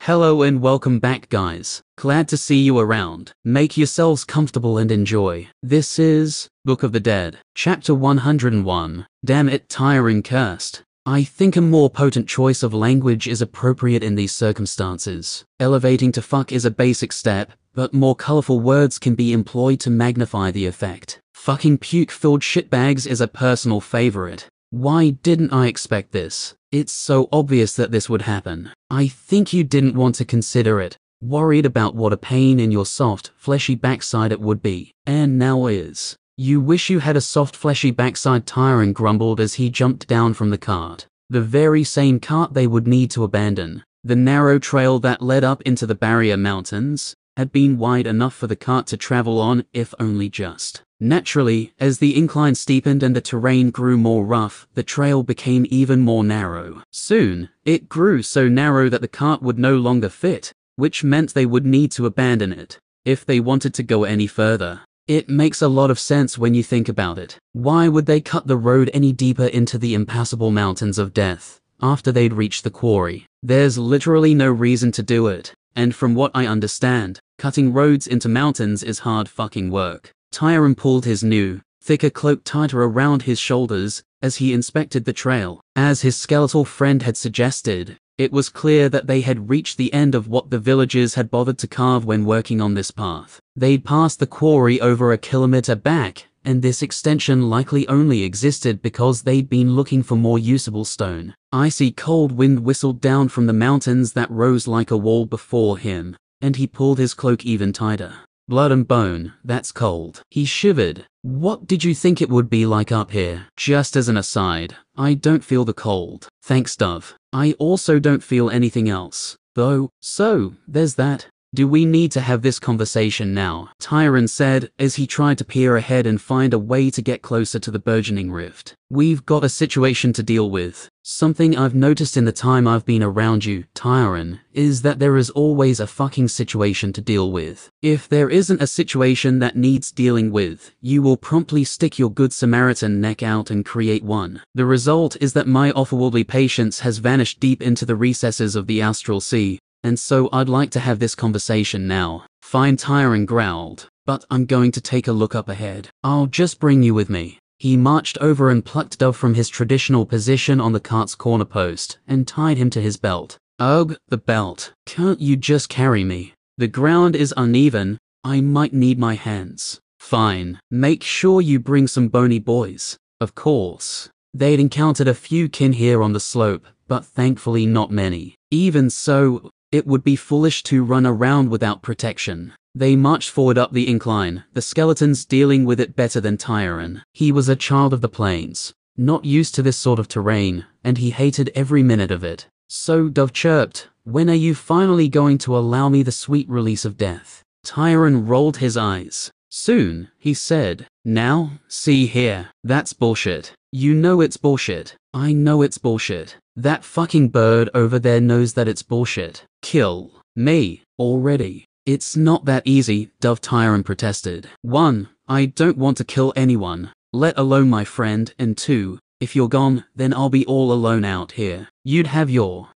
Hello and welcome back, guys. Glad to see you around. Make yourselves comfortable and enjoy. This is Book of the Dead, Chapter 101. Damn it, tiring cursed. I think a more potent choice of language is appropriate in these circumstances. Elevating to fuck is a basic step, but more colorful words can be employed to magnify the effect. Fucking puke-filled shitbags is a personal favorite. Why didn't I expect this? It's so obvious that this would happen. I think you didn't want to consider it, worried about what a pain in your soft, fleshy backside it would be, and now is. You wish you had a soft, fleshy backside, Tyron grumbled as he jumped down from the cart. The very same cart they would need to abandon. The narrow trail that led up into the barrier mountains had been wide enough for the cart to travel on, if only just. Naturally, as the incline steepened and the terrain grew more rough, the trail became even more narrow. Soon, it grew so narrow that the cart would no longer fit, which meant they would need to abandon it if they wanted to go any further. It makes a lot of sense when you think about it. Why would they cut the road any deeper into the impassable mountains of death after they'd reached the quarry? There's literally no reason to do it, and from what I understand, cutting roads into mountains is hard fucking work. Tyron pulled his new, thicker cloak tighter around his shoulders as he inspected the trail. As his skeletal friend had suggested, it was clear that they had reached the end of what the villagers had bothered to carve when working on this path. They'd passed the quarry over a kilometer back, and this extension likely only existed because they'd been looking for more usable stone. Icy cold wind whistled down from the mountains that rose like a wall before him, and he pulled his cloak even tighter. Blood and bone, that's cold. He shivered. What did you think it would be like up here? Just as an aside, I don't feel the cold. Thanks, Dove. I also don't feel anything else, though, so there's that. Do we need to have this conversation now? Tyron said as he tried to peer ahead and find a way to get closer to the burgeoning rift. We've got a situation to deal with. Something I've noticed in the time I've been around you, Tyron, is that there is always a fucking situation to deal with. If there isn't a situation that needs dealing with, you will promptly stick your good Samaritan neck out and create one. The result is that my otherworldly patience has vanished deep into the recesses of the astral sea, and so I'd like to have this conversation now. Fine, Tyron growled, but I'm going to take a look up ahead. I'll just bring you with me. He marched over and plucked Dove from his traditional position on the cart's corner post and tied him to his belt. Ugh, the belt. Can't you just carry me? The ground is uneven. I might need my hands. Fine. Make sure you bring some bony boys. Of course. They'd encountered a few kin here on the slope, but thankfully not many. Even so, it would be foolish to run around without protection. They marched forward up the incline, the skeletons dealing with it better than Tyron. He was a child of the plains, not used to this sort of terrain, and he hated every minute of it. So Dove chirped, "When are you finally going to allow me the sweet release of death?" Tyron rolled his eyes. "Soon," he said. "Now, see here. That's bullshit. You know it's bullshit. I know it's bullshit. That fucking bird over there knows that it's bullshit. Kill me already." "It's not that easy," Dove Tyron protested. 1. I don't want to kill anyone, let alone my friend, and 2. If you're gone, then I'll be all alone out here. You'd have your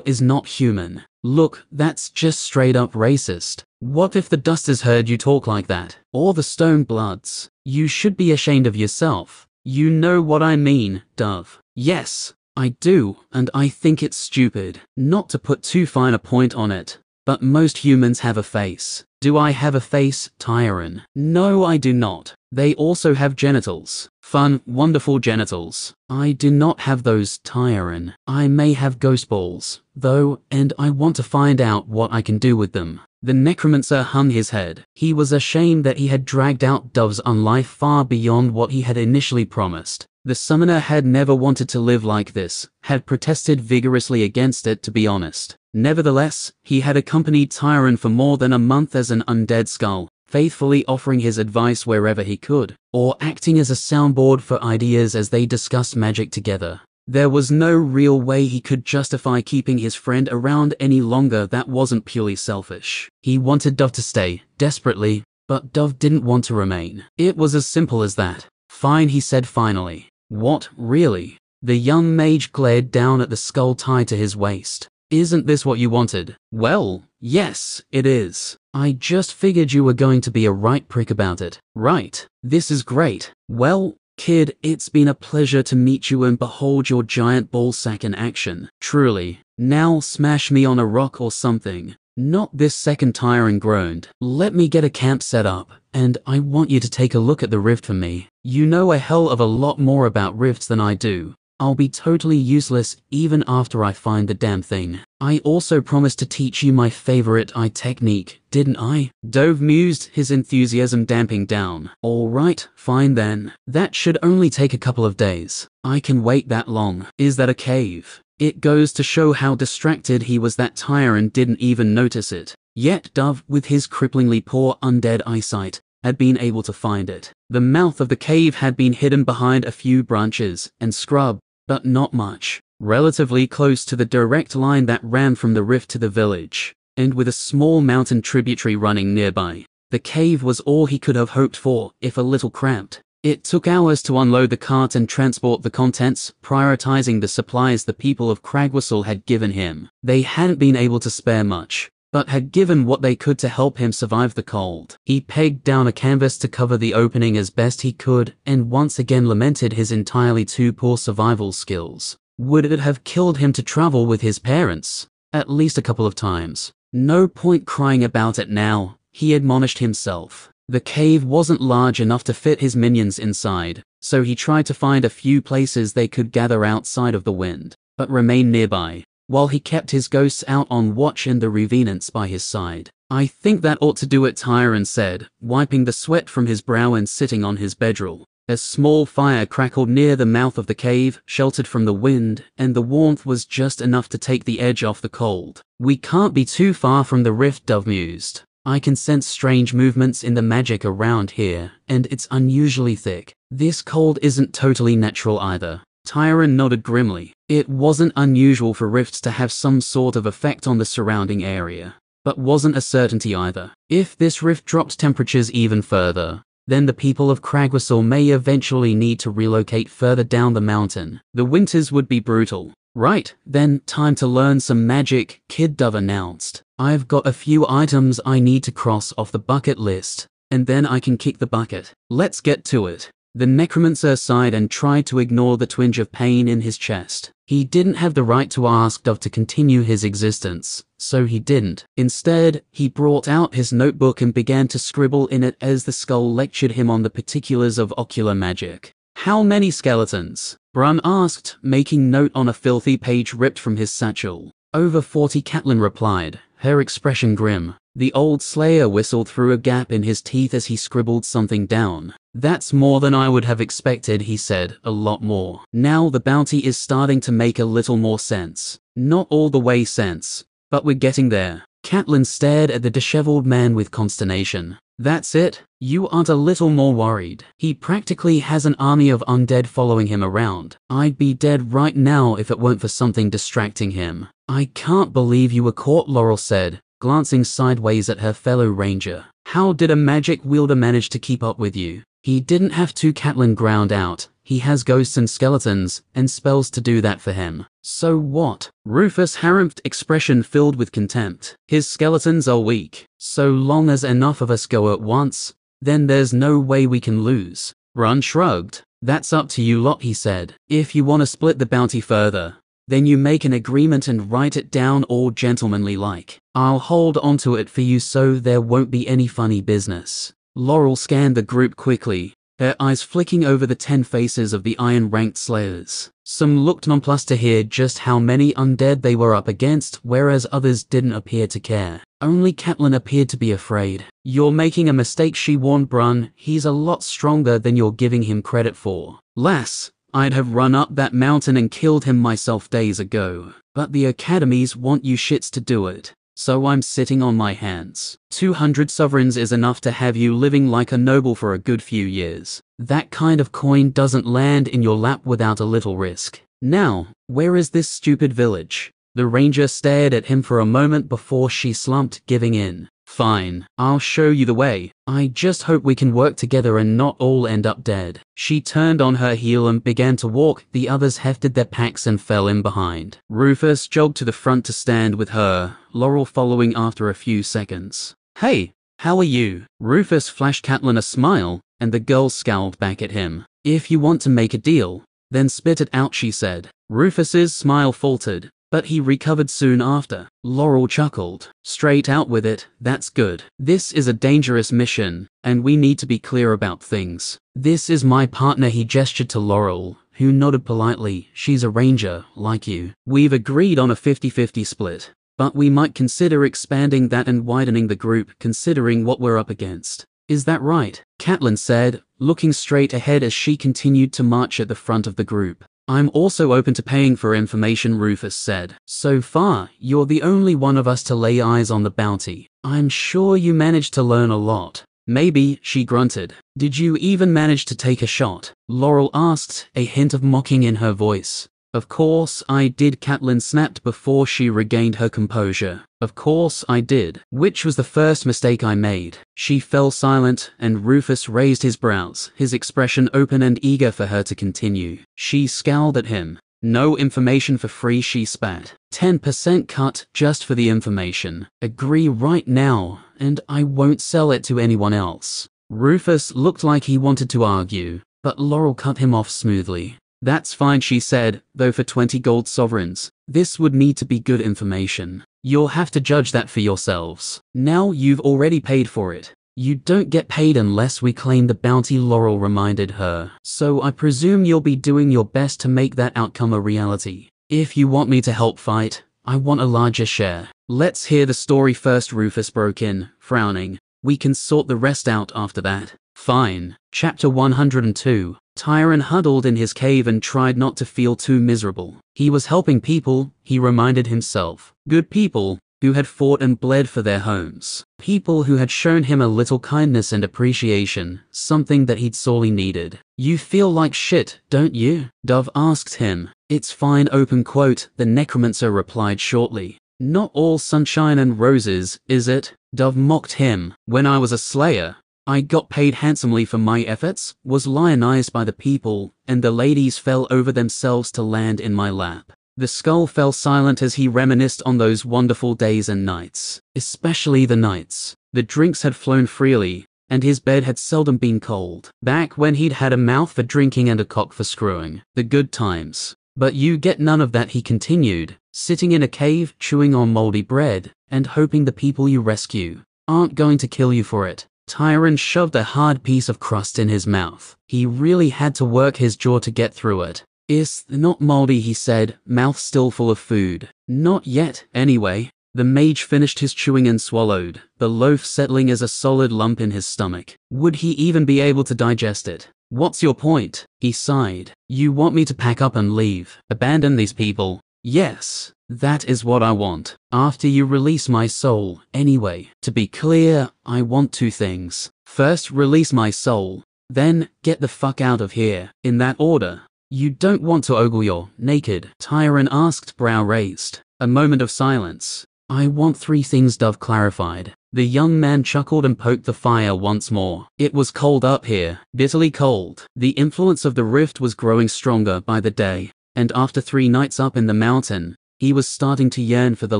is not human. Look, that's just straight up racist. What if the Dusters heard you talk like that? Or the Stone Bloods? You should be ashamed of yourself. You know what I mean, Dove. Yes, I do, and I think it's stupid. Not to put too fine a point on it, but most humans have a face. Do I have a face, Tyron? No, I do not. They also have genitals. Fun, wonderful genitals. I do not have those, Tyron. I may have ghost balls, though, and I want to find out what I can do with them. The necromancer hung his head. He was ashamed that he had dragged out Dove's unlife far beyond what he had initially promised. The summoner had never wanted to live like this, had protested vigorously against it, to be honest. Nevertheless, he had accompanied Tyron for more than a month as an undead skull, faithfully offering his advice wherever he could, or acting as a soundboard for ideas as they discussed magic together. There was no real way he could justify keeping his friend around any longer that wasn't purely selfish. He wanted Dove to stay, desperately, but Dove didn't want to remain. It was as simple as that. Fine, he said finally. What, really? The young mage glared down at the skull tied to his waist. Isn't this what you wanted? Well, yes, it is. I just figured you were going to be a right prick about it. Right. This is great. Well, kid, it's been a pleasure to meet you and behold your giant ballsack in action. Truly. Now smash me on a rock or something. Not this second, Tyron groaned. Let me get a camp set up, and I want you to take a look at the rift for me. You know a hell of a lot more about rifts than I do. I'll be totally useless even after I find the damn thing. I also promised to teach you my favorite eye technique, didn't I? Dove mused, his enthusiasm damping down. Alright, fine then. That should only take a couple of days. I can wait that long. Is that a cave? It goes to show how distracted he was that Tyron didn't even notice it. Yet Dove, with his cripplingly poor undead eyesight, had been able to find it. The mouth of the cave had been hidden behind a few branches and scrub, but not much. Relatively close to the direct line that ran from the rift to the village, and with a small mountain tributary running nearby. The cave was all he could have hoped for, if a little cramped. It took hours to unload the cart and transport the contents, prioritizing the supplies the people of Cragwhistle had given him. They hadn't been able to spare much, but had given what they could to help him survive the cold. He pegged down a canvas to cover the opening as best he could, and once again lamented his entirely too poor survival skills. Would it have killed him to travel with his parents? At least a couple of times. No point crying about it now, he admonished himself. The cave wasn't large enough to fit his minions inside, so he tried to find a few places they could gather outside of the wind, but remain nearby, while he kept his ghosts out on watch and the revenants by his side. I think that ought to do it, Tyron said, wiping the sweat from his brow and sitting on his bedroll. A small fire crackled near the mouth of the cave, sheltered from the wind, and the warmth was just enough to take the edge off the cold. We can't be too far from the rift, Dove mused. I can sense strange movements in the magic around here, and it's unusually thick. This cold isn't totally natural either. Tyron nodded grimly. It wasn't unusual for rifts to have some sort of effect on the surrounding area, but wasn't a certainty either. If this rift dropped temperatures even further, then the people of Cragwhistle may eventually need to relocate further down the mountain. The winters would be brutal. Right, then, time to learn some magic, Kid Dove announced. I've got a few items I need to cross off the bucket list, and then I can kick the bucket. Let's get to it. The necromancer sighed and tried to ignore the twinge of pain in his chest. He didn't have the right to ask Dove to continue his existence, so he didn't. Instead, he brought out his notebook and began to scribble in it as the skull lectured him on the particulars of ocular magic. How many skeletons? Brun asked, making note on a filthy page ripped from his satchel. Over 40, Catelyn replied, her expression grim. The old slayer whistled through a gap in his teeth as he scribbled something down. That's more than I would have expected, he said, a lot more. Now the bounty is starting to make a little more sense. Not all the way sense, but we're getting there. Catelyn stared at the disheveled man with consternation. That's it? You aren't a little more worried? He practically has an army of undead following him around. I'd be dead right now if it weren't for something distracting him. I can't believe you were caught, Laurel said, glancing sideways at her fellow ranger. How did a magic wielder manage to keep up with you? He didn't have to, Catelyn ground out. He has ghosts and skeletons, and spells to do that for him. So what? Rufus harumphed, expression filled with contempt. His skeletons are weak. So long as enough of us go at once, then there's no way we can lose. Brun shrugged. That's up to you lot, he said. If you want to split the bounty further, then you make an agreement and write it down all gentlemanly like. I'll hold onto it for you so there won't be any funny business. Laurel scanned the group quickly, her eyes flicking over the 10 faces of the iron-ranked slayers. Some looked nonplussed to hear just how many undead they were up against, whereas others didn't appear to care. Only Catelyn appeared to be afraid. You're making a mistake, she warned Brun. He's a lot stronger than you're giving him credit for. Lass, I'd have run up that mountain and killed him myself days ago. But the academies want you shits to do it. So I'm sitting on my hands. 200 sovereigns is enough to have you living like a noble for a good few years. That kind of coin doesn't land in your lap without a little risk. Now, where is this stupid village? The ranger stared at him for a moment before she slumped, giving in. Fine, I'll show you the way. I just hope we can work together and not all end up dead. She turned on her heel and began to walk. The others hefted their packs and fell in behind. Rufus jogged to the front to stand with her, Laurel following after a few seconds. Hey, how are you? Rufus flashed Catelyn a smile, and the girl scowled back at him. If you want to make a deal, then spit it out, she said. Rufus's smile faltered, but he recovered soon after. Laurel chuckled. Straight out with it, that's good. This is a dangerous mission, and we need to be clear about things. This is my partner, he gestured to Laurel, who nodded politely. She's a ranger, like you. We've agreed on a 50-50 split, but we might consider expanding that and widening the group considering what we're up against. Is that right? Catelyn said, looking straight ahead as she continued to march at the front of the group. I'm also open to paying for information, Rufus said. So far, you're the only one of us to lay eyes on the bounty. I'm sure you managed to learn a lot. Maybe, she grunted. Did you even manage to take a shot? Laurel asked, a hint of mocking in her voice. Of course I did, Catelyn snapped before she regained her composure. Of course I did. Which was the first mistake I made. She fell silent, and Rufus raised his brows, his expression open and eager for her to continue. She scowled at him. No information for free, she spat. 10% cut just for the information. Agree right now, and I won't sell it to anyone else. Rufus looked like he wanted to argue, but Laurel cut him off smoothly. That's fine, she said, though for 20 gold sovereigns, this would need to be good information. You'll have to judge that for yourselves. Now you've already paid for it. You don't get paid unless we claim the bounty, Laurel reminded her. So I presume you'll be doing your best to make that outcome a reality. If you want me to help fight, I want a larger share. Let's hear the story first, Rufus broke in, frowning. We can sort the rest out after that. Fine. Chapter 102. Tyrion huddled in his cave and tried not to feel too miserable. He was helping people, he reminded himself. Good people, who had fought and bled for their homes. People who had shown him a little kindness and appreciation, something that he'd sorely needed. You feel like shit, don't you? Dove asked him. It's fine, open quote, the necromancer replied shortly. Not all sunshine and roses, is it? Dove mocked him. When I was a slayer, I got paid handsomely for my efforts, was lionized by the people, and the ladies fell over themselves to land in my lap. The skull fell silent as he reminisced on those wonderful days and nights, especially the nights. The drinks had flown freely, and his bed had seldom been cold. Back when he'd had a mouth for drinking and a cock for screwing. The good times. But you get none of that, he continued, sitting in a cave, chewing on moldy bread, and hoping the people you rescue aren't going to kill you for it. Tyrion shoved a hard piece of crust in his mouth. He really had to work his jaw to get through it. It's not moldy, he said, mouth still full of food. Not yet, anyway. The mage finished his chewing and swallowed, the loaf settling as a solid lump in his stomach. Would he even be able to digest it? What's your point? He sighed. You want me to pack up and leave? Abandon these people? Yes, that is what I want. After you release my soul, anyway. To be clear, I want two things. First, release my soul. Then, get the fuck out of here. In that order. You don't want to ogle your naked? Tyrion asked, brow raised. A moment of silence. I want three things, Dove clarified. The young man chuckled and poked the fire once more. It was cold up here, bitterly cold. The influence of the rift was growing stronger by the day, and after 3 nights up in the mountain, he was starting to yearn for the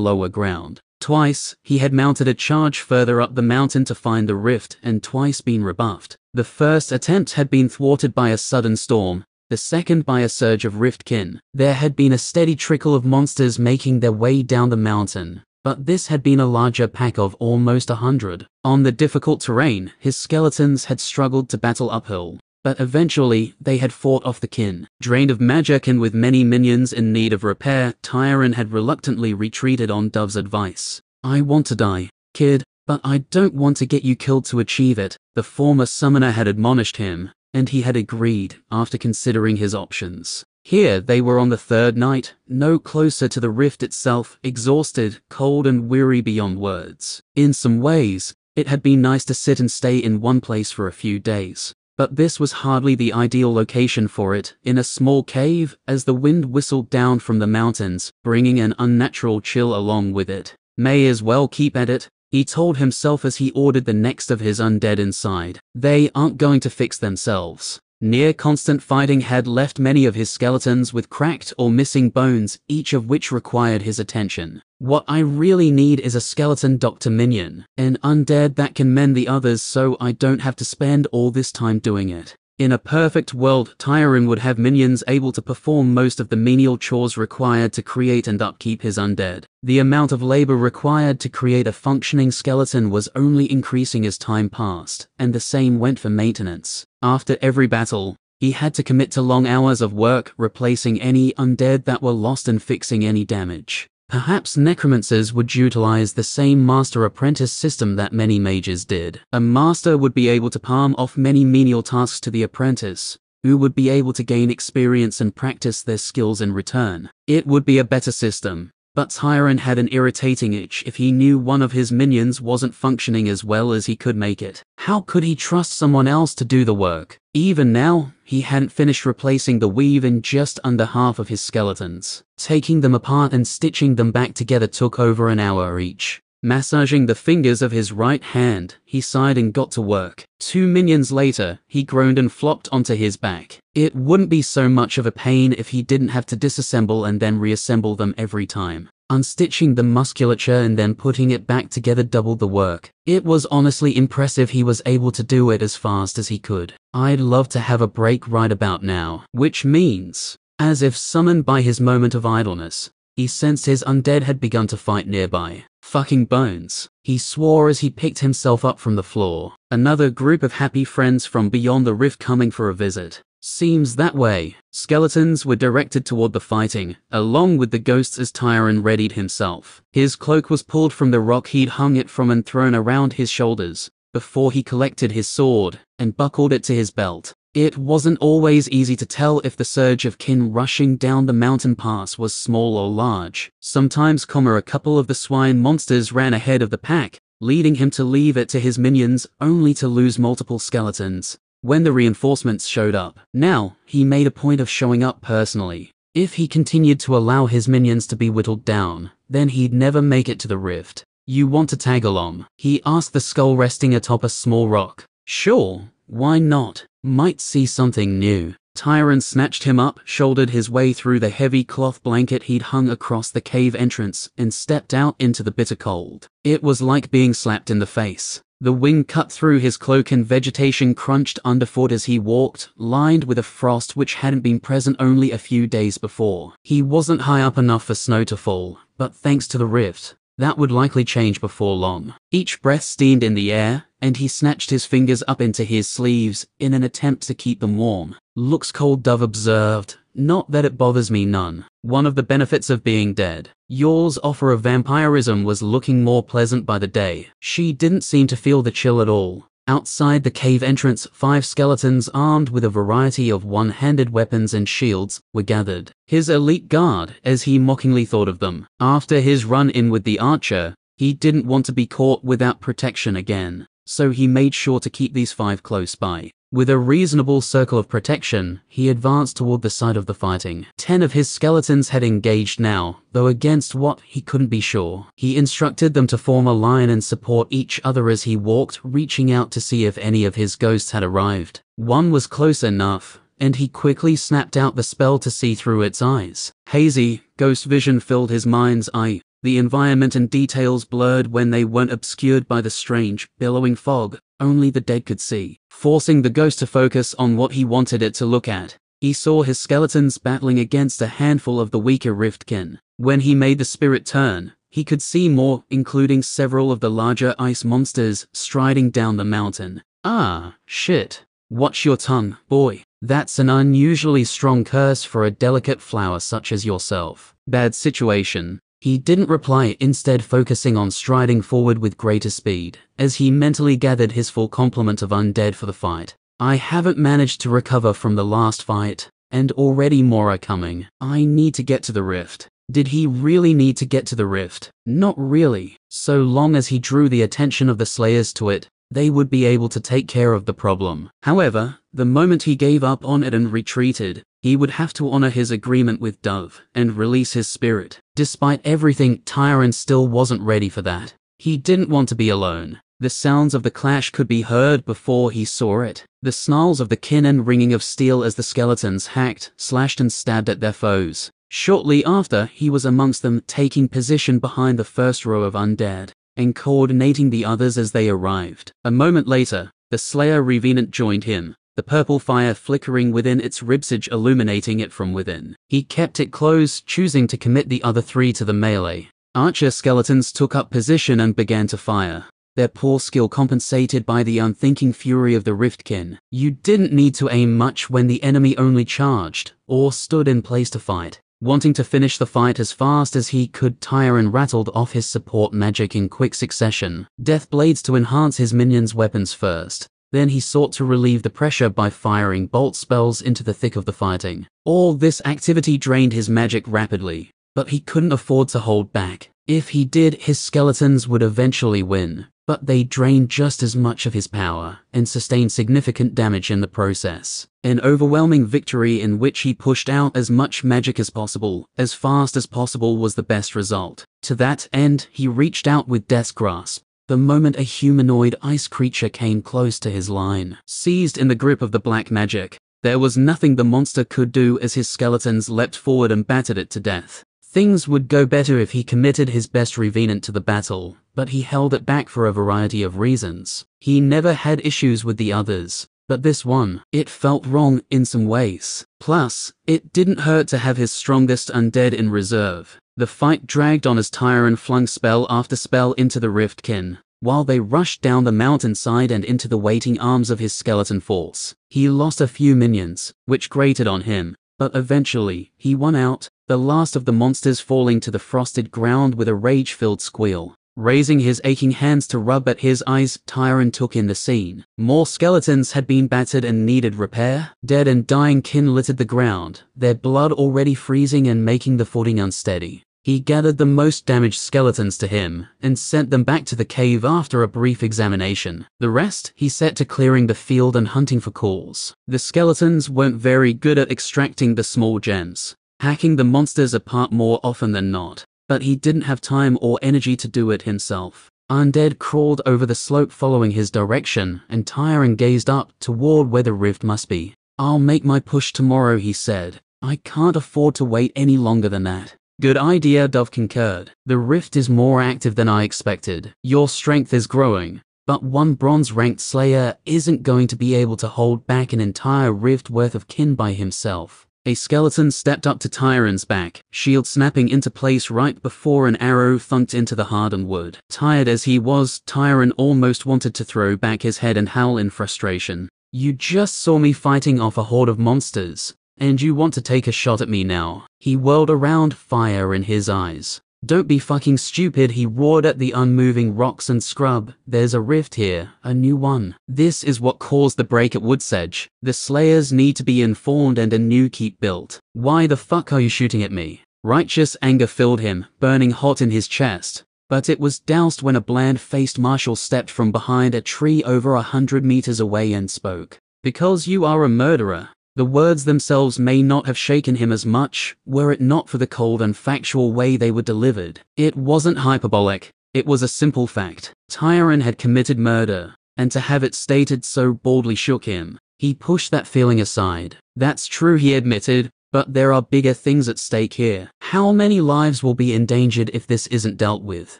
lower ground. Twice, he had mounted a charge further up the mountain to find the rift and twice been rebuffed. The first attempt had been thwarted by a sudden storm, the second by a surge of riftkin. There had been a steady trickle of monsters making their way down the mountain, but this had been a larger pack of almost 100. On the difficult terrain, his skeletons had struggled to battle uphill, but eventually they had fought off the kin. Drained of magic and with many minions in need of repair, Tyrion had reluctantly retreated on Dove's advice. I want to die, kid, but I don't want to get you killed to achieve it, the former summoner had admonished him, and he had agreed after considering his options. Here they were on the 3rd night, no closer to the rift itself, exhausted, cold and weary beyond words. In some ways, it had been nice to sit and stay in one place for a few days. But this was hardly the ideal location for it, in a small cave, as the wind whistled down from the mountains, bringing an unnatural chill along with it. May as well keep at it, he told himself as he ordered the next of his undead inside. They aren't going to fix themselves. Near constant fighting had left many of his skeletons with cracked or missing bones, each of which required his attention. What I really need is a skeleton doctor minion, an undead that can mend the others so I don't have to spend all this time doing it. In a perfect world, Tyron would have minions able to perform most of the menial chores required to create and upkeep his undead. The amount of labor required to create a functioning skeleton was only increasing as time passed, and the same went for maintenance. After every battle, he had to commit to long hours of work, replacing any undead that were lost and fixing any damage. Perhaps necromancers would utilize the same master-apprentice system that many mages did. A master would be able to palm off many menial tasks to the apprentice, who would be able to gain experience and practice their skills in return. It would be a better system, but Tyron had an irritating itch if he knew one of his minions wasn't functioning as well as he could make it. How could he trust someone else to do the work? Even now, he hadn't finished replacing the weave in just under half of his skeletons. Taking them apart and stitching them back together took over an hour each. Massaging the fingers of his right hand, he sighed and got to work. 2 minions later, he groaned and flopped onto his back. It wouldn't be so much of a pain if he didn't have to disassemble and then reassemble them every time. Unstitching the musculature and then putting it back together doubled the work. It was honestly impressive he was able to do it as fast as he could. I'd love to have a break right about now. Which means, as if summoned by his moment of idleness, he sensed his undead had begun to fight nearby. Fucking bones, he swore as he picked himself up from the floor. Another group of happy friends from beyond the rift coming for a visit. Seems that way. Skeletons were directed toward the fighting, along with the ghosts as Tyron readied himself. His cloak was pulled from the rock he'd hung it from and thrown around his shoulders, before he collected his sword and buckled it to his belt. It wasn't always easy to tell if the surge of kin rushing down the mountain pass was small or large. Sometimes a couple of the swine monsters ran ahead of the pack, leading him to leave it to his minions only to lose multiple skeletons when the reinforcements showed up. Now, he made a point of showing up personally. If he continued to allow his minions to be whittled down, then he'd never make it to the rift. You want to tag along? He asked the skull resting atop a small rock. Sure, why not? Might see something new. Tyron snatched him up, shouldered his way through the heavy cloth blanket he'd hung across the cave entrance, and stepped out into the bitter cold. It was like being slapped in the face. The wind cut through his cloak and vegetation crunched underfoot as he walked, lined with a frost which hadn't been present only a few days before. He wasn't high up enough for snow to fall, but thanks to the rift, that would likely change before long. Each breath steamed in the air, and he snatched his fingers up into his sleeves in an attempt to keep them warm. Looks cold, Dove observed. Not that it bothers me none. One of the benefits of being dead. Yours offer of vampirism was looking more pleasant by the day. She didn't seem to feel the chill at all. Outside the cave entrance, 5 skeletons armed with a variety of one-handed weapons and shields were gathered. His elite guard, as he mockingly thought of them. After his run-in with the archer, he didn't want to be caught without protection again, so he made sure to keep these 5 close by. With a reasonable circle of protection, he advanced toward the site of the fighting. 10 of his skeletons had engaged now, though against what, he couldn't be sure. He instructed them to form a line and support each other as he walked, reaching out to see if any of his ghosts had arrived. One was close enough, and he quickly snapped out the spell to see through its eyes. Hazy, ghost vision filled his mind's eye. The environment and details blurred when they weren't obscured by the strange, billowing fog only the dead could see. Forcing the ghost to focus on what he wanted it to look at, he saw his skeletons battling against a handful of the weaker riftkin. When he made the spirit turn, he could see more, including several of the larger ice monsters striding down the mountain. Ah, shit. Watch your tongue, boy. That's an unusually strong curse for a delicate flower such as yourself. Bad situation. He didn't reply, instead focusing on striding forward with greater speed, as he mentally gathered his full complement of undead for the fight. I haven't managed to recover from the last fight, and already more are coming. I need to get to the rift. Did he really need to get to the rift? Not really. So long as he drew the attention of the Slayers to it, they would be able to take care of the problem. However, the moment he gave up on it and retreated, he would have to honor his agreement with Dove and release his spirit. Despite everything, Tyron still wasn't ready for that. He didn't want to be alone. The sounds of the clash could be heard before he saw it. The snarls of the kin and ringing of steel as the skeletons hacked, slashed and stabbed at their foes. Shortly after, he was amongst them, taking position behind the first row of undead, and coordinating the others as they arrived. A moment later, the Slayer Revenant joined him, the purple fire flickering within its ribsage illuminating it from within. He kept it close, choosing to commit the other three to the melee. Archer skeletons took up position and began to fire, their poor skill compensated by the unthinking fury of the Riftkin. You didn't need to aim much when the enemy only charged, or stood in place to fight. Wanting to finish the fight as fast as he could, Tyron rattled off his support magic in quick succession, death blades to enhance his minions' weapons first. Then he sought to relieve the pressure by firing bolt spells into the thick of the fighting. All this activity drained his magic rapidly, but he couldn't afford to hold back. If he did, his skeletons would eventually win, but they drained just as much of his power and sustained significant damage in the process. An overwhelming victory in which he pushed out as much magic as possible, as fast as possible, was the best result. To that end, he reached out with Death's Grasp. The moment a humanoid ice creature came close to his line, seized in the grip of the black magic, there was nothing the monster could do as his skeletons leapt forward and battered it to death. Things would go better if he committed his best Revenant to the battle, but he held it back for a variety of reasons. He never had issues with the others, but this one, it felt wrong in some ways. Plus, it didn't hurt to have his strongest undead in reserve. The fight dragged on as Tyron flung spell after spell into the Riftkin, while they rushed down the mountainside and into the waiting arms of his skeleton force. He lost a few minions, which grated on him, but eventually, he won out, the last of the monsters falling to the frosted ground with a rage-filled squeal. Raising his aching hands to rub at his eyes, Tyron took in the scene. More skeletons had been battered and needed repair. Dead and dying kin littered the ground, their blood already freezing and making the footing unsteady. He gathered the most damaged skeletons to him, and sent them back to the cave after a brief examination. The rest, he set to clearing the field and hunting for calls. The skeletons weren't very good at extracting the small gems, hacking the monsters apart more often than not, but he didn't have time or energy to do it himself. Undead crawled over the slope following his direction, and Tyron gazed up toward where the rift must be. "I'll make my push tomorrow," he said. "I can't afford to wait any longer than that." "Good idea," Dove concurred. "The rift is more active than I expected. Your strength is growing, but one bronze-ranked slayer isn't going to be able to hold back an entire rift worth of kin by himself." A skeleton stepped up to Tyron's back, shield snapping into place right before an arrow thunked into the hardened wood. Tired as he was, Tyron almost wanted to throw back his head and howl in frustration. "You just saw me fighting off a horde of monsters, and you want to take a shot at me now?" He whirled around, fire in his eyes. "Don't be fucking stupid," he roared at the unmoving rocks and scrub. "There's a rift here, a new one. This is what caused the break at Woodsedge. The Slayers need to be informed and a new keep built. Why the fuck are you shooting at me?" Righteous anger filled him, burning hot in his chest, but it was doused when a bland-faced marshal stepped from behind a tree over 100 meters away and spoke. "Because you are a murderer." The words themselves may not have shaken him as much, were it not for the cold and factual way they were delivered. It wasn't hyperbolic, it was a simple fact. Tyron had committed murder, and to have it stated so boldly shook him. He pushed that feeling aside. "That's true," he admitted, "but there are bigger things at stake here. How many lives will be endangered if this isn't dealt with?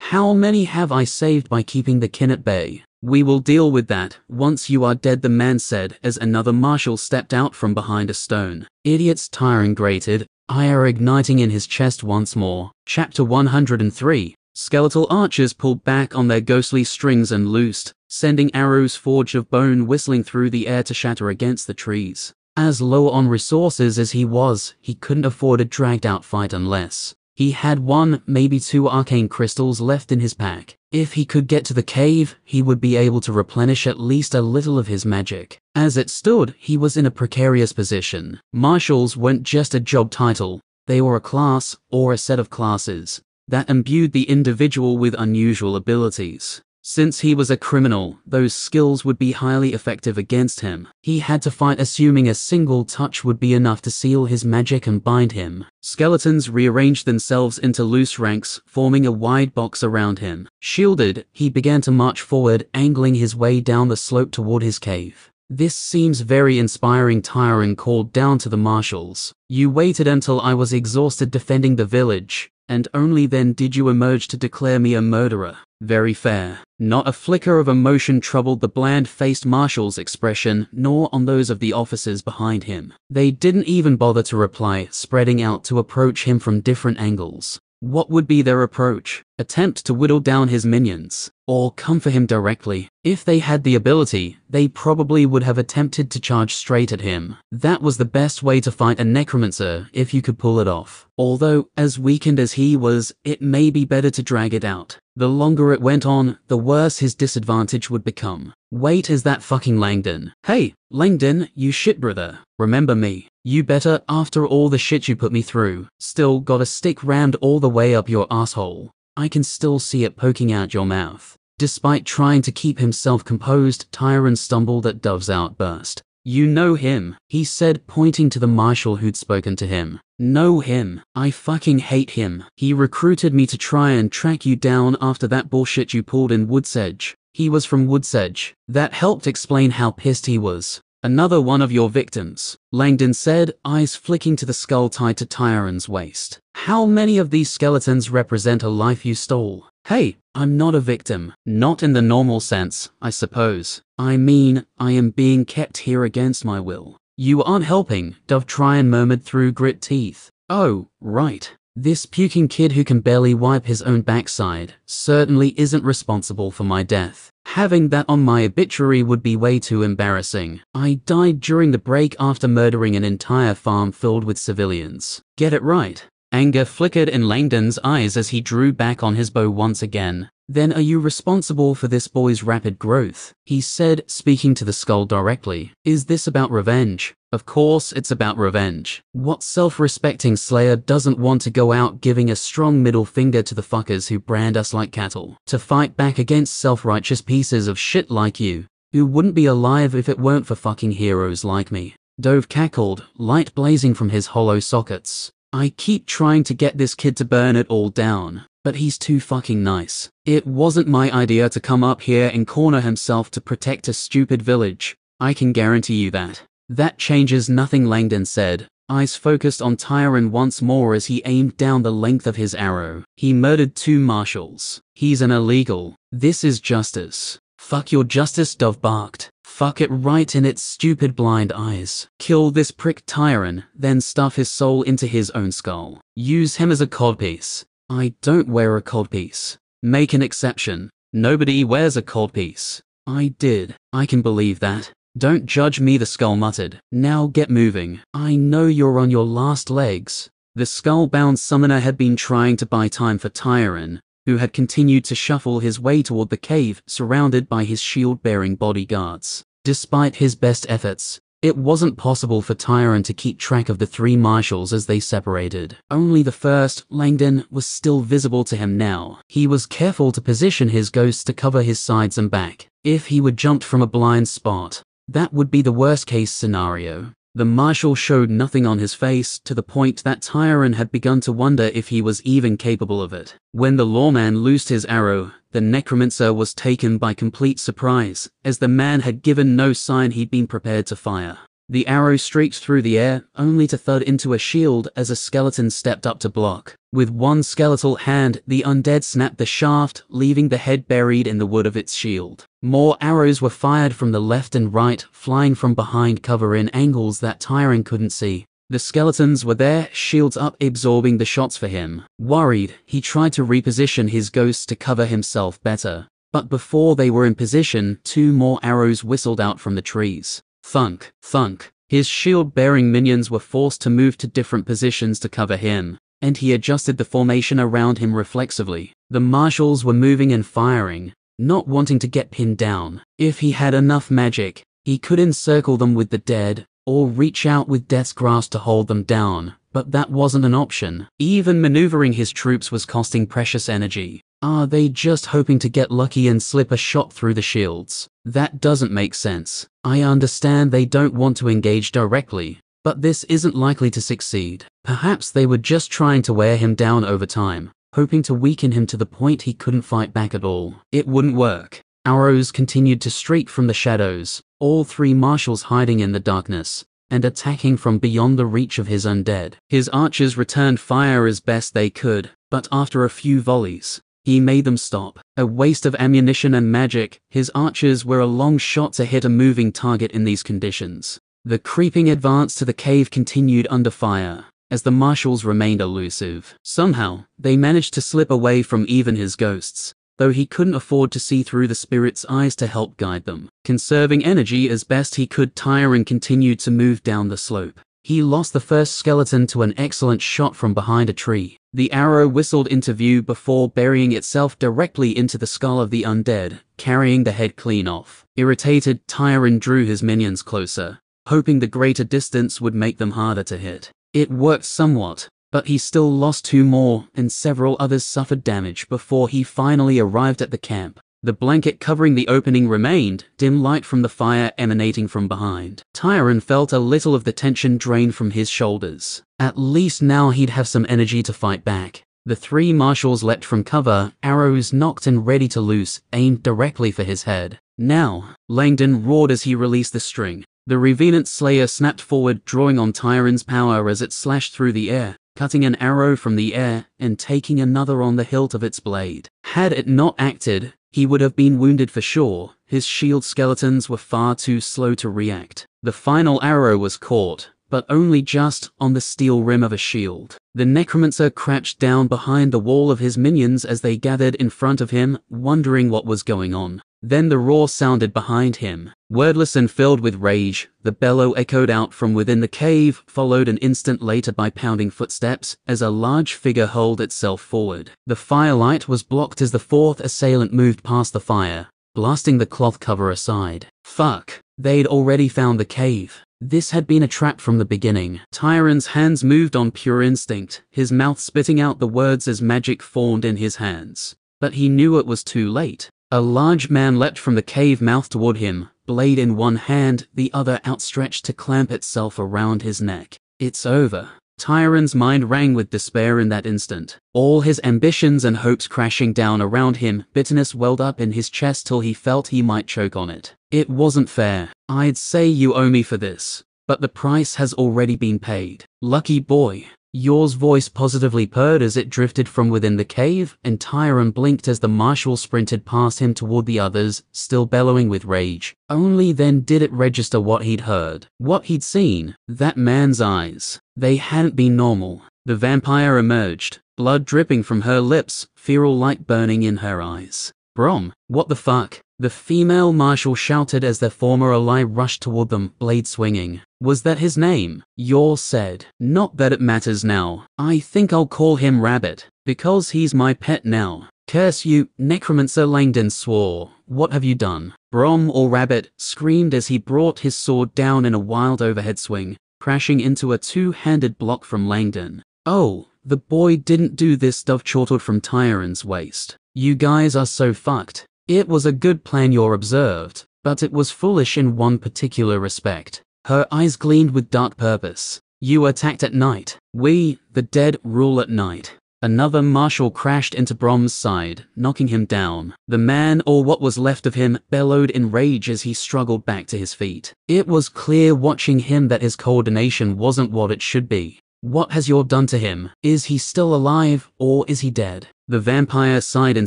How many have I saved by keeping the kin at bay?" "We will deal with that once you are dead," the man said as another marshal stepped out from behind a stone. "Idiots," Tyron grated, ire igniting in his chest once more. Chapter 103. Skeletal archers pulled back on their ghostly strings and loosed, sending arrows forged of bone whistling through the air to shatter against the trees. As low on resources as he was, he couldn't afford a dragged-out fight unless he had one, maybe two arcane crystals left in his pack. If he could get to the cave, he would be able to replenish at least a little of his magic. As it stood, he was in a precarious position. Marshals weren't just a job title, they were a class, or a set of classes, that imbued the individual with unusual abilities. Since he was a criminal, those skills would be highly effective against him. He had to fight assuming a single touch would be enough to seal his magic and bind him. Skeletons rearranged themselves into loose ranks, forming a wide box around him. Shielded, he began to march forward, angling his way down the slope toward his cave. This seems very inspiring, Tyron called down to the marshals. You waited until I was exhausted defending the village, and only then did you emerge to declare me a murderer. Very fair. Not a flicker of emotion troubled the bland-faced marshal's expression, nor on those of the officers behind him. They didn't even bother to reply, spreading out to approach him from different angles. What would be their approach? Attempt to whittle down his minions, or come for him directly? If they had the ability, they probably would have attempted to charge straight at him. That was the best way to fight a necromancer if you could pull it off. Although, as weakened as he was, it may be better to drag it out. The longer it went on, the worse his disadvantage would become. Wait, is that fucking Langdon? Hey, Langdon, you shit brother. Remember me. You better, after all the shit you put me through. Still got a stick rammed all the way up your asshole. I can still see it poking out your mouth. Despite trying to keep himself composed, Tyron stumbled at Dove's outburst. You know him, he said, pointing to the marshal who'd spoken to him. Know him. I fucking hate him. He recruited me to try and track you down after that bullshit you pulled in Woodsedge. He was from Woodsedge. That helped explain how pissed he was. Another one of your victims, Langdon said, eyes flicking to the skull tied to Tyron's waist. How many of these skeletons represent a life you stole? Hey, I'm not a victim. Not in the normal sense, I suppose. I mean, I am being kept here against my will. You aren't helping, Dove Tryon murmured through grit teeth. Oh, right. This puking kid who can barely wipe his own backside certainly isn't responsible for my death. Having that on my obituary would be way too embarrassing. I died during the break after murdering an entire farm filled with civilians. Get it right. Anger flickered in Langdon's eyes as he drew back on his bow once again. Then are you responsible for this boy's rapid growth? He said, speaking to the skull directly. Is this about revenge? Of course it's about revenge. What self-respecting slayer doesn't want to go out giving a strong middle finger to the fuckers who brand us like cattle? To fight back against self-righteous pieces of shit like you, who wouldn't be alive if it weren't for fucking heroes like me. Dove cackled, light blazing from his hollow sockets. I keep trying to get this kid to burn it all down, but he's too fucking nice. It wasn't my idea to come up here and corner himself to protect a stupid village. I can guarantee you that. That changes nothing, Langdon said, eyes focused on Tyron once more as he aimed down the length of his arrow. He murdered 2 marshals. He's an illegal. This is justice. Fuck your justice, Dove barked. Fuck it right in its stupid blind eyes. Kill this prick Tyron, then stuff his soul into his own skull. Use him as a codpiece. I don't wear a codpiece. Make an exception. Nobody wears a codpiece. I did. I can believe that. Don't judge me, the skull muttered. Now get moving. I know you're on your last legs. The skull-bound summoner had been trying to buy time for Tyron, who had continued to shuffle his way toward the cave, surrounded by his shield-bearing bodyguards. Despite his best efforts, it wasn't possible for Tyron to keep track of the 3 marshals as they separated. Only the first, Langdon, was still visible to him now. He was careful to position his ghosts to cover his sides and back. If he were jumped from a blind spot, that would be the worst-case scenario. The marshal showed nothing on his face, to the point that Tyron had begun to wonder if he was even capable of it. When the lawman loosed his arrow, the necromancer was taken by complete surprise, as the man had given no sign he'd been prepared to fire. The arrow streaked through the air, only to thud into a shield as a skeleton stepped up to block. With one skeletal hand, the undead snapped the shaft, leaving the head buried in the wood of its shield. More arrows were fired from the left and right, flying from behind cover in angles that Tyron couldn't see. The skeletons were there, shields up, absorbing the shots for him. Worried, he tried to reposition his ghosts to cover himself better. But before they were in position, 2 more arrows whistled out from the trees. Thunk, thunk. His shield-bearing minions were forced to move to different positions to cover him, and he adjusted the formation around him reflexively. The marshals were moving and firing, not wanting to get pinned down. If he had enough magic, he could encircle them with the dead, or reach out with Death's Grasp to hold them down, but that wasn't an option. Even maneuvering his troops was costing precious energy. Are they just hoping to get lucky and slip a shot through the shields? That doesn't make sense. I understand they don't want to engage directly, but this isn't likely to succeed. Perhaps they were just trying to wear him down over time, hoping to weaken him to the point he couldn't fight back at all. It wouldn't work. Arrows continued to streak from the shadows, all three marshals hiding in the darkness and attacking from beyond the reach of his undead. His archers returned fire as best they could, but after a few volleys, he made them stop. A waste of ammunition and magic, his archers were a long shot to hit a moving target in these conditions. The creeping advance to the cave continued under fire, as the marshals remained elusive. Somehow, they managed to slip away from even his ghosts, though he couldn't afford to see through the spirit's eyes to help guide them. Conserving energy as best he could, Tyron continued to move down the slope. He lost the first skeleton to an excellent shot from behind a tree. The arrow whistled into view before burying itself directly into the skull of the undead, carrying the head clean off. Irritated, Tyron drew his minions closer, hoping the greater distance would make them harder to hit. It worked somewhat, but he still lost two more, and several others suffered damage before he finally arrived at the camp. The blanket covering the opening remained, dim light from the fire emanating from behind. Tyron felt a little of the tension drain from his shoulders. At least now he'd have some energy to fight back. The three marshals leapt from cover, arrows knocked and ready to loose, aimed directly for his head. Now, Langdon roared as he released the string. The Revenant Slayer snapped forward, drawing on Tyron's power as it slashed through the air, cutting an arrow from the air and taking another on the hilt of its blade. Had it not acted, he would have been wounded for sure. His shield skeletons were far too slow to react. The final arrow was caught, but only just on the steel rim of a shield. The necromancer crouched down behind the wall of his minions as they gathered in front of him, wondering what was going on. Then the roar sounded behind him. Wordless and filled with rage, the bellow echoed out from within the cave, followed an instant later by pounding footsteps as a large figure hurled itself forward. The firelight was blocked as the fourth assailant moved past the fire, blasting the cloth cover aside. Fuck. They'd already found the cave. This had been a trap from the beginning. Tyron's hands moved on pure instinct, his mouth spitting out the words as magic formed in his hands. But he knew it was too late. A large man leapt from the cave mouth toward him, blade in one hand, the other outstretched to clamp itself around his neck. It's over. Tyron's mind rang with despair in that instant. All his ambitions and hopes crashing down around him, bitterness welled up in his chest till he felt he might choke on it. It wasn't fair. I'd say you owe me for this, but the price has already been paid. Lucky boy. Yor's voice positively purred as it drifted from within the cave, and Tyron blinked as the marshal sprinted past him toward the others, still bellowing with rage. Only then did it register what he'd heard, what he'd seen. That man's eyes. They hadn't been normal. The vampire emerged, blood dripping from her lips, feral light burning in her eyes. Brom, what the fuck? The female marshal shouted as their former ally rushed toward them, blade swinging. Was that his name? Yor said. Not that it matters now. I think I'll call him Rabbit, because he's my pet now. Curse you, Necromancer, Langdon swore. What have you done? Brom or Rabbit screamed as he brought his sword down in a wild overhead swing, crashing into a two-handed block from Langdon. Oh, the boy didn't do this, dove chortled from Tyron's waist. You guys are so fucked. It was a good plan, Yor observed, but it was foolish in one particular respect. Her eyes gleamed with dark purpose. You attacked at night. We, the dead, rule at night. Another marshal crashed into Brom's side, knocking him down. The man, or what was left of him, bellowed in rage as he struggled back to his feet. It was clear watching him that his coordination wasn't what it should be. What has Yor done to him? Is he still alive, or is he dead? The vampire sighed in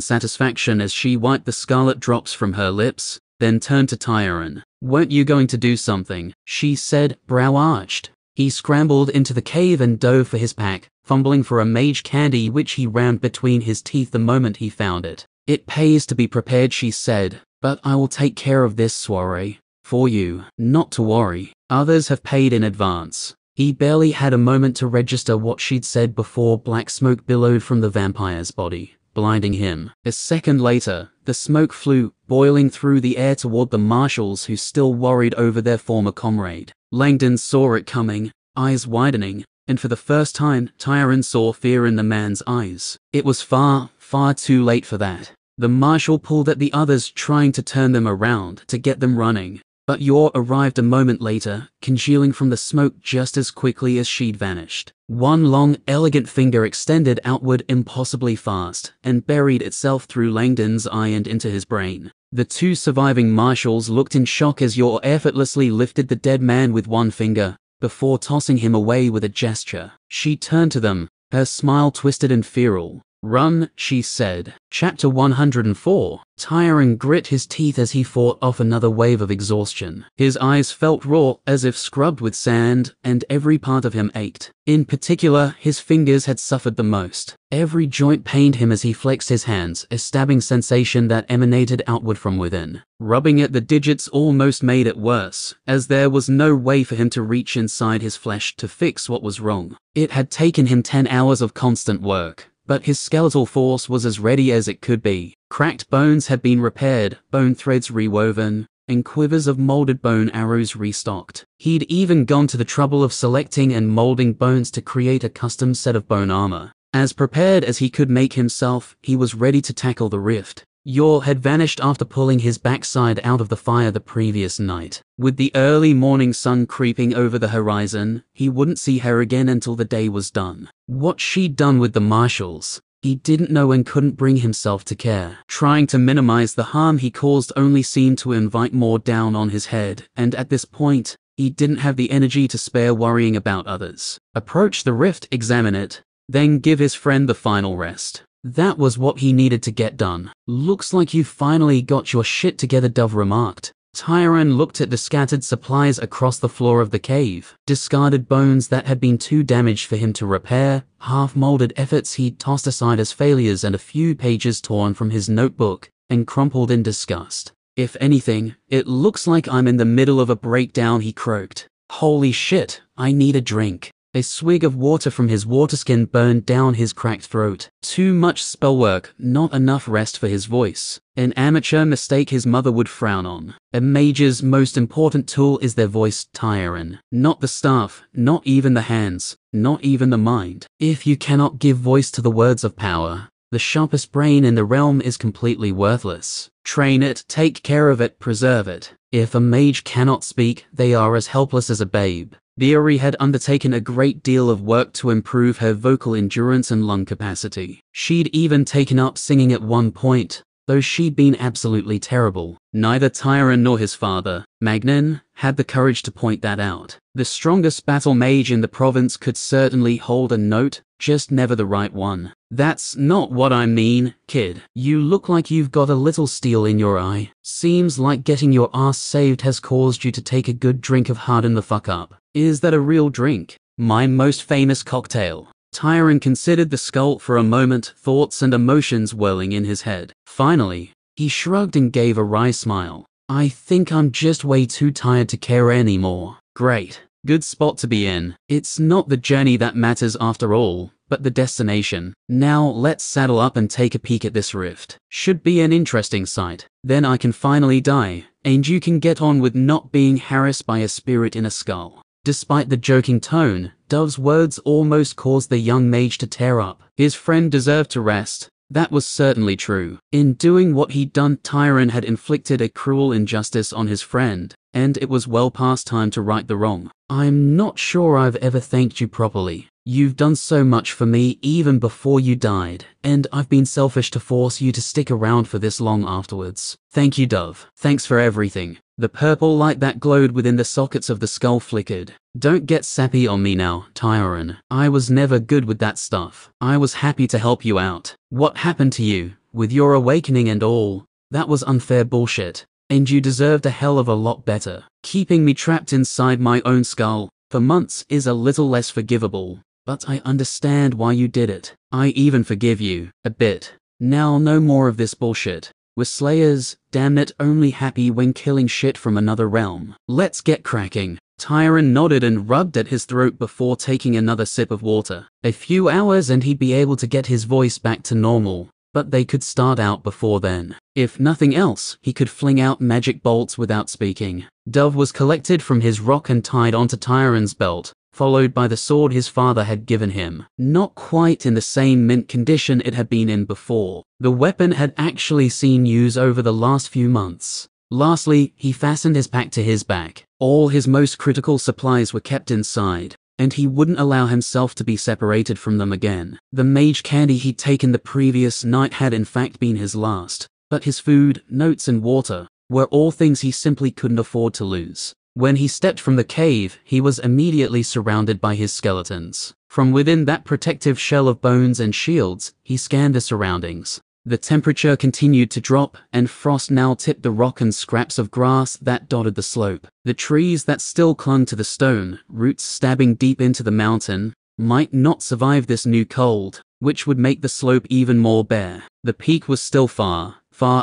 satisfaction as she wiped the scarlet drops from her lips, then turned to Tyron. Weren't you going to do something? She said, brow arched. He scrambled into the cave and dove for his pack, fumbling for a mage candy which he rammed between his teeth the moment he found it. It pays to be prepared, she said, but I will take care of this soiree. For you. Not to worry. Others have paid in advance. He barely had a moment to register what she'd said before black smoke billowed from the vampire's body, blinding him. A second later, the smoke flew, boiling through the air toward the marshals who still worried over their former comrade. Langdon saw it coming, eyes widening, and for the first time, Tyron saw fear in the man's eyes. It was far, Far too late for that. The marshal pulled at the others, trying to turn them around to get them running. But Yor arrived a moment later, congealing from the smoke just as quickly as she'd vanished. One long, elegant finger extended outward impossibly fast and buried itself through Langdon's eye and into his brain. The two surviving marshals looked in shock as Yor effortlessly lifted the dead man with one finger, before tossing him away with a gesture. She turned to them, her smile twisted and feral. "Run," she said. Chapter 104. Tyron grit his teeth as he fought off another wave of exhaustion. His eyes felt raw, as if scrubbed with sand, and every part of him ached. In particular, his fingers had suffered the most. Every joint pained him as he flexed his hands, a stabbing sensation that emanated outward from within. Rubbing at the digits almost made it worse, as there was no way for him to reach inside his flesh to fix what was wrong. It had taken him 10 hours of constant work, but his skeletal force was as ready as it could be. Cracked bones had been repaired, bone threads rewoven, and quivers of molded bone arrows restocked. He'd even gone to the trouble of selecting and molding bones to create a custom set of bone armor. As prepared as he could make himself, he was ready to tackle the rift. Yor had vanished after pulling his backside out of the fire the previous night. With the early morning sun creeping over the horizon, he wouldn't see her again until the day was done. What she'd done with the marshals, he didn't know and couldn't bring himself to care. Trying to minimize the harm he caused only seemed to invite more down on his head, and at this point, he didn't have the energy to spare worrying about others. Approach the rift, examine it, then give his friend the final rest. That was what he needed to get done. "Looks like you finally got your shit together," Dove remarked. Tyron looked at the scattered supplies across the floor of the cave. Discarded bones that had been too damaged for him to repair, half-molded efforts he'd tossed aside as failures, and a few pages torn from his notebook and crumpled in disgust. "If anything, it looks like I'm in the middle of a breakdown," he croaked. "Holy shit, I need a drink." A swig of water from his waterskin burned down his cracked throat. Too much spellwork, not enough rest for his voice. An amateur mistake his mother would frown on. A mage's most important tool is their voice, Tyron. Not the staff, not even the hands, not even the mind. If you cannot give voice to the words of power, the sharpest brain in the realm is completely worthless. Train it, take care of it, preserve it. If a mage cannot speak, they are as helpless as a babe. Beery had undertaken a great deal of work to improve her vocal endurance and lung capacity. She'd even taken up singing at one point, though she'd been absolutely terrible. Neither Tyron nor his father, Magnan, had the courage to point that out. The strongest battle mage in the province could certainly hold a note, just never the right one. "That's not what I mean, kid. You look like you've got a little steel in your eye. Seems like getting your ass saved has caused you to take a good drink of harden the fuck up." "Is that a real drink?" "My most famous cocktail." Tyron considered the skull for a moment, thoughts and emotions whirling in his head. Finally, he shrugged and gave a wry smile. "I think I'm just way too tired to care anymore." "Great. Good spot to be in. It's not the journey that matters after all, but the destination. Now let's saddle up and take a peek at this rift. Should be an interesting sight. Then I can finally die, and you can get on with not being harassed by a spirit in a skull." Despite the joking tone, Dove's words almost caused the young mage to tear up. His friend deserved to rest. That was certainly true. In doing what he'd done, Tyron had inflicted a cruel injustice on his friend, and it was well past time to right the wrong. "I'm not sure I've ever thanked you properly. You've done so much for me even before you died, and I've been selfish to force you to stick around for this long afterwards." "Thank you, Dove. Thanks for everything." The purple light that glowed within the sockets of the skull flickered. "Don't get sappy on me now, Tyron. I was never good with that stuff. I was happy to help you out. What happened to you, with your awakening and all, that was unfair bullshit. And you deserved a hell of a lot better. Keeping me trapped inside my own skull for months is a little less forgivable, but I understand why you did it. I even forgive you, a bit. Now no more of this bullshit. We're slayers, damn it, only happy when killing shit from another realm. Let's get cracking." Tyron nodded and rubbed at his throat before taking another sip of water. A few hours and he'd be able to get his voice back to normal, but they could start out before then. If nothing else, he could fling out magic bolts without speaking. Dove was collected from his rock and tied onto Tyron's belt, followed by the sword his father had given him, not quite in the same mint condition it had been in before. The weapon had actually seen use over the last few months. Lastly, he fastened his pack to his back. All his most critical supplies were kept inside, and he wouldn't allow himself to be separated from them again. The mage candy he'd taken the previous night had in fact been his last, but his food, notes and water were all things he simply couldn't afford to lose. When he stepped from the cave, he was immediately surrounded by his skeletons. From within that protective shell of bones and shields, he scanned the surroundings. The temperature continued to drop, and frost now tipped the rock and scraps of grass that dotted the slope. The trees that still clung to the stone, roots stabbing deep into the mountain, might not survive this new cold, which would make the slope even more bare. The peak was still far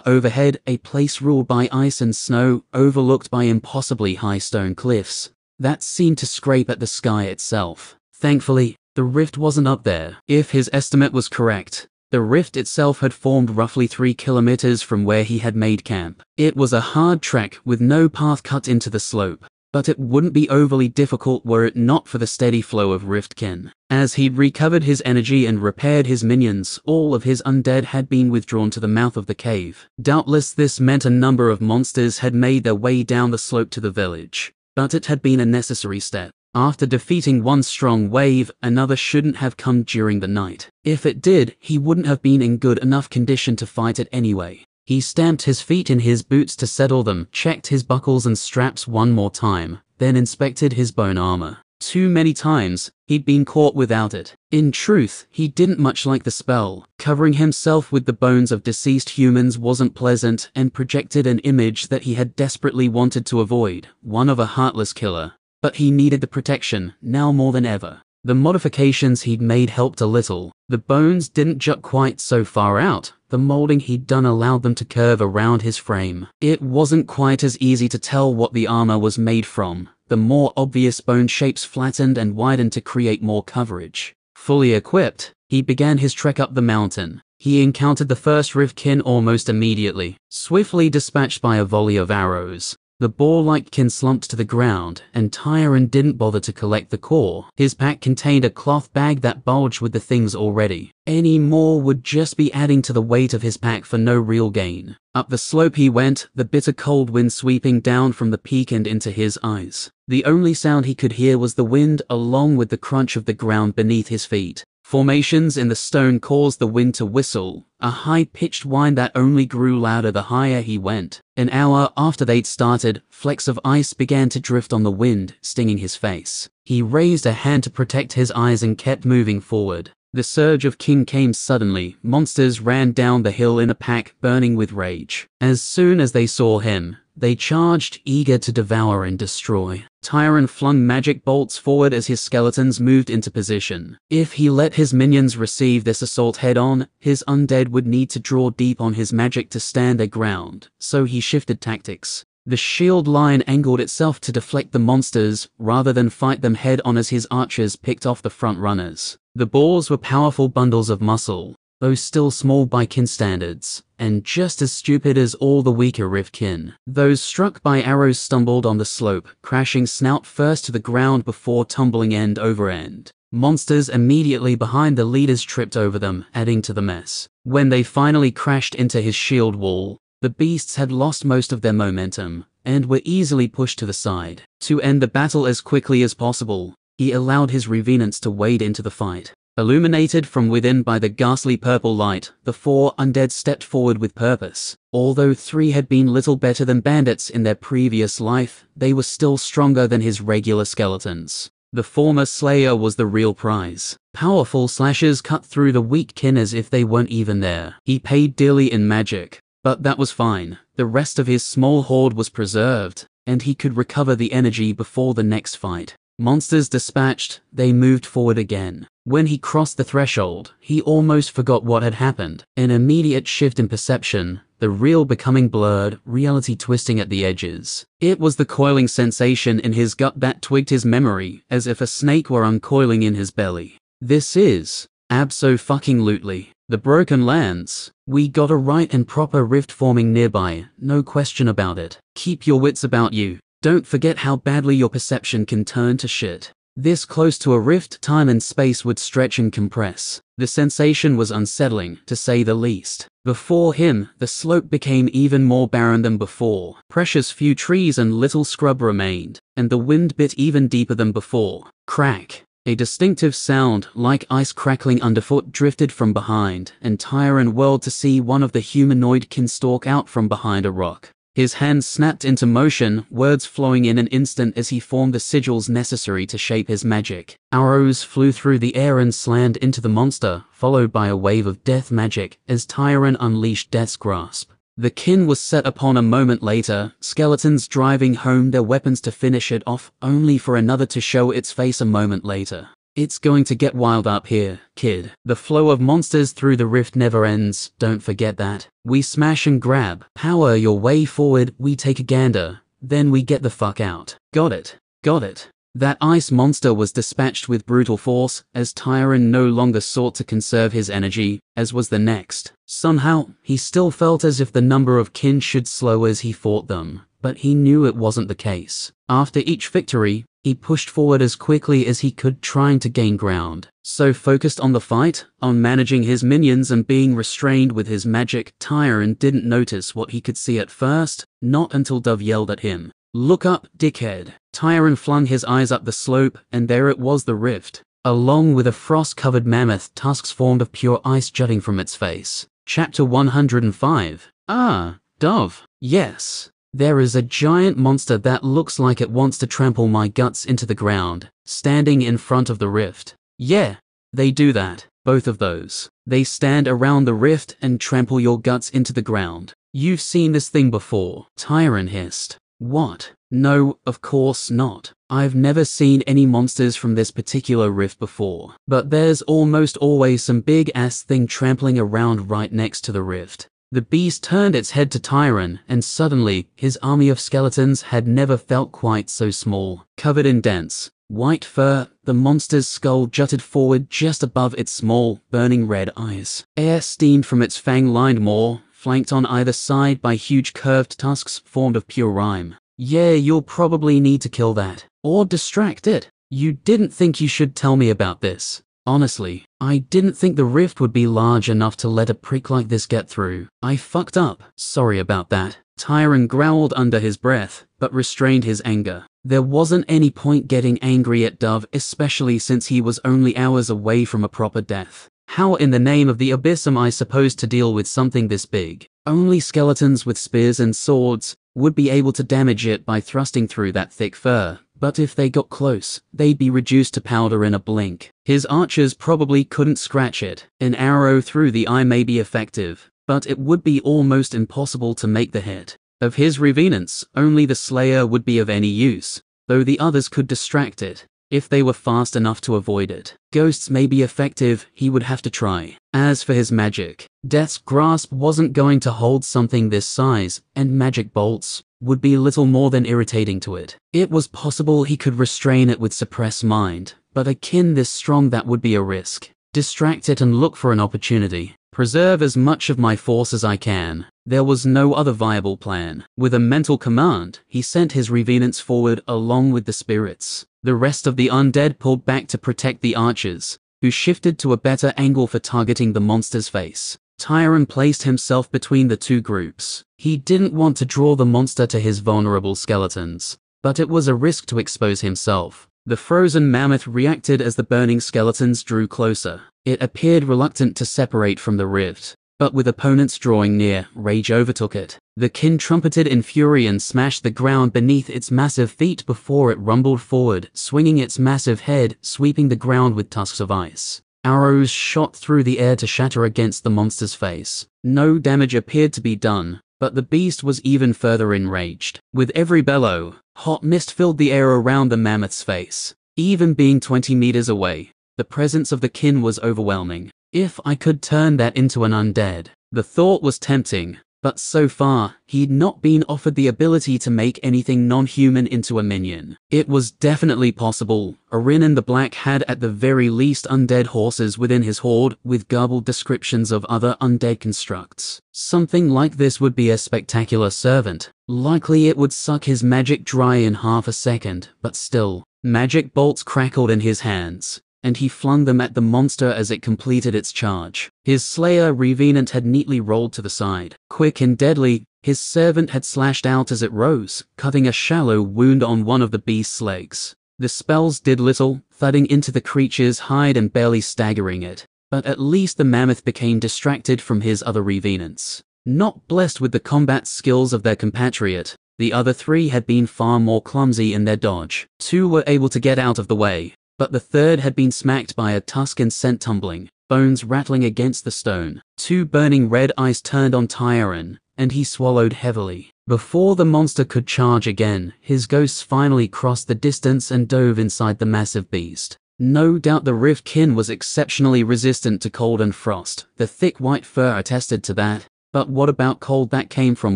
overhead, a place ruled by ice and snow, overlooked by impossibly high stone cliffs that seemed to scrape at the sky itself. Thankfully, the rift wasn't up there. If his estimate was correct, the rift itself had formed roughly 3 kilometers from where he had made camp. It was a hard trek with no path cut into the slope, but it wouldn't be overly difficult were it not for the steady flow of riftkin. As he'd recovered his energy and repaired his minions, all of his undead had been withdrawn to the mouth of the cave. Doubtless this meant a number of monsters had made their way down the slope to the village, but it had been a necessary step. After defeating one strong wave, another shouldn't have come during the night. If it did, he wouldn't have been in good enough condition to fight it anyway. He stamped his feet in his boots to settle them, checked his buckles and straps one more time, then inspected his bone armor. Too many times, he'd been caught without it. In truth, he didn't much like the spell. Covering himself with the bones of deceased humans wasn't pleasant and projected an image that he had desperately wanted to avoid, one of a heartless killer. But he needed the protection, now more than ever. The modifications he'd made helped a little. The bones didn't jut quite so far out. The molding he'd done allowed them to curve around his frame. It wasn't quite as easy to tell what the armor was made from. The more obvious bone shapes flattened and widened to create more coverage. Fully equipped, he began his trek up the mountain. He encountered the first riftkin almost immediately, swiftly dispatched by a volley of arrows. The boar-like kin slumped to the ground, and Tyron didn't bother to collect the core. His pack contained a cloth bag that bulged with the things already. Any more would just be adding to the weight of his pack for no real gain. Up the slope he went, the bitter cold wind sweeping down from the peak and into his eyes. The only sound he could hear was the wind, along with the crunch of the ground beneath his feet. Formations in the stone caused the wind to whistle, a high-pitched whine that only grew louder the higher he went. An hour after they'd started, flecks of ice began to drift on the wind, stinging his face. He raised a hand to protect his eyes and kept moving forward. The surge of kin came suddenly. Monsters ran down the hill in a pack, burning with rage. As soon as they saw him, they charged, eager to devour and destroy. Tyron flung magic bolts forward as his skeletons moved into position. If he let his minions receive this assault head-on, his undead would need to draw deep on his magic to stand their ground, so he shifted tactics. The shield line angled itself to deflect the monsters, rather than fight them head-on as his archers picked off the front runners. The boars were powerful bundles of muscle, though still small by kin standards, and just as stupid as all the weaker riftkin. Those struck by arrows stumbled on the slope, crashing snout first to the ground before tumbling end over end. Monsters immediately behind the leaders tripped over them, adding to the mess. When they finally crashed into his shield wall, the beasts had lost most of their momentum, and were easily pushed to the side. To end the battle as quickly as possible, he allowed his revenants to wade into the fight. Illuminated from within by the ghastly purple light, the 4 undead stepped forward with purpose. Although 3 had been little better than bandits in their previous life, they were still stronger than his regular skeletons. The former slayer was the real prize. Powerful slashes cut through the weak kin as if they weren't even there. He paid dearly in magic, but that was fine. The rest of his small horde was preserved, and he could recover the energy before the next fight. Monsters dispatched, they moved forward again. When he crossed the threshold, he almost forgot what had happened. An immediate shift in perception, the real becoming blurred, reality twisting at the edges. It was the coiling sensation in his gut that twigged his memory, as if a snake were uncoiling in his belly. This is abso-fucking-lutely the Broken Lands. We got a right and proper rift forming nearby, no question about it. Keep your wits about you. Don't forget how badly your perception can turn to shit. This close to a rift, time and space would stretch and compress. The sensation was unsettling, to say the least. Before him, the slope became even more barren than before. Precious few trees and little scrub remained, and the wind bit even deeper than before. Crack! A distinctive sound, like ice crackling underfoot, drifted from behind, and Tyron whirled to see one of the humanoid kin stalk out from behind a rock. His hands snapped into motion, words flowing in an instant as he formed the sigils necessary to shape his magic. Arrows flew through the air and slammed into the monster, followed by a wave of death magic as Tyron unleashed Death's Grasp. The kin was set upon a moment later, skeletons driving home their weapons to finish it off, only for another to show its face a moment later. It's going to get wild up here, kid. The flow of monsters through the rift never ends, don't forget that. We smash and grab, power your way forward, we take a gander, then we get the fuck out. Got it. Got it. That ice monster was dispatched with brutal force, as Tyron no longer sought to conserve his energy, as was the next. Somehow, he still felt as if the number of kin should slow as he fought them, but he knew it wasn't the case. After each victory, he pushed forward as quickly as he could, trying to gain ground. So focused on the fight, on managing his minions and being restrained with his magic, Tyron didn't notice what he could see at first, not until Dove yelled at him. "Look up, dickhead." Tyron flung his eyes up the slope, and there it was, the rift. Along with a frost-covered mammoth, tusks formed of pure ice jutting from its face. Chapter 105. Ah, Dove. Yes. There is a giant monster that looks like it wants to trample my guts into the ground, standing in front of the rift. Yeah, they do that. Both of those. They stand around the rift and trample your guts into the ground. You've seen this thing before, Tyron hissed. What? No, of course not. I've never seen any monsters from this particular rift before. But there's almost always some big-ass thing trampling around right next to the rift. The beast turned its head to Tyron, and suddenly, his army of skeletons had never felt quite so small. Covered in dense, white fur, the monster's skull jutted forward just above its small, burning red eyes. Air steamed from its fang-lined maw, flanked on either side by huge curved tusks formed of pure rime. Yeah, you'll probably need to kill that. Or distract it. You didn't think you should tell me about this. Honestly, I didn't think the rift would be large enough to let a prick like this get through. I fucked up. Sorry about that. Tyron growled under his breath, but restrained his anger. There wasn't any point getting angry at Dove, especially since he was only hours away from a proper death. How in the name of the abyss am I supposed to deal with something this big? Only skeletons with spears and swords would be able to damage it by thrusting through that thick fur. But if they got close, they'd be reduced to powder in a blink. His archers probably couldn't scratch it. An arrow through the eye may be effective, but it would be almost impossible to make the hit. Of his revenants, only the Slayer would be of any use, though the others could distract it, if they were fast enough to avoid it. Ghosts may be effective, he would have to try. As for his magic, Death's Grasp wasn't going to hold something this size, and magic bolts would be little more than irritating to it. It was possible he could restrain it with Suppress Mind, but a kin this strong, that would be a risk. Distract it and look for an opportunity. Preserve as much of my force as I can. There was no other viable plan. With a mental command, he sent his revenants forward along with the spirits. The rest of the undead pulled back to protect the archers, who shifted to a better angle for targeting the monster's face. Tyron placed himself between the two groups. He didn't want to draw the monster to his vulnerable skeletons, but it was a risk to expose himself. The frozen mammoth reacted as the burning skeletons drew closer. It appeared reluctant to separate from the rift, but with opponents drawing near, rage overtook it. The kin trumpeted in fury and smashed the ground beneath its massive feet before it rumbled forward, swinging its massive head, sweeping the ground with tusks of ice. Arrows shot through the air to shatter against the monster's face. No damage appeared to be done, but the beast was even further enraged. With every bellow, hot mist filled the air around the mammoth's face. Even being 20 meters away, the presence of the kin was overwhelming. If I could turn that into an undead. The thought was tempting, but so far, he'd not been offered the ability to make anything non-human into a minion. It was definitely possible. Orin the Black had at the very least undead horses within his horde, with garbled descriptions of other undead constructs. Something like this would be a spectacular servant. Likely it would suck his magic dry in half a second, but still. Magic bolts crackled in his hands, and he flung them at the monster as it completed its charge. His slayer revenant had neatly rolled to the side. Quick and deadly, his servant had slashed out as it rose, cutting a shallow wound on one of the beast's legs. The spells did little, thudding into the creature's hide and barely staggering it, but at least the mammoth became distracted from his other revenants. Not blessed with the combat skills of their compatriot, the other three had been far more clumsy in their dodge. Two were able to get out of the way, but the third had been smacked by a tusk and sent tumbling, bones rattling against the stone. Two burning red eyes turned on Tyron, and he swallowed heavily. Before the monster could charge again, his ghosts finally crossed the distance and dove inside the massive beast. No doubt the riftkin was exceptionally resistant to cold and frost. The thick white fur attested to that. But what about cold that came from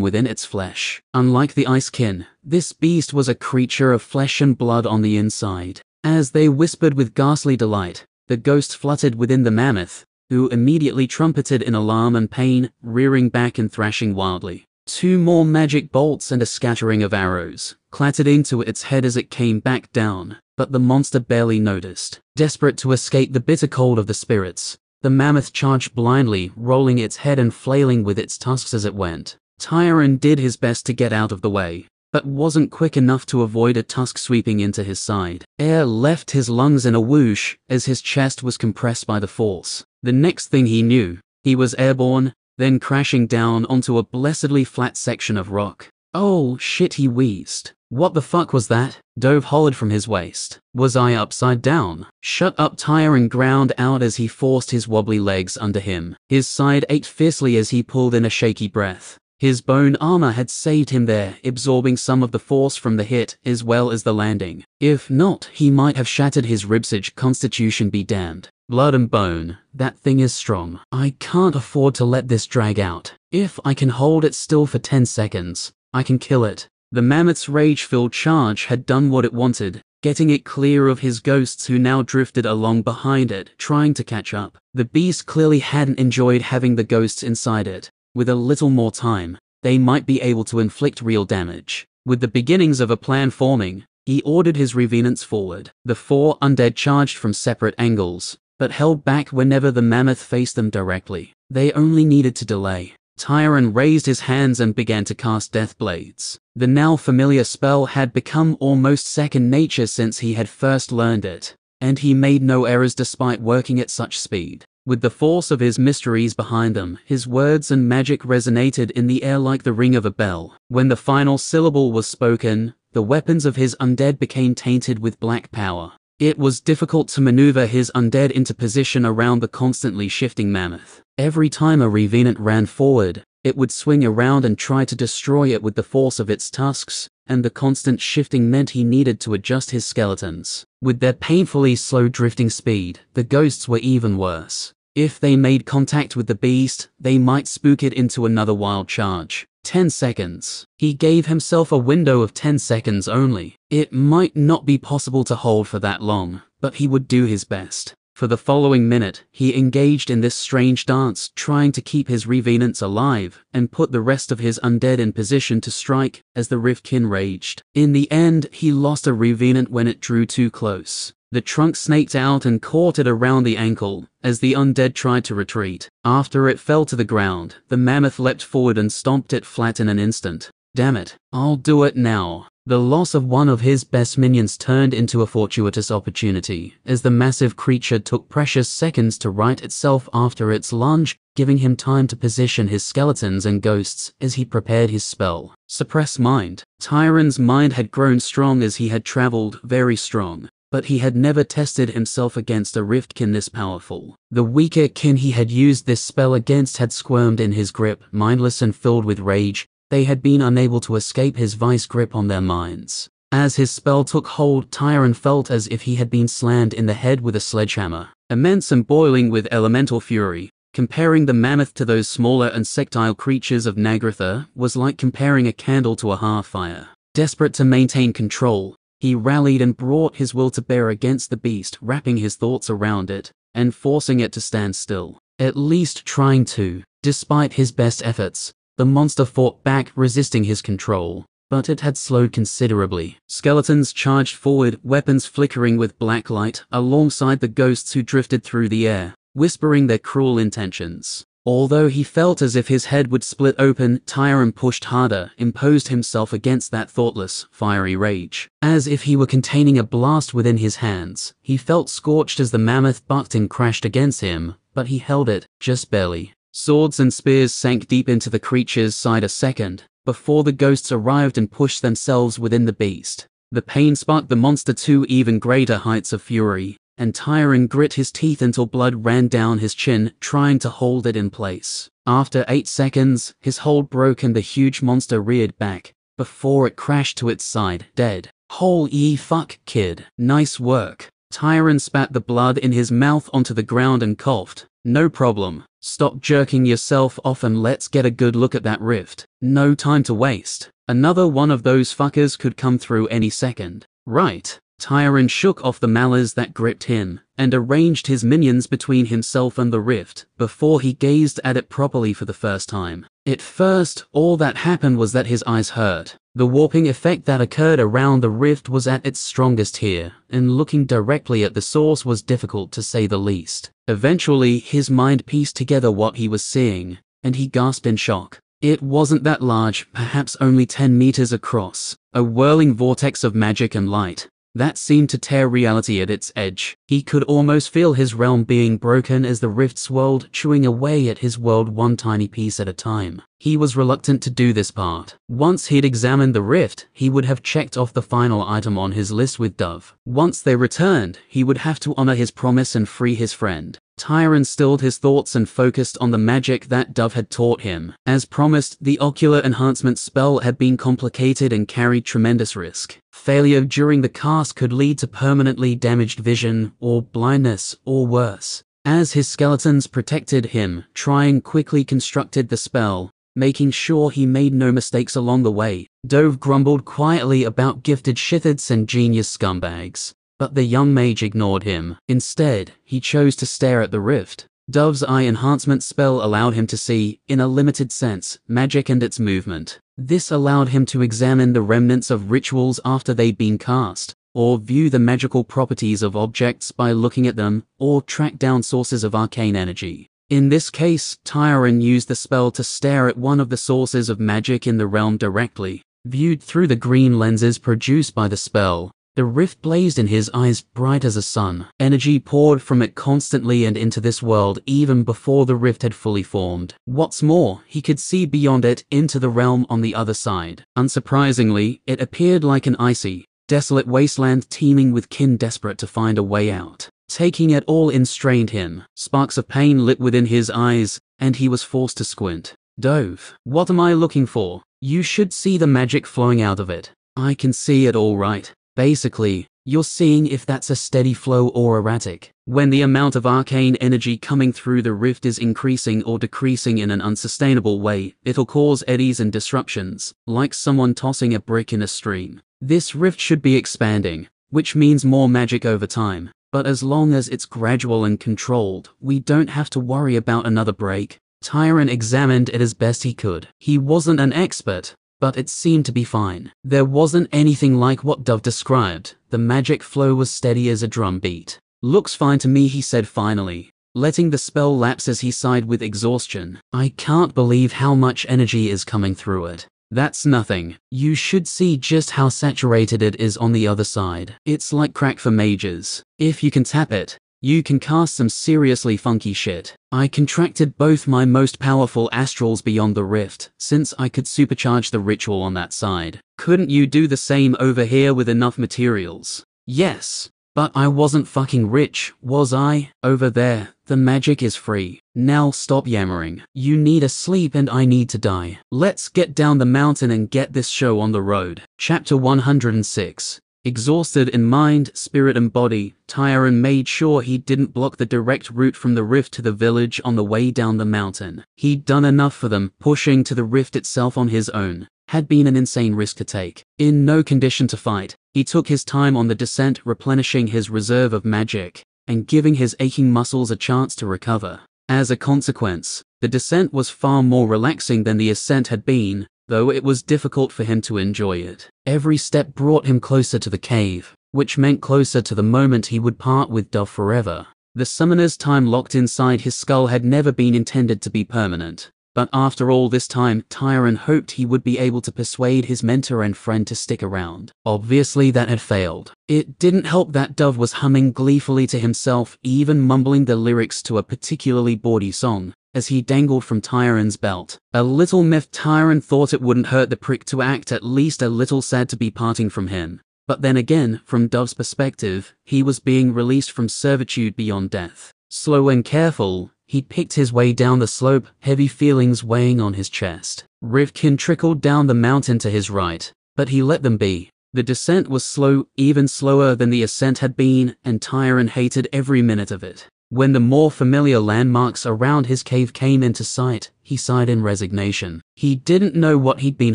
within its flesh? Unlike the icekin, this beast was a creature of flesh and blood on the inside. As they whispered with ghastly delight, the ghost fluttered within the mammoth, who immediately trumpeted in alarm and pain, rearing back and thrashing wildly. Two more magic bolts and a scattering of arrows clattered into its head as it came back down, but the monster barely noticed. Desperate to escape the bitter cold of the spirits, the mammoth charged blindly, rolling its head and flailing with its tusks as it went. Tyron did his best to get out of the way, but wasn't quick enough to avoid a tusk sweeping into his side. Air left his lungs in a whoosh as his chest was compressed by the force. The next thing he knew, he was airborne, then crashing down onto a blessedly flat section of rock. "Oh shit," he wheezed. "What the fuck was that?" Dove hollered from his waist. "Was I upside down?" "Shut up," Tyron ground out as he forced his wobbly legs under him. His side ached fiercely as he pulled in a shaky breath. His bone armor had saved him there, absorbing some of the force from the hit as well as the landing. If not, he might have shattered his ribsage. Constitution be damned. Blood and bone, that thing is strong. I can't afford to let this drag out. If I can hold it still for 10 seconds, I can kill it. The mammoth's rage-filled charge had done what it wanted, getting it clear of his ghosts who now drifted along behind it, trying to catch up. The beast clearly hadn't enjoyed having the ghosts inside it. With a little more time, they might be able to inflict real damage. With the beginnings of a plan forming, he ordered his revenants forward. The four undead charged from separate angles, but held back whenever the mammoth faced them directly. They only needed to delay. Tyron raised his hands and began to cast Death Blades. The now familiar spell had become almost second nature since he had first learned it, and he made no errors despite working at such speed. With the force of his mysteries behind them, his words and magic resonated in the air like the ring of a bell. When the final syllable was spoken, the weapons of his undead became tainted with black power. It was difficult to maneuver his undead into position around the constantly shifting mammoth. Every time a revenant ran forward, it would swing around and try to destroy it with the force of its tusks, and the constant shifting meant he needed to adjust his skeletons. With their painfully slow drifting speed, the ghosts were even worse. If they made contact with the beast, they might spook it into another wild charge. 10 seconds. He gave himself a window of 10 seconds only. It might not be possible to hold for that long, but he would do his best. For the following minute, he engaged in this strange dance, trying to keep his revenants alive and put the rest of his undead in position to strike as the riftkin raged. In the end, he lost a revenant when it drew too close. The trunk snaked out and caught it around the ankle as the undead tried to retreat. After it fell to the ground, the mammoth leapt forward and stomped it flat in an instant. Damn it, I'll do it now. The loss of one of his best minions turned into a fortuitous opportunity, as the massive creature took precious seconds to right itself after its lunge, giving him time to position his skeletons and ghosts as he prepared his spell. Suppress mind. Tyron's mind had grown strong as he had traveled, very strong. But he had never tested himself against a riftkin this powerful. The weaker kin he had used this spell against had squirmed in his grip, mindless and filled with rage. They had been unable to escape his vice grip on their minds. As his spell took hold, Tyron felt as if he had been slammed in the head with a sledgehammer. Immense and boiling with elemental fury, comparing the mammoth to those smaller insectile creatures of Nagratha was like comparing a candle to a hearthfire. Desperate to maintain control, he rallied and brought his will to bear against the beast, wrapping his thoughts around it and forcing it to stand still. At least trying to. Despite his best efforts, the monster fought back, resisting his control. but it had slowed considerably. Skeletons charged forward, weapons flickering with black light, alongside the ghosts who drifted through the air, whispering their cruel intentions. Although he felt as if his head would split open, Tyron pushed harder, imposed himself against that thoughtless, fiery rage. As if he were containing a blast within his hands, he felt scorched as the mammoth bucked and crashed against him, but he held it, just barely. Swords and spears sank deep into the creature's side a second, before the ghosts arrived and pushed themselves within the beast. The pain sparked the monster to even greater heights of fury, and Tyron grit his teeth until blood ran down his chin, trying to hold it in place. After 8 seconds, his hold broke and the huge monster reared back, before it crashed to its side, dead. Holy fuck, kid. Nice work. Tyron spat the blood in his mouth onto the ground and coughed. No problem. Stop jerking yourself off and let's get a good look at that rift. No time to waste. Another one of those fuckers could come through any second. Right. Tyron shook off the malice that gripped him, and arranged his minions between himself and the rift, before he gazed at it properly for the first time. At first, all that happened was that his eyes hurt. The warping effect that occurred around the rift was at its strongest here, and looking directly at the source was difficult to say the least. Eventually, his mind pieced together what he was seeing, and he gasped in shock. It wasn't that large, perhaps only 10 meters across, a whirling vortex of magic and light that seemed to tear reality at its edge. He could almost feel his realm being broken as the rift swirled, chewing away at his world one tiny piece at a time. He was reluctant to do this part. Once he'd examined the rift, he would have checked off the final item on his list with Dove. Once they returned, he would have to honor his promise and free his friend. Tyron stilled his thoughts and focused on the magic that Dove had taught him. As promised, the ocular enhancement spell had been complicated and carried tremendous risk. Failure during the cast could lead to permanently damaged vision, or blindness, or worse. As his skeletons protected him, Tryon quickly constructed the spell, making sure he made no mistakes along the way. Dove grumbled quietly about gifted shitheds and genius scumbags. But the young mage ignored him. Instead, he chose to stare at the rift. Dove's eye enhancement spell allowed him to see, in a limited sense, magic and its movement. This allowed him to examine the remnants of rituals after they'd been cast, or view the magical properties of objects by looking at them, or track down sources of arcane energy. In this case, Tyron used the spell to stare at one of the sources of magic in the realm directly. Viewed through the green lenses produced by the spell, the rift blazed in his eyes, bright as a sun. Energy poured from it constantly and into this world even before the rift had fully formed. What's more, he could see beyond it into the realm on the other side. Unsurprisingly, it appeared like an icy, desolate wasteland teeming with kin desperate to find a way out. Taking it all in strained him. Sparks of pain lit within his eyes, and he was forced to squint. Dove, what am I looking for? You should see the magic flowing out of it. I can see it all right. Basically, you're seeing if that's a steady flow or erratic. When the amount of arcane energy coming through the rift is increasing or decreasing in an unsustainable way, it'll cause eddies and disruptions, like someone tossing a brick in a stream. This rift should be expanding, which means more magic over time. But as long as it's gradual and controlled, we don't have to worry about another break. Tyron examined it as best he could. He wasn't an expert, but it seemed to be fine. There wasn't anything like what Dove described. The magic flow was steady as a drum beat. Looks fine to me, he said finally, letting the spell lapse as he sighed with exhaustion. I can't believe how much energy is coming through it. That's nothing. You should see just how saturated it is on the other side. It's like crack for mages. If you can tap it, you can cast some seriously funky shit. I contracted both my most powerful astrals beyond the rift, since I could supercharge the ritual on that side. Couldn't you do the same over here with enough materials? Yes, but I wasn't fucking rich, was I? Over there, the magic is free. Now stop yammering. You need a sleep and I need to die. Let's get down the mountain and get this show on the road. Chapter 106. Exhausted in mind, spirit and body, Tyron made sure he didn't block the direct route from the rift to the village on the way down the mountain. He'd done enough for them. Pushing to the rift itself on his own had been an insane risk to take. In no condition to fight, he took his time on the descent, replenishing his reserve of magic, and giving his aching muscles a chance to recover. As a consequence, the descent was far more relaxing than the ascent had been, though it was difficult for him to enjoy it. Every step brought him closer to the cave, which meant closer to the moment he would part with Dove forever. The summoner's time locked inside his skull had never been intended to be permanent. But after all this time, Tyron hoped he would be able to persuade his mentor and friend to stick around. Obviously that had failed. It didn't help that Dove was humming gleefully to himself, even mumbling the lyrics to a particularly bawdy song, as he dangled from Tyron's belt. A little miffed, Tyron thought it wouldn't hurt the prick to act at least a little sad to be parting from him. But then again, from Dove's perspective, he was being released from servitude beyond death. Slow and careful, he picked his way down the slope, heavy feelings weighing on his chest. Rivkin trickled down the mountain to his right, but he let them be. The descent was slow, even slower than the ascent had been, and Tyron hated every minute of it. When the more familiar landmarks around his cave came into sight, he sighed in resignation. He didn't know what he'd been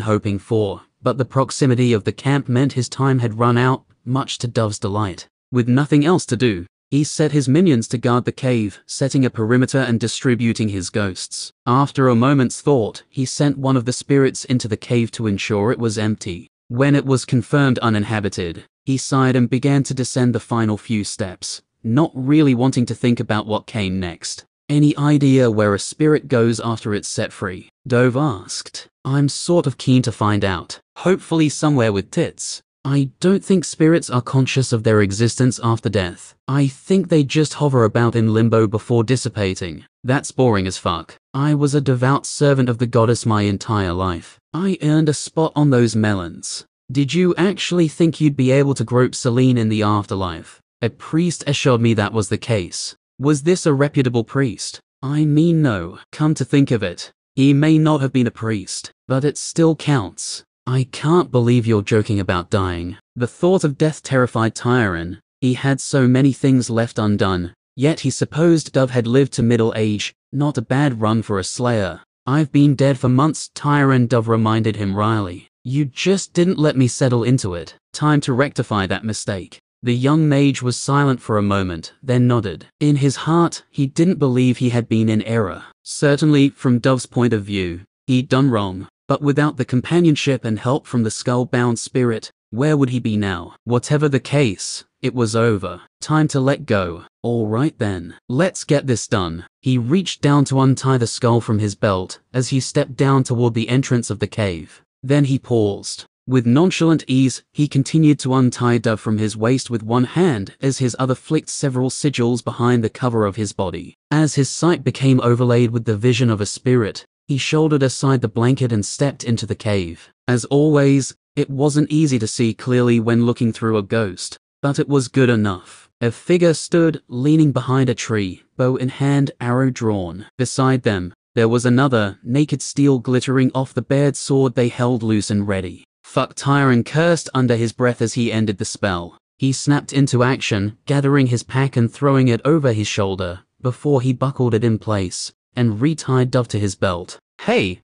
hoping for, but the proximity of the camp meant his time had run out, much to Dove's delight. With nothing else to do, he set his minions to guard the cave, setting a perimeter and distributing his ghosts. After a moment's thought, he sent one of the spirits into the cave to ensure it was empty. When it was confirmed uninhabited, he sighed and began to descend the final few steps, not really wanting to think about what came next. Any idea where a spirit goes after it's set free? Dove asked. I'm sort of keen to find out. Hopefully somewhere with tits. I don't think spirits are conscious of their existence after death. I think they just hover about in limbo before dissipating. That's boring as fuck. I was a devout servant of the goddess my entire life. I earned a spot on those melons. Did you actually think you'd be able to grope Celine in the afterlife? A priest assured me that was the case. Was this a reputable priest? I mean, no. Come to think of it, he may not have been a priest, but it still counts. I can't believe you're joking about dying. The thought of death terrified Tyron. He had so many things left undone, yet he supposed Dove had lived to middle age, not a bad run for a slayer. I've been dead for months, Tyron, Dove reminded him wryly. You just didn't let me settle into it. Time to rectify that mistake. The young mage was silent for a moment, then nodded. In his heart, he didn't believe he had been in error. Certainly, from Dove's point of view, he'd done wrong. But without the companionship and help from the skull-bound spirit, where would he be now? Whatever the case, it was over. Time to let go. All right then, let's get this done. He reached down to untie the skull from his belt as he stepped down toward the entrance of the cave. Then he paused. With nonchalant ease, he continued to untie Dove from his waist with one hand as his other flicked several sigils behind the cover of his body. As his sight became overlaid with the vision of a spirit, he shouldered aside the blanket and stepped into the cave. As always, it wasn't easy to see clearly when looking through a ghost, but it was good enough. A figure stood, leaning behind a tree, bow in hand, arrow drawn. Beside them, there was another, naked steel glittering off the bared sword they held loose and ready. Fuck, Tyron cursed under his breath as he ended the spell. He snapped into action, gathering his pack and throwing it over his shoulder, before he buckled it in place and retied Dove to his belt. Hey,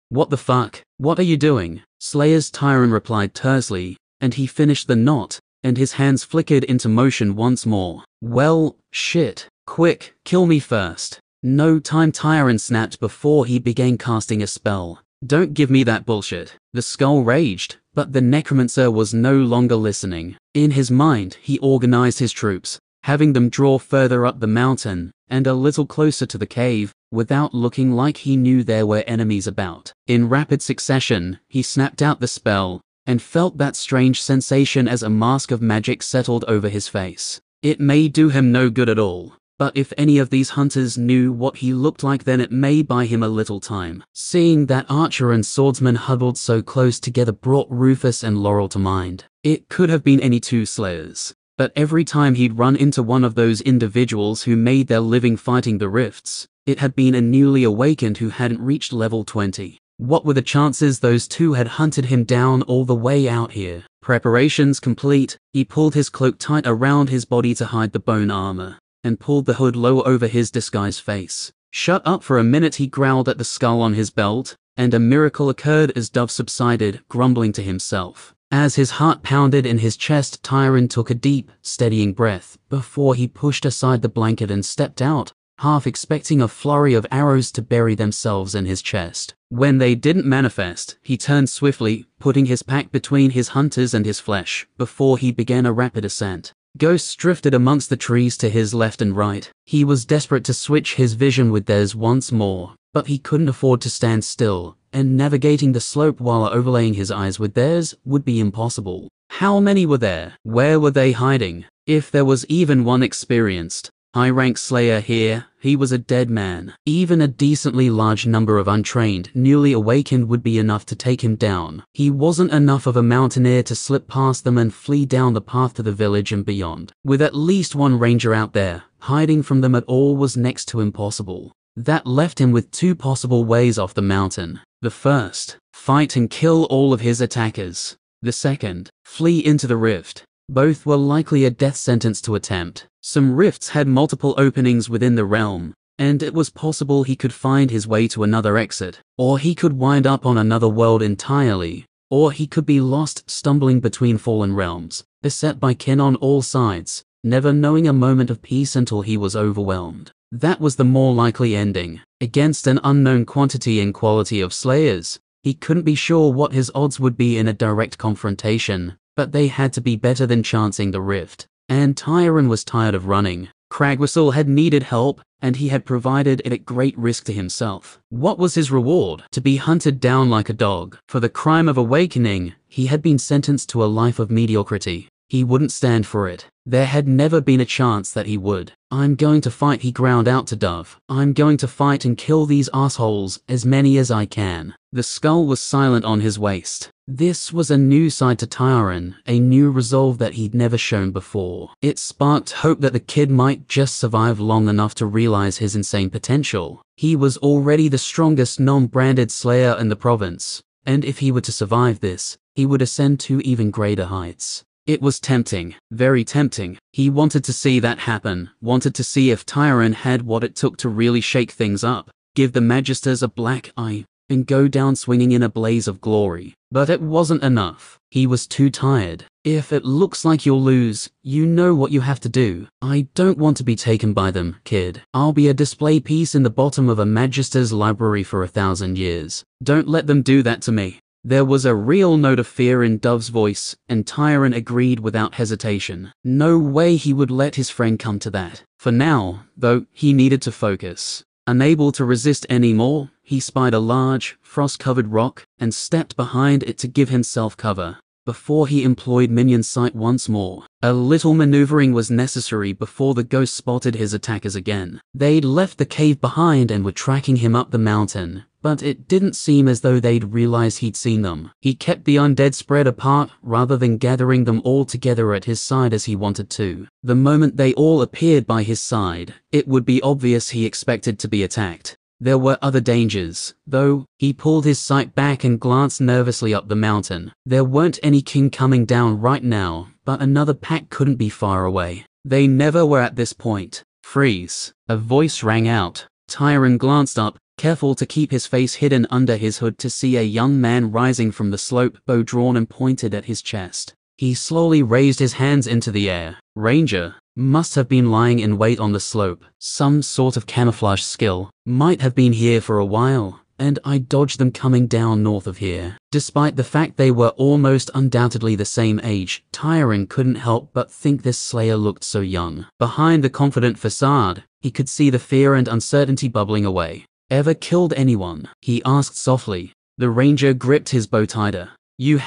what the fuck? What are you doing? Slayer's Tyron replied tersely, and he finished the knot, and his hands flickered into motion once more. Well, shit. Quick, kill me first. No time, Tyron snapped before he began casting a spell. Don't give me that bullshit. The skull raged, but the necromancer was no longer listening. In his mind, he organized his troops, having them draw further up the mountain, and a little closer to the cave, without looking like he knew there were enemies about. In rapid succession, he snapped out the spell, and felt that strange sensation as a mask of magic settled over his face. It may do him no good at all, but if any of these hunters knew what he looked like, then it may buy him a little time. Seeing that archer and swordsman huddled so close together brought Rufus and Laurel to mind. It could have been any two slayers. But every time he'd run into one of those individuals who made their living fighting the rifts, it had been a newly awakened who hadn't reached level 20. What were the chances those two had hunted him down all the way out here? Preparations complete, he pulled his cloak tight around his body to hide the bone armor, and pulled the hood low over his disguised face. Shut up for a minute, he growled at the skull on his belt, and a miracle occurred as Dove subsided, grumbling to himself. As his heart pounded in his chest, Tyron took a deep, steadying breath before he pushed aside the blanket and stepped out, half expecting a flurry of arrows to bury themselves in his chest. When they didn't manifest, he turned swiftly, putting his pack between his hunters and his flesh, before he began a rapid ascent. Ghosts drifted amongst the trees to his left and right. He was desperate to switch his vision with theirs once more, but he couldn't afford to stand still, and navigating the slope while overlaying his eyes with theirs would be impossible. How many were there? Where were they hiding? If there was even one experienced high-rank slayer here, he was a dead man. Even a decently large number of untrained, newly awakened would be enough to take him down. He wasn't enough of a mountaineer to slip past them and flee down the path to the village and beyond. With at least one ranger out there, hiding from them at all was next to impossible. That left him with two possible ways off the mountain. The first, fight and kill all of his attackers. The second, flee into the rift. Both were likely a death sentence to attempt. Some rifts had multiple openings within the realm, and it was possible he could find his way to another exit, or he could wind up on another world entirely, or he could be lost stumbling between fallen realms, beset by kin on all sides, never knowing a moment of peace until he was overwhelmed. That was the more likely ending. Against an unknown quantity and quality of slayers, he couldn't be sure what his odds would be in a direct confrontation, but they had to be better than chancing the rift. And Tyron was tired of running. Cragwhistle had needed help, and he had provided it at great risk to himself. What was his reward? To be hunted down like a dog. For the crime of awakening, he had been sentenced to a life of mediocrity. He wouldn't stand for it. There had never been a chance that he would. I'm going to fight, he ground out to Dove. I'm going to fight and kill these assholes, as many as I can. The skull was silent on his waist. This was a new side to Tyron, a new resolve that he'd never shown before. It sparked hope that the kid might just survive long enough to realize his insane potential. He was already the strongest non-branded slayer in the province, and if he were to survive this, he would ascend to even greater heights. It was tempting, very tempting. He wanted to see that happen, wanted to see if Tyron had what it took to really shake things up, give the Magisters a black eye, and go down swinging in a blaze of glory. But it wasn't enough. He was too tired. If it looks like you'll lose, you know what you have to do. I don't want to be taken by them, kid. I'll be a display piece in the bottom of a Magister's library for 1,000 years. Don't let them do that to me. There was a real note of fear in Dove's voice, and Tyron agreed without hesitation. No way he would let his friend come to that. For now, though, he needed to focus. Unable to resist anymore, he spied a large, frost-covered rock and stepped behind it to give himself cover. Before he employed minion sight once more, a little maneuvering was necessary before the ghost spotted his attackers again. They'd left the cave behind and were tracking him up the mountain, but it didn't seem as though they'd realized he'd seen them. He kept the undead spread apart rather than gathering them all together at his side as he wanted to. The moment they all appeared by his side, it would be obvious he expected to be attacked. There were other dangers, though. He pulled his sight back and glanced nervously up the mountain. There weren't any kin coming down right now, but another pack couldn't be far away. They never were at this point. Freeze! A voice rang out. Tyron glanced up, careful to keep his face hidden under his hood, to see a young man rising from the slope, bow drawn and pointed at his chest. He slowly raised his hands into the air. Ranger. Must have been lying in wait on the slope. Some sort of camouflage skill. Might have been here for a while, and I dodged them coming down north of here. Despite the fact they were almost undoubtedly the same age, Tyron couldn't help but think this slayer looked so young. Behind the confident facade, he could see the fear and uncertainty bubbling away. Ever killed anyone? He asked softly. The ranger gripped his bow tighter. You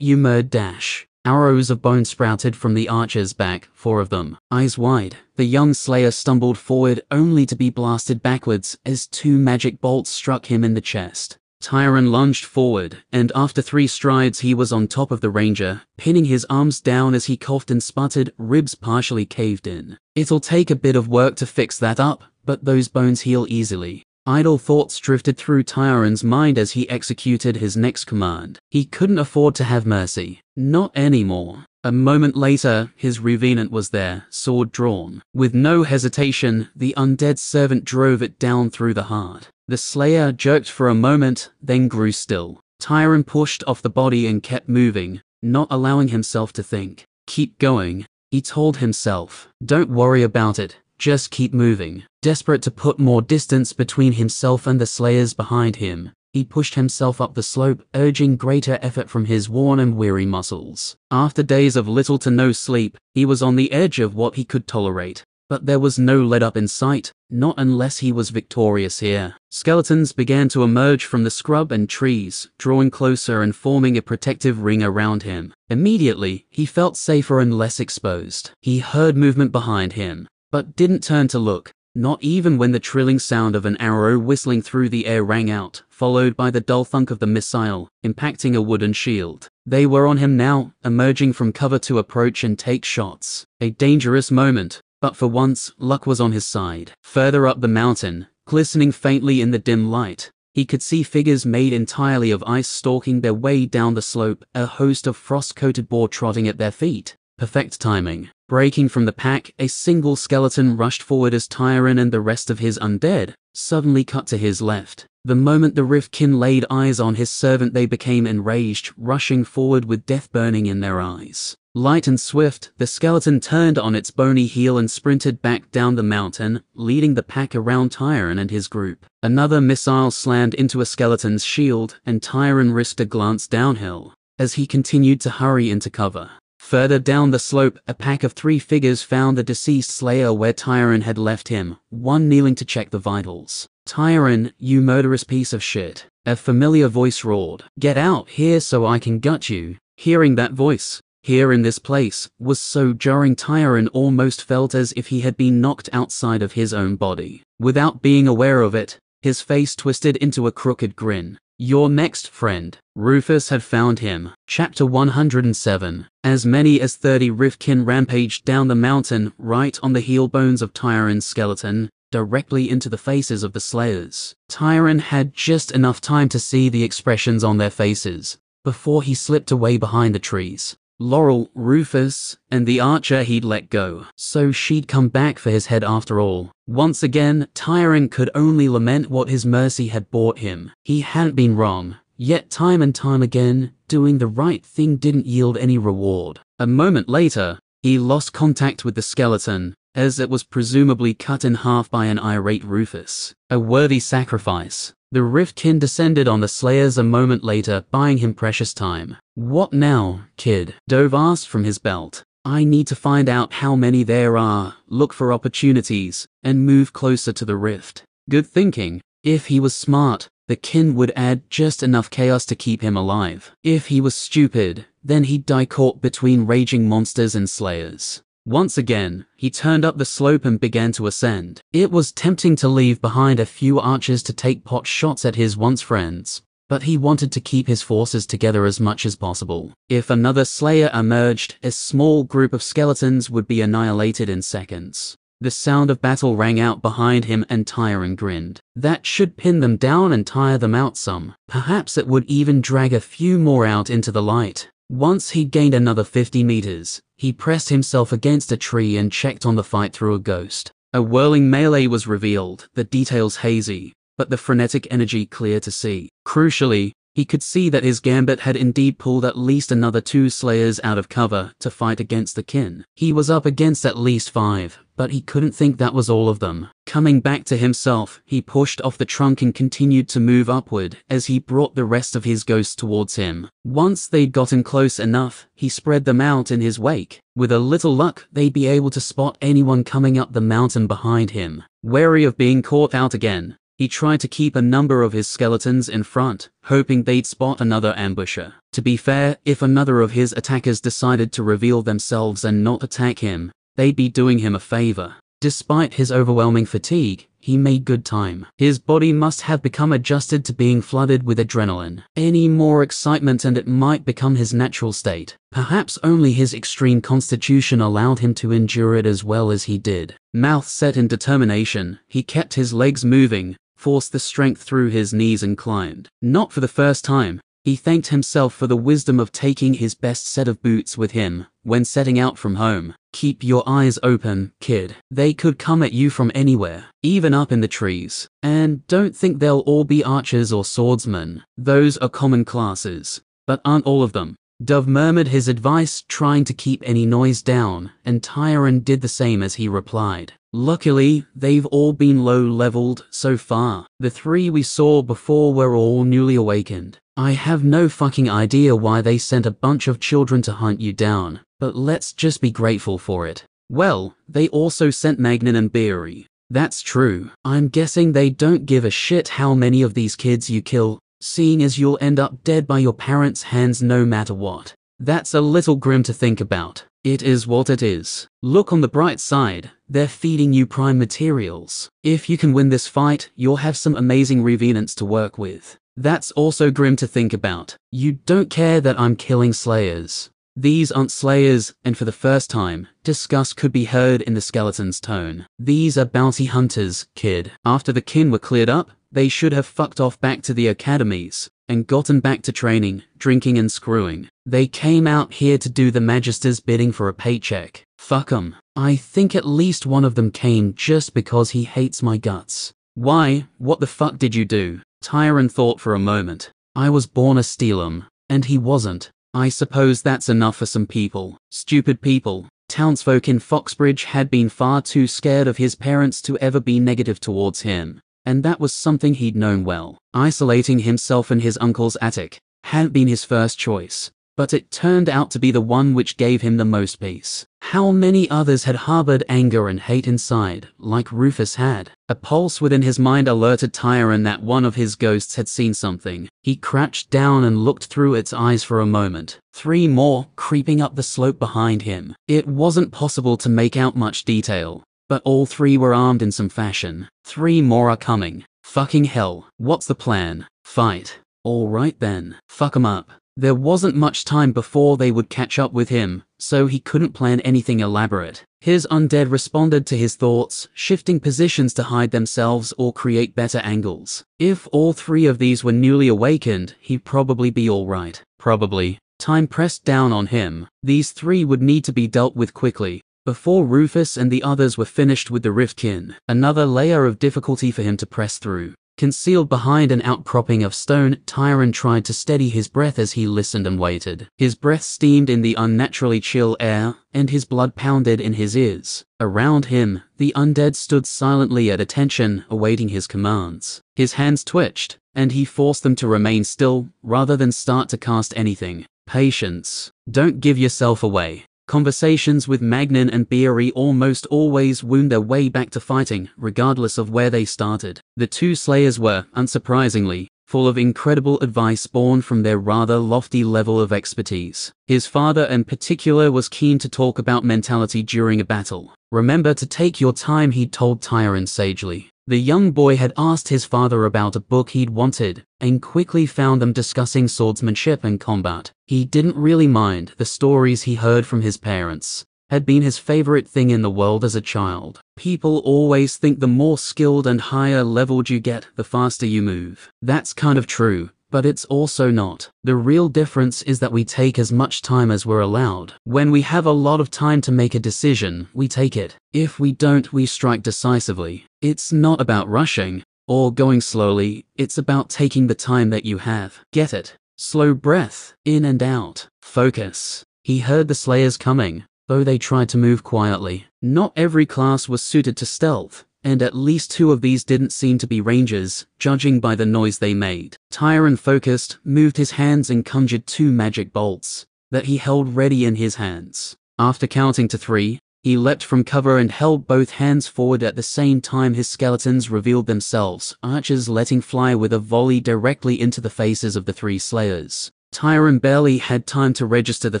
murdered dash. Arrows of bone sprouted from the archer's back, 4 of them. Eyes wide, the young slayer stumbled forward only to be blasted backwards as 2 magic bolts struck him in the chest. Tyron lunged forward, and after 3 strides he was on top of the ranger, pinning his arms down as he coughed and sputtered, ribs partially caved in. It'll take a bit of work to fix that up, but those bones heal easily. Idle thoughts drifted through Tyron's mind as he executed his next command. He couldn't afford to have mercy. Not anymore. A moment later, his revenant was there, sword drawn. With no hesitation, the undead servant drove it down through the heart. The slayer jerked for a moment, then grew still. Tyron pushed off the body and kept moving, not allowing himself to think. Keep going, he told himself. Don't worry about it. Just keep moving. Desperate to put more distance between himself and the slayers behind him, he pushed himself up the slope, urging greater effort from his worn and weary muscles. After days of little to no sleep, he was on the edge of what he could tolerate. But there was no let-up in sight, not unless he was victorious here. Skeletons began to emerge from the scrub and trees, drawing closer and forming a protective ring around him. Immediately, he felt safer and less exposed. He heard movement behind him, but didn't turn to look, not even when the trilling sound of an arrow whistling through the air rang out, followed by the dull thunk of the missile, impacting a wooden shield. They were on him now, emerging from cover to approach and take shots. A dangerous moment. But for once, luck was on his side. Further up the mountain, glistening faintly in the dim light, he could see figures made entirely of ice stalking their way down the slope, a host of frost-coated boar trotting at their feet. Perfect timing. Breaking from the pack, a single skeleton rushed forward as Tyron and the rest of his undead suddenly cut to his left. The moment the Riftkin laid eyes on his servant, they became enraged, rushing forward with death burning in their eyes. Light and swift, the skeleton turned on its bony heel and sprinted back down the mountain, leading the pack around Tyron and his group. Another missile slammed into a skeleton's shield, and Tyron risked a glance downhill as he continued to hurry into cover. Further down the slope, a pack of 3 figures found the deceased slayer where Tyron had left him, one kneeling to check the vitals. "Tyron, you murderous piece of shit," a familiar voice roared. "Get out here so I can gut you." Hearing that voice, here in this place, was so jarring Tyron almost felt as if he had been knocked outside of his own body. Without being aware of it, his face twisted into a crooked grin. "Your next friend." Rufus had found him. Chapter 107. As many as 30 Riftkin rampaged down the mountain, right on the heel bones of Tyron's skeleton, directly into the faces of the slayers. Tyron had just enough time to see the expressions on their faces before he slipped away behind the trees. Laurel, Rufus, and the archer he'd let go. So she'd come back for his head after all. Once again, Tyron could only lament what his mercy had brought him. He hadn't been wrong, yet time and time again, doing the right thing didn't yield any reward. A moment later, he lost contact with the skeleton, as it was presumably cut in half by an irate Rufus. A worthy sacrifice. The Riftkin descended on the slayers a moment later, buying him precious time. "What now, kid?" Dove asked from his belt. "I need to find out how many there are, look for opportunities, and move closer to the rift." Good thinking. If he was smart, the kin would add just enough chaos to keep him alive. If he was stupid, then he'd die caught between raging monsters and slayers. Once again, he turned up the slope and began to ascend. It was tempting to leave behind a few archers to take pot shots at his once friends, but he wanted to keep his forces together as much as possible. If another slayer emerged, a small group of skeletons would be annihilated in seconds. The sound of battle rang out behind him and Tyron grinned. That should pin them down and tire them out some. Perhaps it would even drag a few more out into the light. Once he'd gained another 50 meters, he pressed himself against a tree and checked on the fight through a ghost. A whirling melee was revealed, the details hazy, but the frenetic energy clear to see. Crucially, he could see that his gambit had indeed pulled at least another 2 slayers out of cover to fight against the kin. He was up against at least 5, but he couldn't think that was all of them. Coming back to himself, he pushed off the trunk and continued to move upward as he brought the rest of his ghosts towards him. Once they'd gotten close enough, he spread them out in his wake. With a little luck, they'd be able to spot anyone coming up the mountain behind him. Wary of being caught out again, he tried to keep a number of his skeletons in front, hoping they'd spot another ambusher. To be fair, if another of his attackers decided to reveal themselves and not attack him, they'd be doing him a favor. Despite his overwhelming fatigue, he made good time. His body must have become adjusted to being flooded with adrenaline. Any more excitement and it might become his natural state. Perhaps only his extreme constitution allowed him to endure it as well as he did. Mouth set in determination, he kept his legs moving, forced the strength through his knees and climbed. Not for the first time, he thanked himself for the wisdom of taking his best set of boots with him when setting out from home. Keep your eyes open, kid. They could come at you from anywhere, even up in the trees. And don't think they'll all be archers or swordsmen. Those are common classes, but aren't all of them. Dove murmured his advice, trying to keep any noise down, and Tyron did the same as he replied. Luckily, they've all been low-leveled so far. The three we saw before were all newly awakened. I have no fucking idea why they sent a bunch of children to hunt you down, but let's just be grateful for it. Well, they also sent Magnan and Beery. That's true. I'm guessing they don't give a shit how many of these kids you kill, seeing as you'll end up dead by your parents' hands no matter what. That's a little grim to think about. It is what it is. Look on the bright side, they're feeding you prime materials. If you can win this fight, you'll have some amazing revenants to work with. That's also grim to think about. You don't care that I'm killing slayers. These aren't slayers, and for the first time, disgust could be heard in the skeleton's tone. These are bounty hunters, kid. After the kin were cleared up, they should have fucked off back to the academies, and gotten back to training, drinking and screwing. They came out here to do the Magister's bidding for a paycheck. Fuck 'em. I think at least one of them came just because he hates my guts. Why? What the fuck did you do? Tyron thought for a moment. I was born a Steelum, and he wasn't. I suppose that's enough for some people. Stupid people. Townsfolk in Foxbridge had been far too scared of his parents to ever be negative towards him, and that was something he'd known well. Isolating himself in his uncle's attic had been his first choice, but it turned out to be the one which gave him the most peace. How many others had harbored anger and hate inside, like Rufus had? A pulse within his mind alerted Tyron that one of his ghosts had seen something. He crouched down and looked through its eyes for a moment. 3 more creeping up the slope behind him. It wasn't possible to make out much detail, but all 3 were armed in some fashion. 3 more are coming. Fucking hell. What's the plan? Fight. Alright then. Fuck 'em up. There wasn't much time before they would catch up with him, so he couldn't plan anything elaborate. His undead responded to his thoughts, shifting positions to hide themselves or create better angles. If all 3 of these were newly awakened, he'd probably be alright. Probably. Time pressed down on him. These 3 would need to be dealt with quickly, before Rufus and the others were finished with the Riftkin. Another layer of difficulty for him to press through. Concealed behind an outcropping of stone, Tyron tried to steady his breath as he listened and waited. His breath steamed in the unnaturally chill air, and his blood pounded in his ears. Around him, the undead stood silently at attention, awaiting his commands. His hands twitched, and he forced them to remain still, rather than start to cast anything. Patience. Don't give yourself away. Conversations with Magnan and Beery almost always wound their way back to fighting, regardless of where they started. The 2 slayers were, unsurprisingly, full of incredible advice born from their rather lofty level of expertise. His father in particular was keen to talk about mentality during a battle. Remember to take your time, he'd told Tyron sagely. The young boy had asked his father about a book he'd wanted, and quickly found them discussing swordsmanship and combat. He didn't really mind. The stories he heard from his parents had been his favorite thing in the world as a child. People always think the more skilled and higher leveled you get, the faster you move. That's kind of true, but it's also not. The real difference is that we take as much time as we're allowed. When we have a lot of time to make a decision, we take it. If we don't, we strike decisively. It's not about rushing or going slowly, it's about taking the time that you have. Get it? Slow breath, in and out. Focus. He heard the slayers coming, though they tried to move quietly. Not every class was suited to stealth, and at least 2 of these didn't seem to be rangers, judging by the noise they made. Tyron focused, moved his hands and conjured 2 magic bolts that he held ready in his hands. After counting to 3, he leapt from cover and held both hands forward at the same time his skeletons revealed themselves, archers letting fly with a volley directly into the faces of the 3 slayers. Tyron barely had time to register the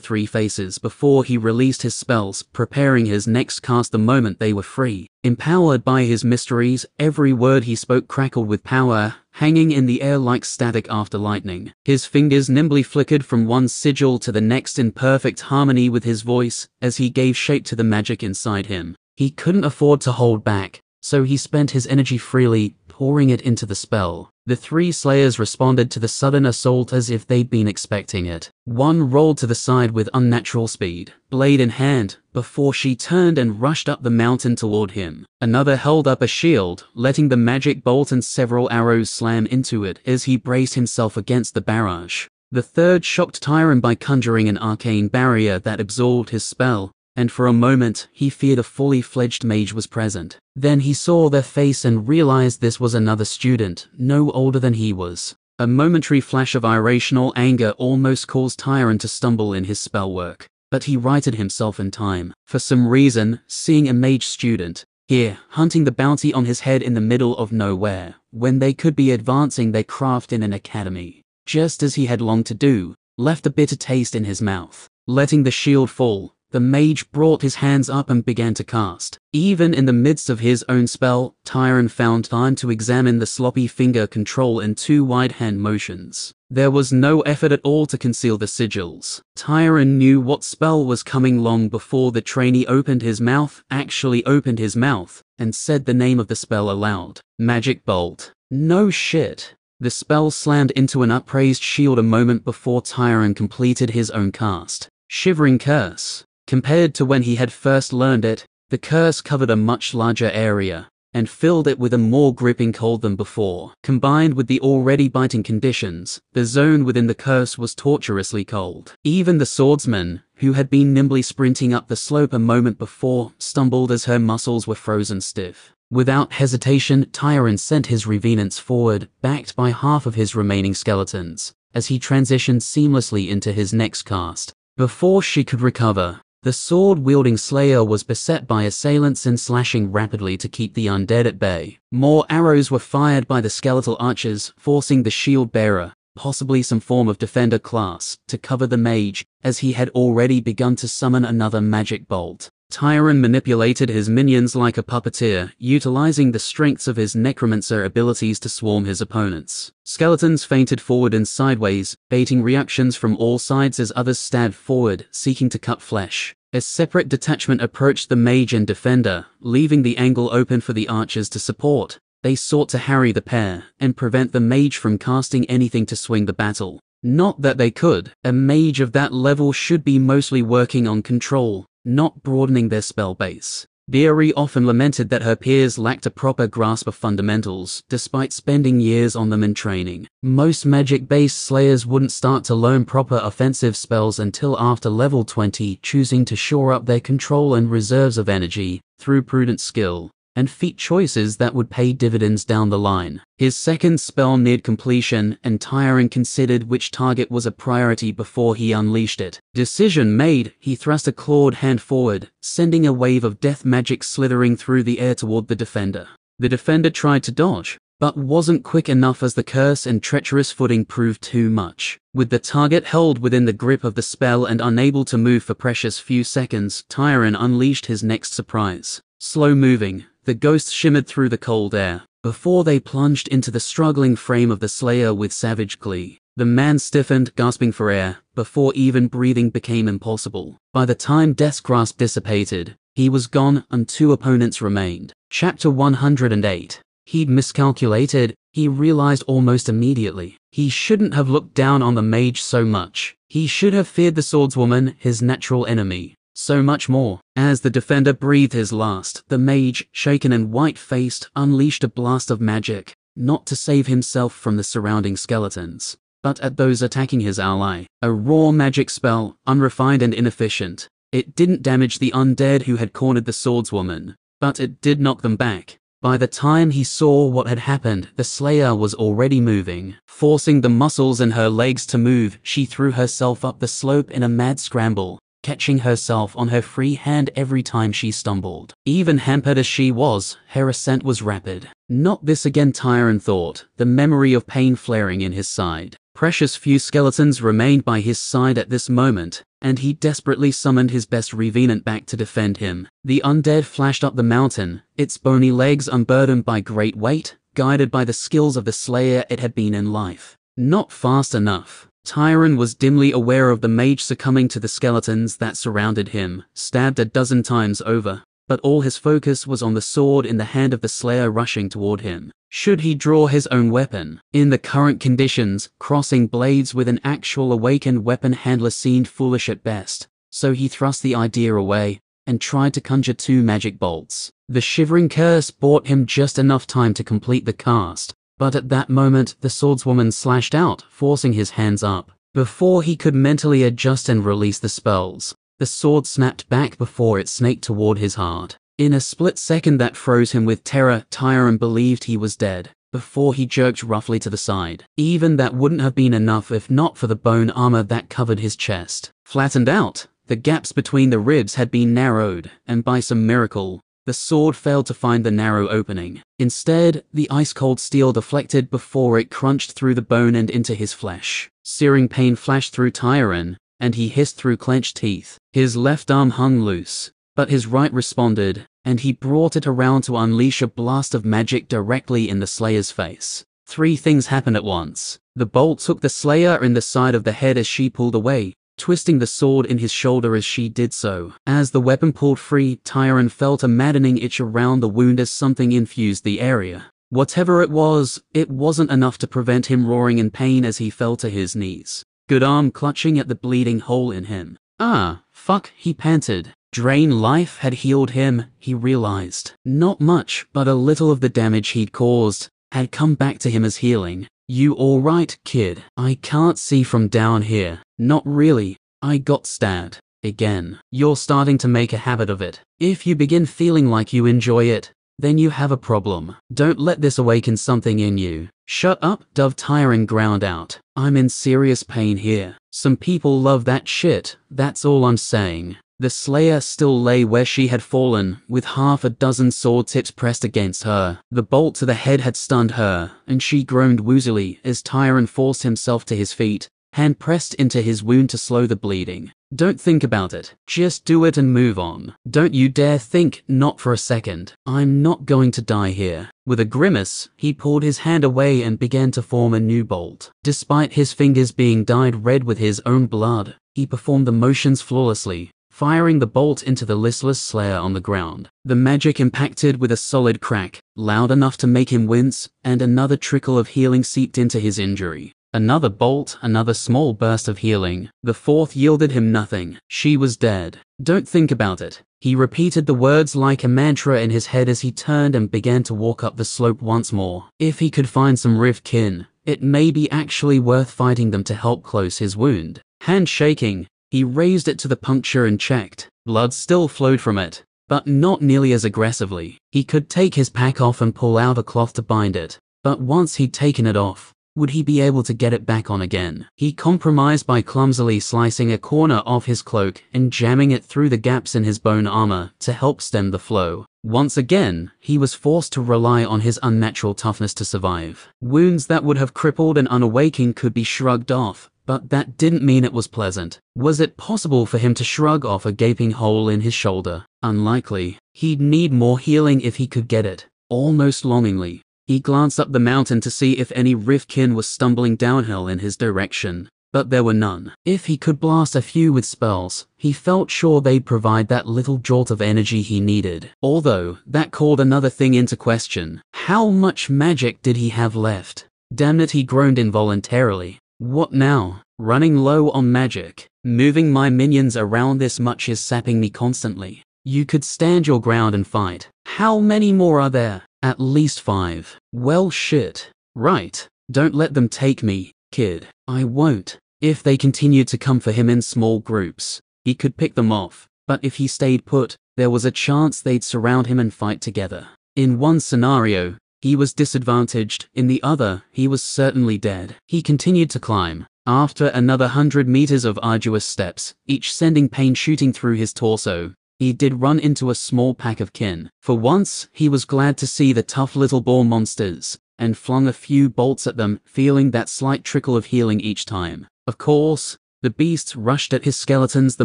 3 faces before he released his spells, preparing his next cast the moment they were free. Empowered by his mysteries, every word he spoke crackled with power, hanging in the air like static after lightning. His fingers nimbly flickered from one sigil to the next in perfect harmony with his voice, as he gave shape to the magic inside him. He couldn't afford to hold back, so he spent his energy freely, pouring it into the spell. The 3 slayers responded to the sudden assault as if they'd been expecting it. One rolled to the side with unnatural speed, blade in hand, before she turned and rushed up the mountain toward him. Another held up a shield, letting the magic bolt and several arrows slam into it as he braced himself against the barrage. The third shocked Tyron by conjuring an arcane barrier that absorbed his spell, and for a moment he feared a fully fledged mage was present. Then he saw their face and realized this was another student, no older than he was. A momentary flash of irrational anger almost caused Tyron to stumble in his spell work, but he righted himself in time. For some reason, seeing a mage student here, hunting the bounty on his head in the middle of nowhere, when they could be advancing their craft in an academy, just as he had longed to do, left a bitter taste in his mouth. Letting the shield fall, the mage brought his hands up and began to cast. Even in the midst of his own spell, Tyron found time to examine the sloppy finger control in 2 wide hand motions. There was no effort at all to conceal the sigils. Tyron knew what spell was coming long before the trainee actually opened his mouth, and said the name of the spell aloud. Magic Bolt. No shit. The spell slammed into an upraised shield a moment before Tyron completed his own cast. Shivering Curse. Compared to when he had first learned it, the curse covered a much larger area, and filled it with a more gripping cold than before. Combined with the already biting conditions, the zone within the curse was torturously cold. Even the swordsman, who had been nimbly sprinting up the slope a moment before, stumbled as her muscles were frozen stiff. Without hesitation, Tyron sent his revenants forward, backed by half of his remaining skeletons, as he transitioned seamlessly into his next cast. Before she could recover, the sword-wielding slayer was beset by assailants and slashing rapidly to keep the undead at bay. More arrows were fired by the skeletal archers, forcing the shield-bearer, possibly some form of defender class, to cover the mage, as he had already begun to summon another magic bolt. Tyron manipulated his minions like a puppeteer, utilizing the strengths of his necromancer abilities to swarm his opponents. Skeletons feinted forward and sideways, baiting reactions from all sides as others stabbed forward, seeking to cut flesh. A separate detachment approached the mage and defender, leaving the angle open for the archers to support. They sought to harry the pair, and prevent the mage from casting anything to swing the battle. Not that they could. A mage of that level should be mostly working on control, not broadening their spell base. Beery often lamented that her peers lacked a proper grasp of fundamentals, despite spending years on them in training. Most magic-based slayers wouldn't start to learn proper offensive spells until after level 20, choosing to shore up their control and reserves of energy through prudent skill and feat choices that would pay dividends down the line. His second spell neared completion, and Tyron considered which target was a priority before he unleashed it. Decision made, he thrust a clawed hand forward, sending a wave of death magic slithering through the air toward the defender. The defender tried to dodge, but wasn't quick enough as the curse and treacherous footing proved too much. With the target held within the grip of the spell and unable to move for precious few seconds, Tyron unleashed his next surprise. Slow moving, the ghost shimmered through the cold air, before they plunged into the struggling frame of the slayer with savage glee. The man stiffened, gasping for air, before even breathing became impossible. By the time Death's grasp dissipated, he was gone and 2 opponents remained. Chapter 108. He'd miscalculated, he realized almost immediately. He shouldn't have looked down on the mage so much. He should have feared the swordswoman, his natural enemy, so much more. As the defender breathed his last, the mage, shaken and white-faced, unleashed a blast of magic, not to save himself from the surrounding skeletons, but at those attacking his ally. A raw magic spell, unrefined and inefficient. It didn't damage the undead who had cornered the swordswoman, but it did knock them back. By the time he saw what had happened, the slayer was already moving. Forcing the muscles in her legs to move, she threw herself up the slope in a mad scramble, catching herself on her free hand every time she stumbled. Even hampered as she was, her ascent was rapid. Not this again, Tyron thought, the memory of pain flaring in his side. Precious few skeletons remained by his side at this moment, and he desperately summoned his best revenant back to defend him. The undead flashed up the mountain, its bony legs unburdened by great weight, guided by the skills of the slayer it had been in life. Not fast enough. Tyron was dimly aware of the mage succumbing to the skeletons that surrounded him, stabbed a dozen times over, but all his focus was on the sword in the hand of the slayer rushing toward him. Should he draw his own weapon? In the current conditions, crossing blades with an actual awakened weapon handler seemed foolish at best, so he thrust the idea away and tried to conjure 2 magic bolts. The shivering curse bought him just enough time to complete the cast, but at that moment the swordswoman slashed out, forcing his hands up. Before he could mentally adjust and release the spells, the sword snapped back before it snaked toward his heart. In a split second that froze him with terror, Tyron believed he was dead, before he jerked roughly to the side. Even that wouldn't have been enough if not for the bone armor that covered his chest. Flattened out, the gaps between the ribs had been narrowed, and by some miracle, the sword failed to find the narrow opening. Instead, the ice-cold steel deflected before it crunched through the bone and into his flesh. Searing pain flashed through Tyron, and he hissed through clenched teeth. His left arm hung loose, but his right responded, and he brought it around to unleash a blast of magic directly in the Slayer's face. Three things happened at once. The bolt took the Slayer in the side of the head as she pulled away, twisting the sword in his shoulder as she did so. As the weapon pulled free, Tyron felt a maddening itch around the wound as something infused the area. Whatever it wasn't enough to prevent him roaring in pain as he fell to his knees. Good arm clutching at the bleeding hole in him. Ah, fuck, he panted. Drain life had healed him, he realized. Not much, but a little of the damage he'd caused had come back to him as healing. You alright, kid? I can't see from down here. Not really. I got stabbed. Again. You're starting to make a habit of it. If you begin feeling like you enjoy it, then you have a problem. Don't let this awaken something in you. Shut up, Dove. Tyron ground out. I'm in serious pain here. Some people love that shit, that's all I'm saying. The Slayer still lay where she had fallen, with half a dozen sword tips pressed against her. The bolt to the head had stunned her, and she groaned woozily as Tyron forced himself to his feet, hand pressed into his wound to slow the bleeding. Don't think about it. Just do it and move on. Don't you dare think, not for a second. I'm not going to die here. With a grimace, he pulled his hand away and began to form a new bolt. Despite his fingers being dyed red with his own blood, he performed the motions flawlessly, firing the bolt into the listless Slayer on the ground. The magic impacted with a solid crack, loud enough to make him wince, and another trickle of healing seeped into his injury. Another bolt, another small burst of healing. The fourth yielded him nothing. She was dead. Don't think about it. He repeated the words like a mantra in his head as he turned and began to walk up the slope once more. If he could find some Rift kin, it may be actually worth fighting them to help close his wound. Hand shaking, he raised it to the puncture and checked. Blood still flowed from it, but not nearly as aggressively. He could take his pack off and pull out a cloth to bind it, but once he'd taken it off, would he be able to get it back on again? He compromised by clumsily slicing a corner off his cloak and jamming it through the gaps in his bone armor to help stem the flow. Once again, he was forced to rely on his unnatural toughness to survive. Wounds that would have crippled an unawakened could be shrugged off, but that didn't mean it was pleasant. Was it possible for him to shrug off a gaping hole in his shoulder? Unlikely. He'd need more healing if he could get it. Almost longingly, he glanced up the mountain to see if any Riftkin was stumbling downhill in his direction, but there were none. If he could blast a few with spells, he felt sure they'd provide that little jolt of energy he needed. Although, that called another thing into question. How much magic did he have left? Damn it, he groaned involuntarily. What now? Running low on magic. Moving my minions around this much is sapping me constantly. You could stand your ground and fight. How many more are there? At least 5. Well shit. Right. Don't let them take me, kid. I won't. If they continued to come for him in small groups, he could pick them off, but if he stayed put, there was a chance they'd surround him and fight together. In one scenario, he was disadvantaged, in the other, he was certainly dead. He continued to climb. After another 100 meters of arduous steps, each sending pain shooting through his torso, he did run into a small pack of kin. For once, he was glad to see the tough little ball monsters, and flung a few bolts at them, feeling that slight trickle of healing each time. Of course, the beasts rushed at his skeletons the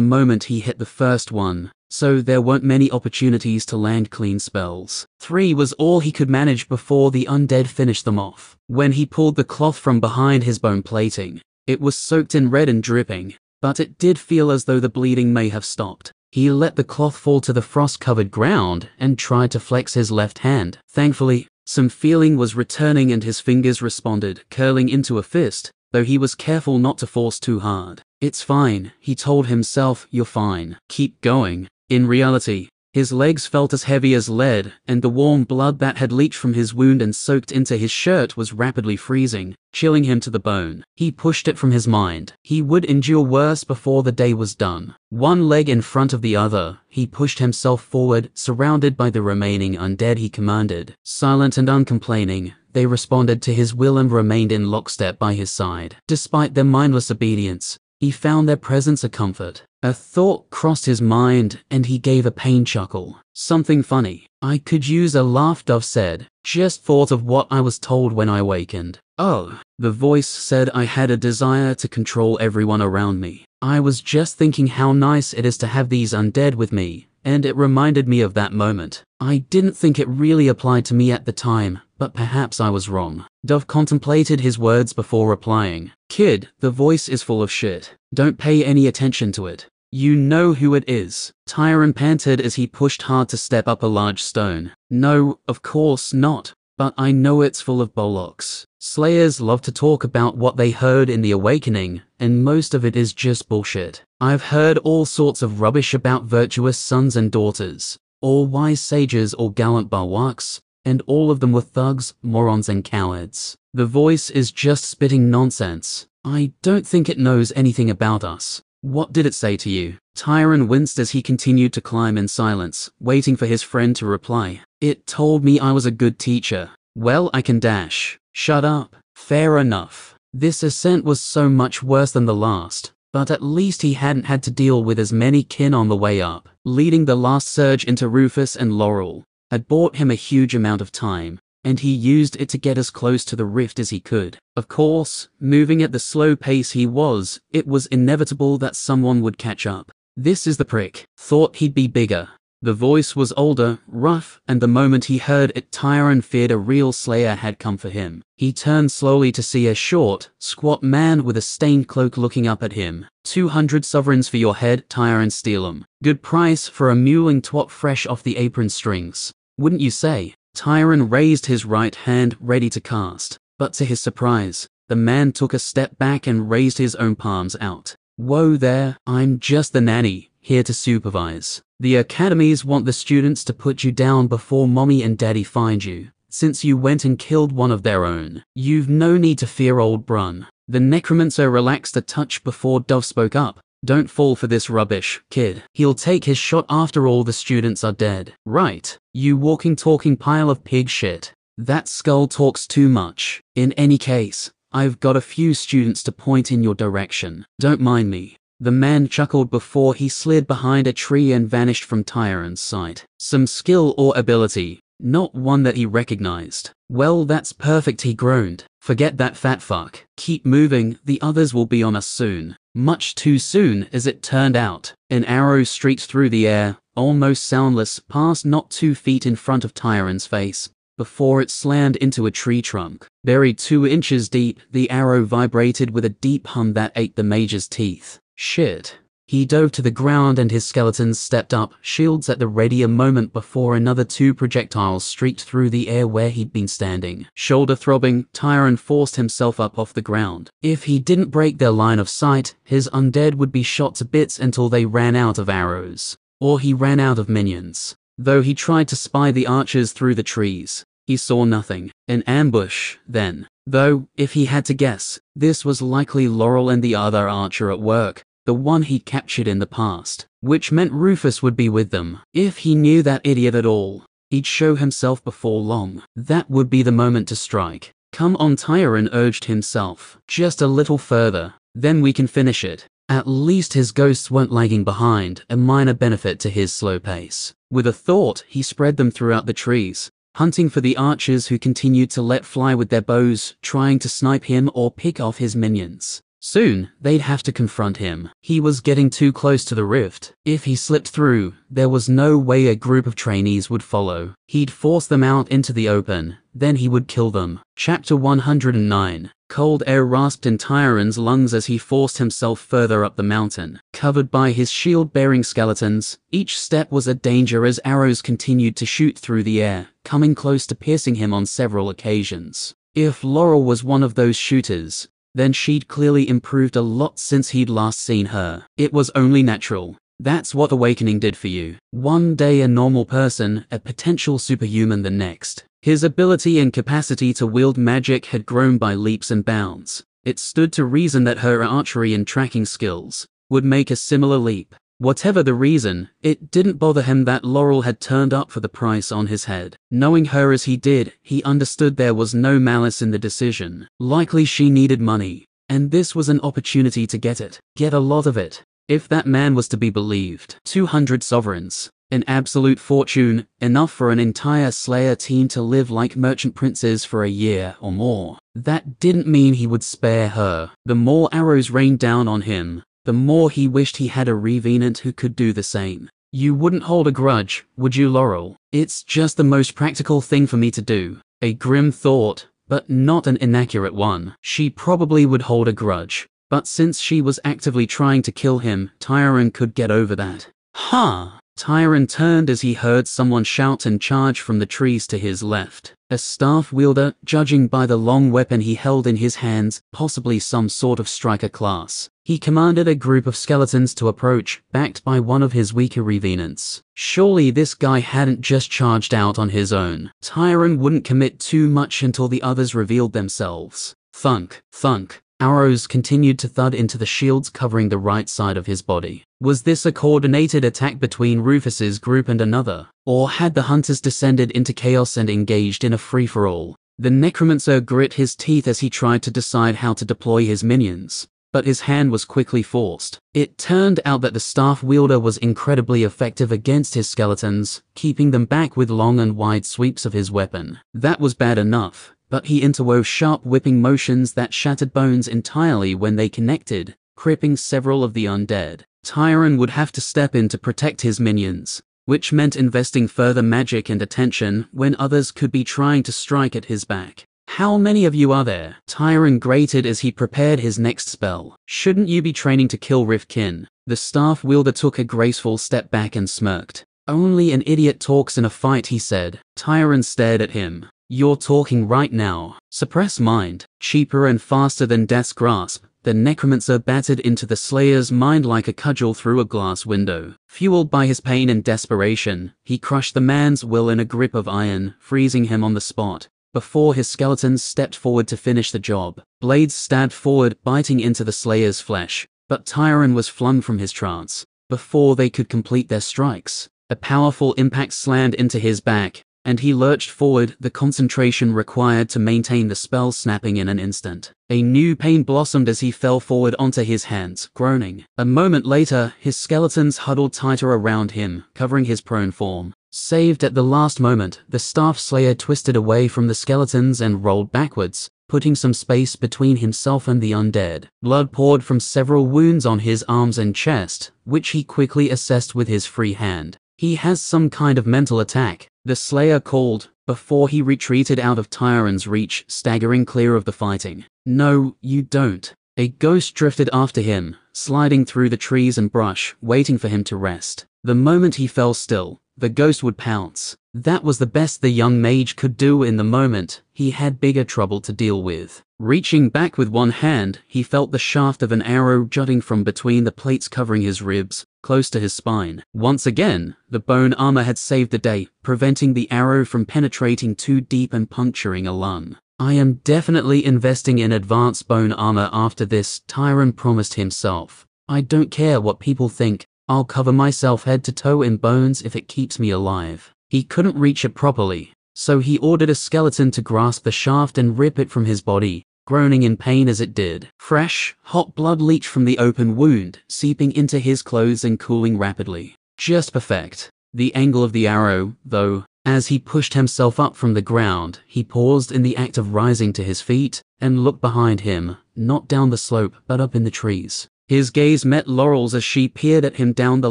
moment he hit the first one, so there weren't many opportunities to land clean spells. 3 was all he could manage before the undead finished them off. When he pulled the cloth from behind his bone plating, it was soaked in red and dripping, but it did feel as though the bleeding may have stopped. He let the cloth fall to the frost-covered ground and tried to flex his left hand. Thankfully, some feeling was returning and his fingers responded, curling into a fist, though he was careful not to force too hard. It's fine, he told himself, you're fine. Keep going. In reality, His legs felt as heavy as lead, and the warm blood that had leaked from his wound and soaked into his shirt was rapidly freezing, chilling him to the bone. He pushed it from his mind. He would endure worse before the day was done. One leg in front of the other, he pushed himself forward, surrounded by the remaining undead he commanded. Silent and uncomplaining, they responded to his will and remained in lockstep by his side. Despite their mindless obedience, he found their presence a comfort. A thought crossed his mind, and he gave a pained chuckle. Something funny. I could use a laugh, Dove said. Just thought of what I was told when I awakened. Oh, the voice said I had a desire to control everyone around me. I was just thinking how nice it is to have these undead with me, and it reminded me of that moment. I didn't think it really applied to me at the time, but perhaps I was wrong. Dove contemplated his words before replying. Kid, the voice is full of shit. Don't pay any attention to it. You know who it is. Tyron panted as he pushed hard to step up a large stone. No, of course not, but I know it's full of bollocks. Slayers love to talk about what they heard in the awakening, and most of it is just bullshit. I've heard all sorts of rubbish about virtuous sons and daughters, or wise sages or gallant bulwarks, and all of them were thugs, morons and cowards. The voice is just spitting nonsense. I don't think it knows anything about us. What did it say to you? Tyron winced as he continued to climb in silence, waiting for his friend to reply. It told me I was a good teacher. Well, I can dash. Shut up. Fair enough. This ascent was so much worse than the last, but at least he hadn't had to deal with as many kin on the way up. Leading the last surge into Rufus and Laurel had bought him a huge amount of time, and he used it to get as close to the rift as he could. Of course, moving at the slow pace he was, it was inevitable that someone would catch up. This is the prick. Thought he'd be bigger. The voice was older, rough, and the moment he heard it, Tyron feared a real slayer had come for him. He turned slowly to see a short, squat man with a stained cloak looking up at him. 200 sovereigns for your head, Tyron Steelum. Good price for a mewling twat fresh off the apron strings. Wouldn't you say? Tyron raised his right hand, ready to cast, but to his surprise, the man took a step back and raised his own palms out. Whoa there, I'm just the nanny, here to supervise. The academies want the students to put you down before mommy and daddy find you, since you went and killed one of their own. You've no need to fear old Brun. The necromancer relaxed a touch before Dove spoke up. Don't fall for this rubbish, kid. He'll take his shot after all the students are dead. Right, you walking talking pile of pig shit. That skull talks too much. In any case, I've got a few students to point in your direction. Don't mind me. The man chuckled before he slid behind a tree and vanished from Tyron's sight. Some skill or ability, not one that he recognized. Well, that's perfect, he groaned. Forget that fat fuck. Keep moving, the others will be on us soon. Much too soon, as it turned out. An arrow streaked through the air, almost soundless, passed not 2 feet in front of Tyron's face, before it slammed into a tree trunk. Buried 2 inches deep, the arrow vibrated with a deep hum that ate the mage's teeth. Shit. He dove to the ground and his skeletons stepped up, shields at the ready a moment before another 2 projectiles streaked through the air where he'd been standing. Shoulder throbbing, Tyron forced himself up off the ground. If he didn't break their line of sight, his undead would be shot to bits until they ran out of arrows. Or he ran out of minions. Though he tried to spy the archers through the trees, he saw nothing. An ambush, then. Though, if he had to guess, this was likely Laurel and the other archer at work. The one he'd captured in the past, which meant Rufus would be with them. If he knew that idiot at all, he'd show himself before long. That would be the moment to strike. Come on, Tyron urged himself. Just a little further, then we can finish it. At least his ghosts weren't lagging behind, a minor benefit to his slow pace. With a thought, he spread them throughout the trees, hunting for the archers who continued to let fly with their bows, trying to snipe him or pick off his minions. Soon, they'd have to confront him. He was getting too close to the rift. If he slipped through, there was no way a group of trainees would follow. He'd force them out into the open, then he would kill them. Chapter 109. Cold air rasped in Tyron's lungs as he forced himself further up the mountain. Covered by his shield-bearing skeletons, each step was a danger as arrows continued to shoot through the air, coming close to piercing him on several occasions. If Laurel was one of those shooters, then she'd clearly improved a lot since he'd last seen her. It was only natural. That's what awakening did for you. One day a normal person, a potential superhuman the next. His ability and capacity to wield magic had grown by leaps and bounds. It stood to reason that her archery and tracking skills would make a similar leap. Whatever the reason, it didn't bother him that Laurel had turned up for the price on his head. Knowing her as he did, he understood there was no malice in the decision. Likely she needed money, and this was an opportunity to get it. Get a lot of it. If that man was to be believed, 200 sovereigns, an absolute fortune, enough for an entire Slayer team to live like merchant princes for a year or more. That didn't mean he would spare her. The more arrows rained down on him, the more he wished he had a revenant who could do the same. You wouldn't hold a grudge, would you, Laurel? It's just the most practical thing for me to do. A grim thought, but not an inaccurate one. She probably would hold a grudge. But since she was actively trying to kill him, Tyron could get over that. Ha! Tyron turned as he heard someone shout and charge from the trees to his left. A staff wielder, judging by the long weapon he held in his hands, possibly some sort of striker class. He commanded a group of skeletons to approach, backed by one of his weaker revenants. Surely this guy hadn't just charged out on his own. Tyron wouldn't commit too much until the others revealed themselves. Thunk, thunk. Arrows continued to thud into the shields covering the right side of his body. Was this a coordinated attack between Rufus's group and another? Or had the hunters descended into chaos and engaged in a free-for-all? The necromancer grit his teeth as he tried to decide how to deploy his minions, but his hand was quickly forced. It turned out that the staff wielder was incredibly effective against his skeletons, keeping them back with long and wide sweeps of his weapon. That was bad enough, but he interwove sharp whipping motions that shattered bones entirely when they connected, crippling several of the undead. Tyron would have to step in to protect his minions, which meant investing further magic and attention when others could be trying to strike at his back. How many of you are there? Tyron grated as he prepared his next spell. Shouldn't you be training to kill Rifkin? The staff wielder took a graceful step back and smirked. Only an idiot talks in a fight, he said. Tyron stared at him. You're talking right now. Suppress mind. Cheaper and faster than Death's grasp, the necromancer battered into the Slayer's mind like a cudgel through a glass window. Fueled by his pain and desperation, he crushed the man's will in a grip of iron, freezing him on the spot. Before his skeletons stepped forward to finish the job, blades stabbed forward, biting into the Slayer's flesh. But Tyron was flung from his trance. Before they could complete their strikes, a powerful impact slammed into his back, and he lurched forward, the concentration required to maintain the spell snapping in an instant. A new pain blossomed as he fell forward onto his hands, groaning. A moment later, his skeletons huddled tighter around him, covering his prone form. Saved at the last moment, the staff slayer twisted away from the skeletons and rolled backwards, putting some space between himself and the undead. Blood poured from several wounds on his arms and chest, which he quickly assessed with his free hand. He has some kind of mental attack, the Slayer called, before he retreated out of Tyron's reach, staggering clear of the fighting. No, you don't. A ghost drifted after him, sliding through the trees and brush, waiting for him to rest. The moment he fell still, the ghost would pounce. That was the best the young mage could do in the moment. He had bigger trouble to deal with. Reaching back with one hand, he felt the shaft of an arrow jutting from between the plates covering his ribs, close to his spine. Once again, the bone armor had saved the day, preventing the arrow from penetrating too deep and puncturing a lung. I am definitely investing in advanced bone armor after this, Tyron promised himself. I don't care what people think. I'll cover myself head to toe in bones if it keeps me alive. He couldn't reach it properly, so he ordered a skeleton to grasp the shaft and rip it from his body, groaning in pain as it did. Fresh, hot blood leaked from the open wound, seeping into his clothes and cooling rapidly. Just perfect. The angle of the arrow, though, as he pushed himself up from the ground, he paused in the act of rising to his feet and looked behind him, not down the slope but up in the trees. His gaze met Laurel's as she peered at him down the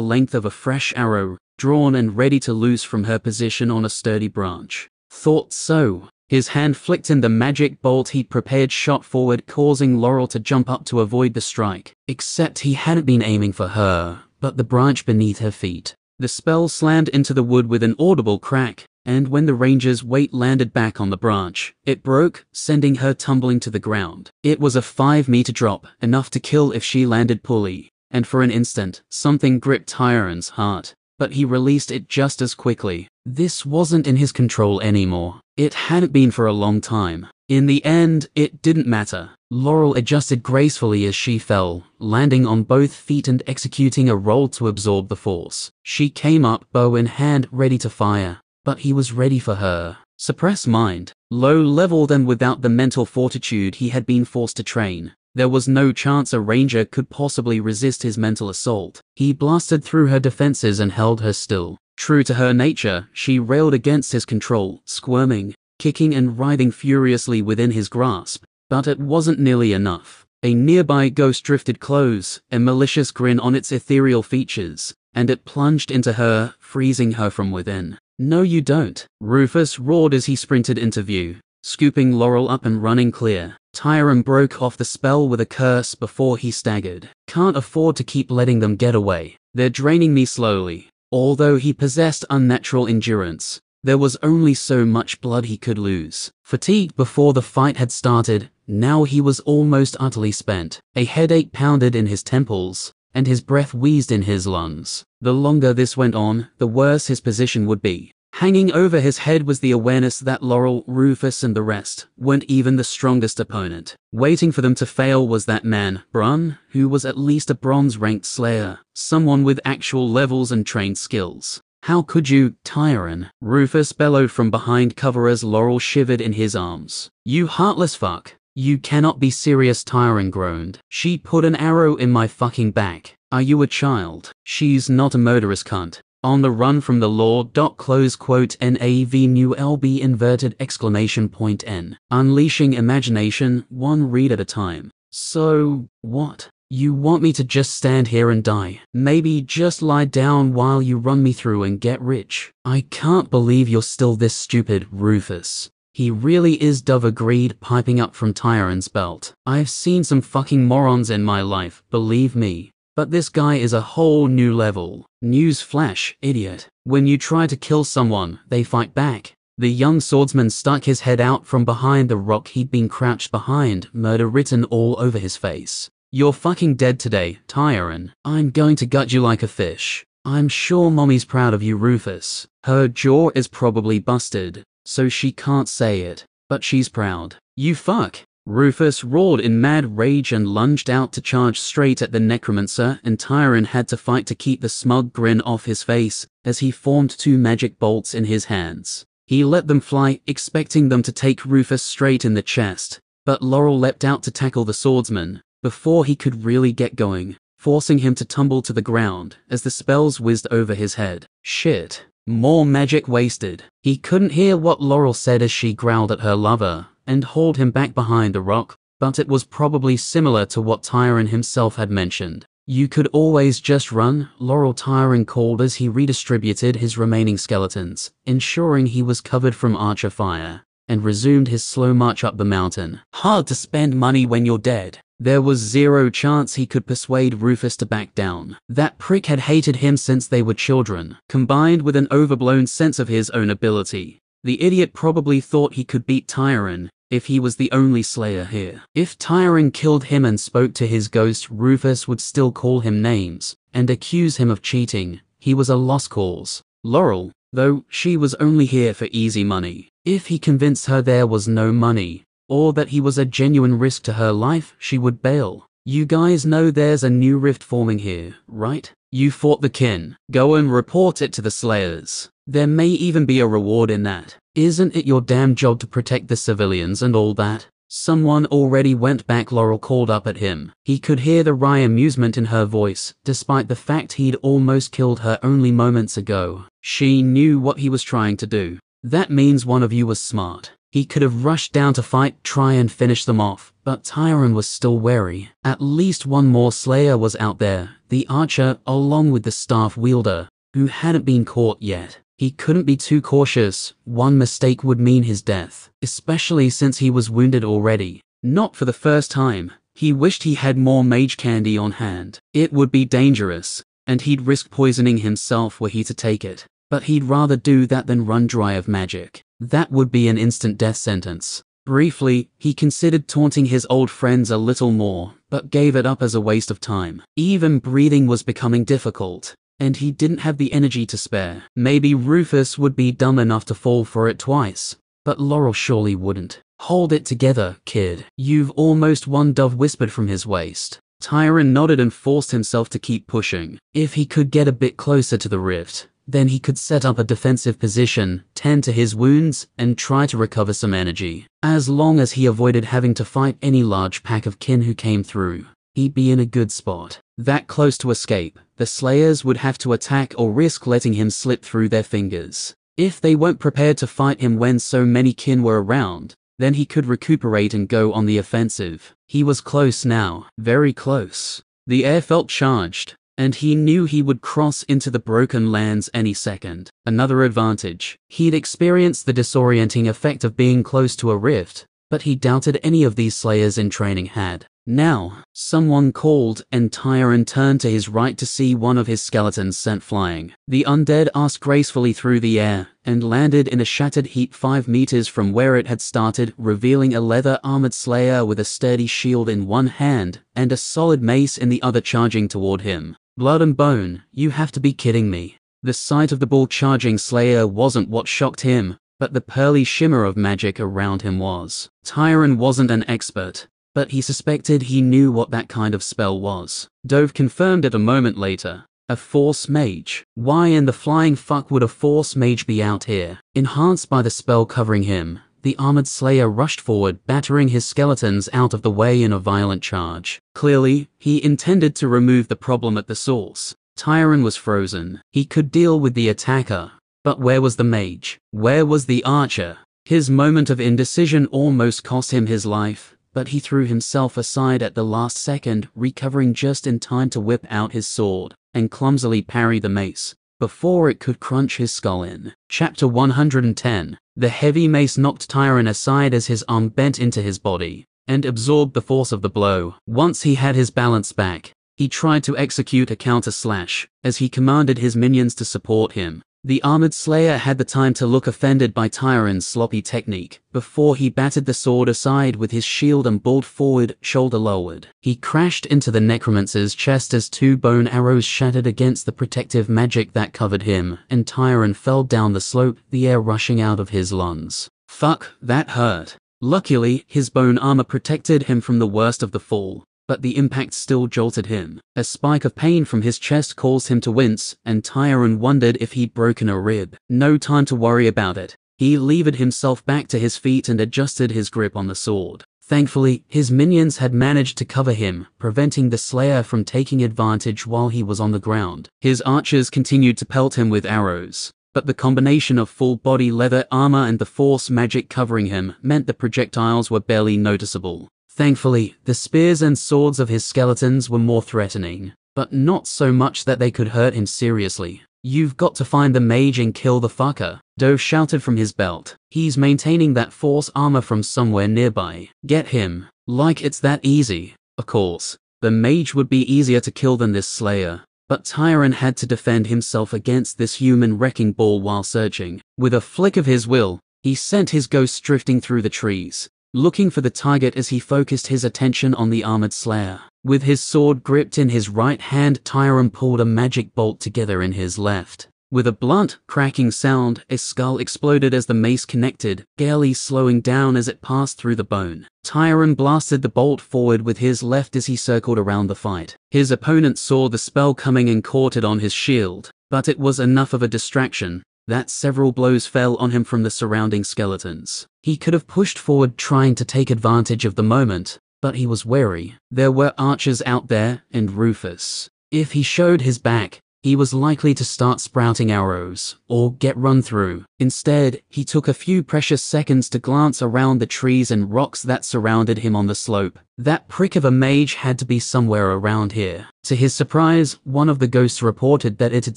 length of a fresh arrow, drawn and ready to loose from her position on a sturdy branch. Thought so. His hand flicked and the magic bolt he'd prepared shot forward, causing Laurel to jump up to avoid the strike. Except he hadn't been aiming for her, but the branch beneath her feet. The spell slammed into the wood with an audible crack, and when the ranger's weight landed back on the branch, it broke, sending her tumbling to the ground. It was a 5-meter drop, enough to kill if she landed poorly. and for an instant, something gripped Tyron's heart, but he released it just as quickly. This wasn't in his control anymore. It hadn't been for a long time. In the end, it didn't matter. Laurel adjusted gracefully as she fell, landing on both feet and executing a roll to absorb the force. She came up, bow in hand, ready to fire. But he was ready for her. Suppressed mind, low-leveled and without the mental fortitude he had been forced to train. There was no chance a ranger could possibly resist his mental assault. He blasted through her defenses and held her still. True to her nature, she railed against his control, squirming, kicking and writhing furiously within his grasp. But it wasn't nearly enough. A nearby ghost drifted close, a malicious grin on its ethereal features, and it plunged into her, freezing her from within. "No you don't," Rufus roared as he sprinted into view, scooping Laurel up and running clear. Tyron broke off the spell with a curse before he staggered. "Can't afford to keep letting them get away. They're draining me slowly." Although he possessed unnatural endurance, there was only so much blood he could lose. Fatigued before the fight had started, now he was almost utterly spent. A headache pounded in his temples, and his breath wheezed in his lungs. The longer this went on, the worse his position would be. Hanging over his head was the awareness that Laurel, Rufus and the rest weren't even the strongest opponent. Waiting for them to fail was that man, Brun, who was at least a bronze-ranked slayer, someone with actual levels and trained skills. "How could you, Tyron?" Rufus bellowed from behind cover as Laurel shivered in his arms. "You heartless fuck. You cannot be serious," Tyron groaned. "She put an arrow in my fucking back. Are you a child? She's not a murderous cunt. On the run from the law. Close quote NAVNULB inverted exclamation point N. Unleashing imagination, one read at a time. "So, what? You want me to just stand here and die? Maybe just lie down while you run me through and get rich?" "I can't believe you're still this stupid, Rufus." "He really is," Dove agreed, piping up from Tyron's belt. "I've seen some fucking morons in my life, believe me. But this guy is a whole new level. News flash, idiot. When you try to kill someone, they fight back." The young swordsman stuck his head out from behind the rock he'd been crouched behind, murder written all over his face. "You're fucking dead today, Tyron. I'm going to gut you like a fish." "I'm sure Mommy's proud of you, Rufus. Her jaw is probably busted, so she can't say it, but she's proud." "You fuck!" Rufus roared in mad rage and lunged out to charge straight at the necromancer, and Tyron had to fight to keep the smug grin off his face as he formed two magic bolts in his hands. He let them fly, expecting them to take Rufus straight in the chest, but Laurel leapt out to tackle the swordsman before he could really get going, forcing him to tumble to the ground as the spells whizzed over his head. Shit. More magic wasted. He couldn't hear what Laurel said as she growled at her lover and hauled him back behind the rock, but it was probably similar to what Tyron himself had mentioned. "You could always just run," Laurel Tyron called as he redistributed his remaining skeletons, ensuring he was covered from archer fire, and resumed his slow march up the mountain. Hard to spend money when you're dead. There was zero chance he could persuade Rufus to back down. That prick had hated him since they were children, combined with an overblown sense of his own ability. The idiot probably thought he could beat Tyron if he was the only slayer here. If Tyron killed him and spoke to his ghost, Rufus would still call him names and accuse him of cheating. He was a lost cause. Laurel, though, she was only here for easy money. If he convinced her there was no money, or that he was a genuine risk to her life, she would bail. "You guys know there's a new rift forming here, right? You fought the kin. Go and report it to the slayers. There may even be a reward in that. Isn't it your damn job to protect the civilians and all that?" "Someone already went back," Laurel called up at him. He could hear the wry amusement in her voice, despite the fact he'd almost killed her only moments ago. She knew what he was trying to do. "That means one of you was smart." He could have rushed down to fight, try and finish them off, but Tyron was still wary. At least one more slayer was out there, the archer along with the staff wielder, who hadn't been caught yet. He couldn't be too cautious. One mistake would mean his death, especially since he was wounded already. Not for the first time. He wished he had more mage candy on hand. It would be dangerous, and he'd risk poisoning himself were he to take it. But he'd rather do that than run dry of magic. That would be an instant death sentence. Briefly, he considered taunting his old friends a little more, but gave it up as a waste of time. Even breathing was becoming difficult, and he didn't have the energy to spare. Maybe Rufus would be dumb enough to fall for it twice, but Laurel surely wouldn't. "Hold it together, kid. You've almost won," Dove whispered from his waist. Tyron nodded and forced himself to keep pushing. If he could get a bit closer to the rift, then he could set up a defensive position, tend to his wounds, and try to recover some energy. As long as he avoided having to fight any large pack of kin who came through, he'd be in a good spot. That close to escape, the Slayers would have to attack or risk letting him slip through their fingers. If they weren't prepared to fight him when so many kin were around, then he could recuperate and go on the offensive. He was close now, very close. The air felt charged, and he knew he would cross into the Broken Lands any second. Another advantage. He'd experienced the disorienting effect of being close to a rift, but he doubted any of these Slayers in training had. Now, someone called, and Tyron turned to his right to see one of his skeletons sent flying. The undead asked gracefully through the air, and landed in a shattered heap 5 meters from where it had started, revealing a leather-armored Slayer with a sturdy shield in one hand, and a solid mace in the other charging toward him. Blood and bone, you have to be kidding me. The sight of the bull-charging Slayer wasn't what shocked him, but the pearly shimmer of magic around him was. Tyron wasn't an expert, but he suspected he knew what that kind of spell was. Dove confirmed it a moment later. A Force Mage. Why in the flying fuck would a Force Mage be out here? Enhanced by the spell covering him, the armored Slayer rushed forward, battering his skeletons out of the way in a violent charge. Clearly, he intended to remove the problem at the source. Tyron was frozen. He could deal with the attacker, but where was the mage? Where was the archer? His moment of indecision almost cost him his life, but he threw himself aside at the last second, recovering just in time to whip out his sword and clumsily parry the mace before it could crunch his skull in. Chapter 110. The heavy mace knocked Tyron aside as his arm bent into his body and absorbed the force of the blow. Once he had his balance back, he tried to execute a counter-slash as he commanded his minions to support him. The armored Slayer had the time to look offended by Tyron's sloppy technique before he batted the sword aside with his shield and bowled forward, shoulder lowered. He crashed into the necromancer's chest as 2 bone arrows shattered against the protective magic that covered him, and Tyron fell down the slope, the air rushing out of his lungs. Fuck, that hurt. Luckily, his bone armor protected him from the worst of the fall, but the impact still jolted him. A spike of pain from his chest caused him to wince, and Tyron wondered if he'd broken a rib. No time to worry about it. He levered himself back to his feet and adjusted his grip on the sword. Thankfully, his minions had managed to cover him, preventing the Slayer from taking advantage while he was on the ground. His archers continued to pelt him with arrows, but the combination of full-body leather armor and the force magic covering him meant the projectiles were barely noticeable. Thankfully, the spears and swords of his skeletons were more threatening, but not so much that they could hurt him seriously. "You've got to find the mage and kill the fucker," Dove shouted from his belt. "He's maintaining that force armor from somewhere nearby. Get him." Like it's that easy. Of course, the mage would be easier to kill than this Slayer, but Tyron had to defend himself against this human wrecking ball while searching. With a flick of his will, he sent his ghost drifting through the trees, looking for the target as he focused his attention on the armored Slayer. With his sword gripped in his right hand, Tyron pulled a magic bolt together in his left. With a blunt, cracking sound, a skull exploded as the mace connected, barely slowing down as it passed through the bone. Tyron blasted the bolt forward with his left as he circled around the fight. His opponent saw the spell coming and caught it on his shield, but it was enough of a distraction that several blows fell on him from the surrounding skeletons. He could have pushed forward trying to take advantage of the moment, but he was wary. There were archers out there, and Rufus. If he showed his back, he was likely to start sprouting arrows, or get run through. Instead, he took a few precious seconds to glance around the trees and rocks that surrounded him on the slope. That prick of a mage had to be somewhere around here. To his surprise, one of the ghosts reported that it had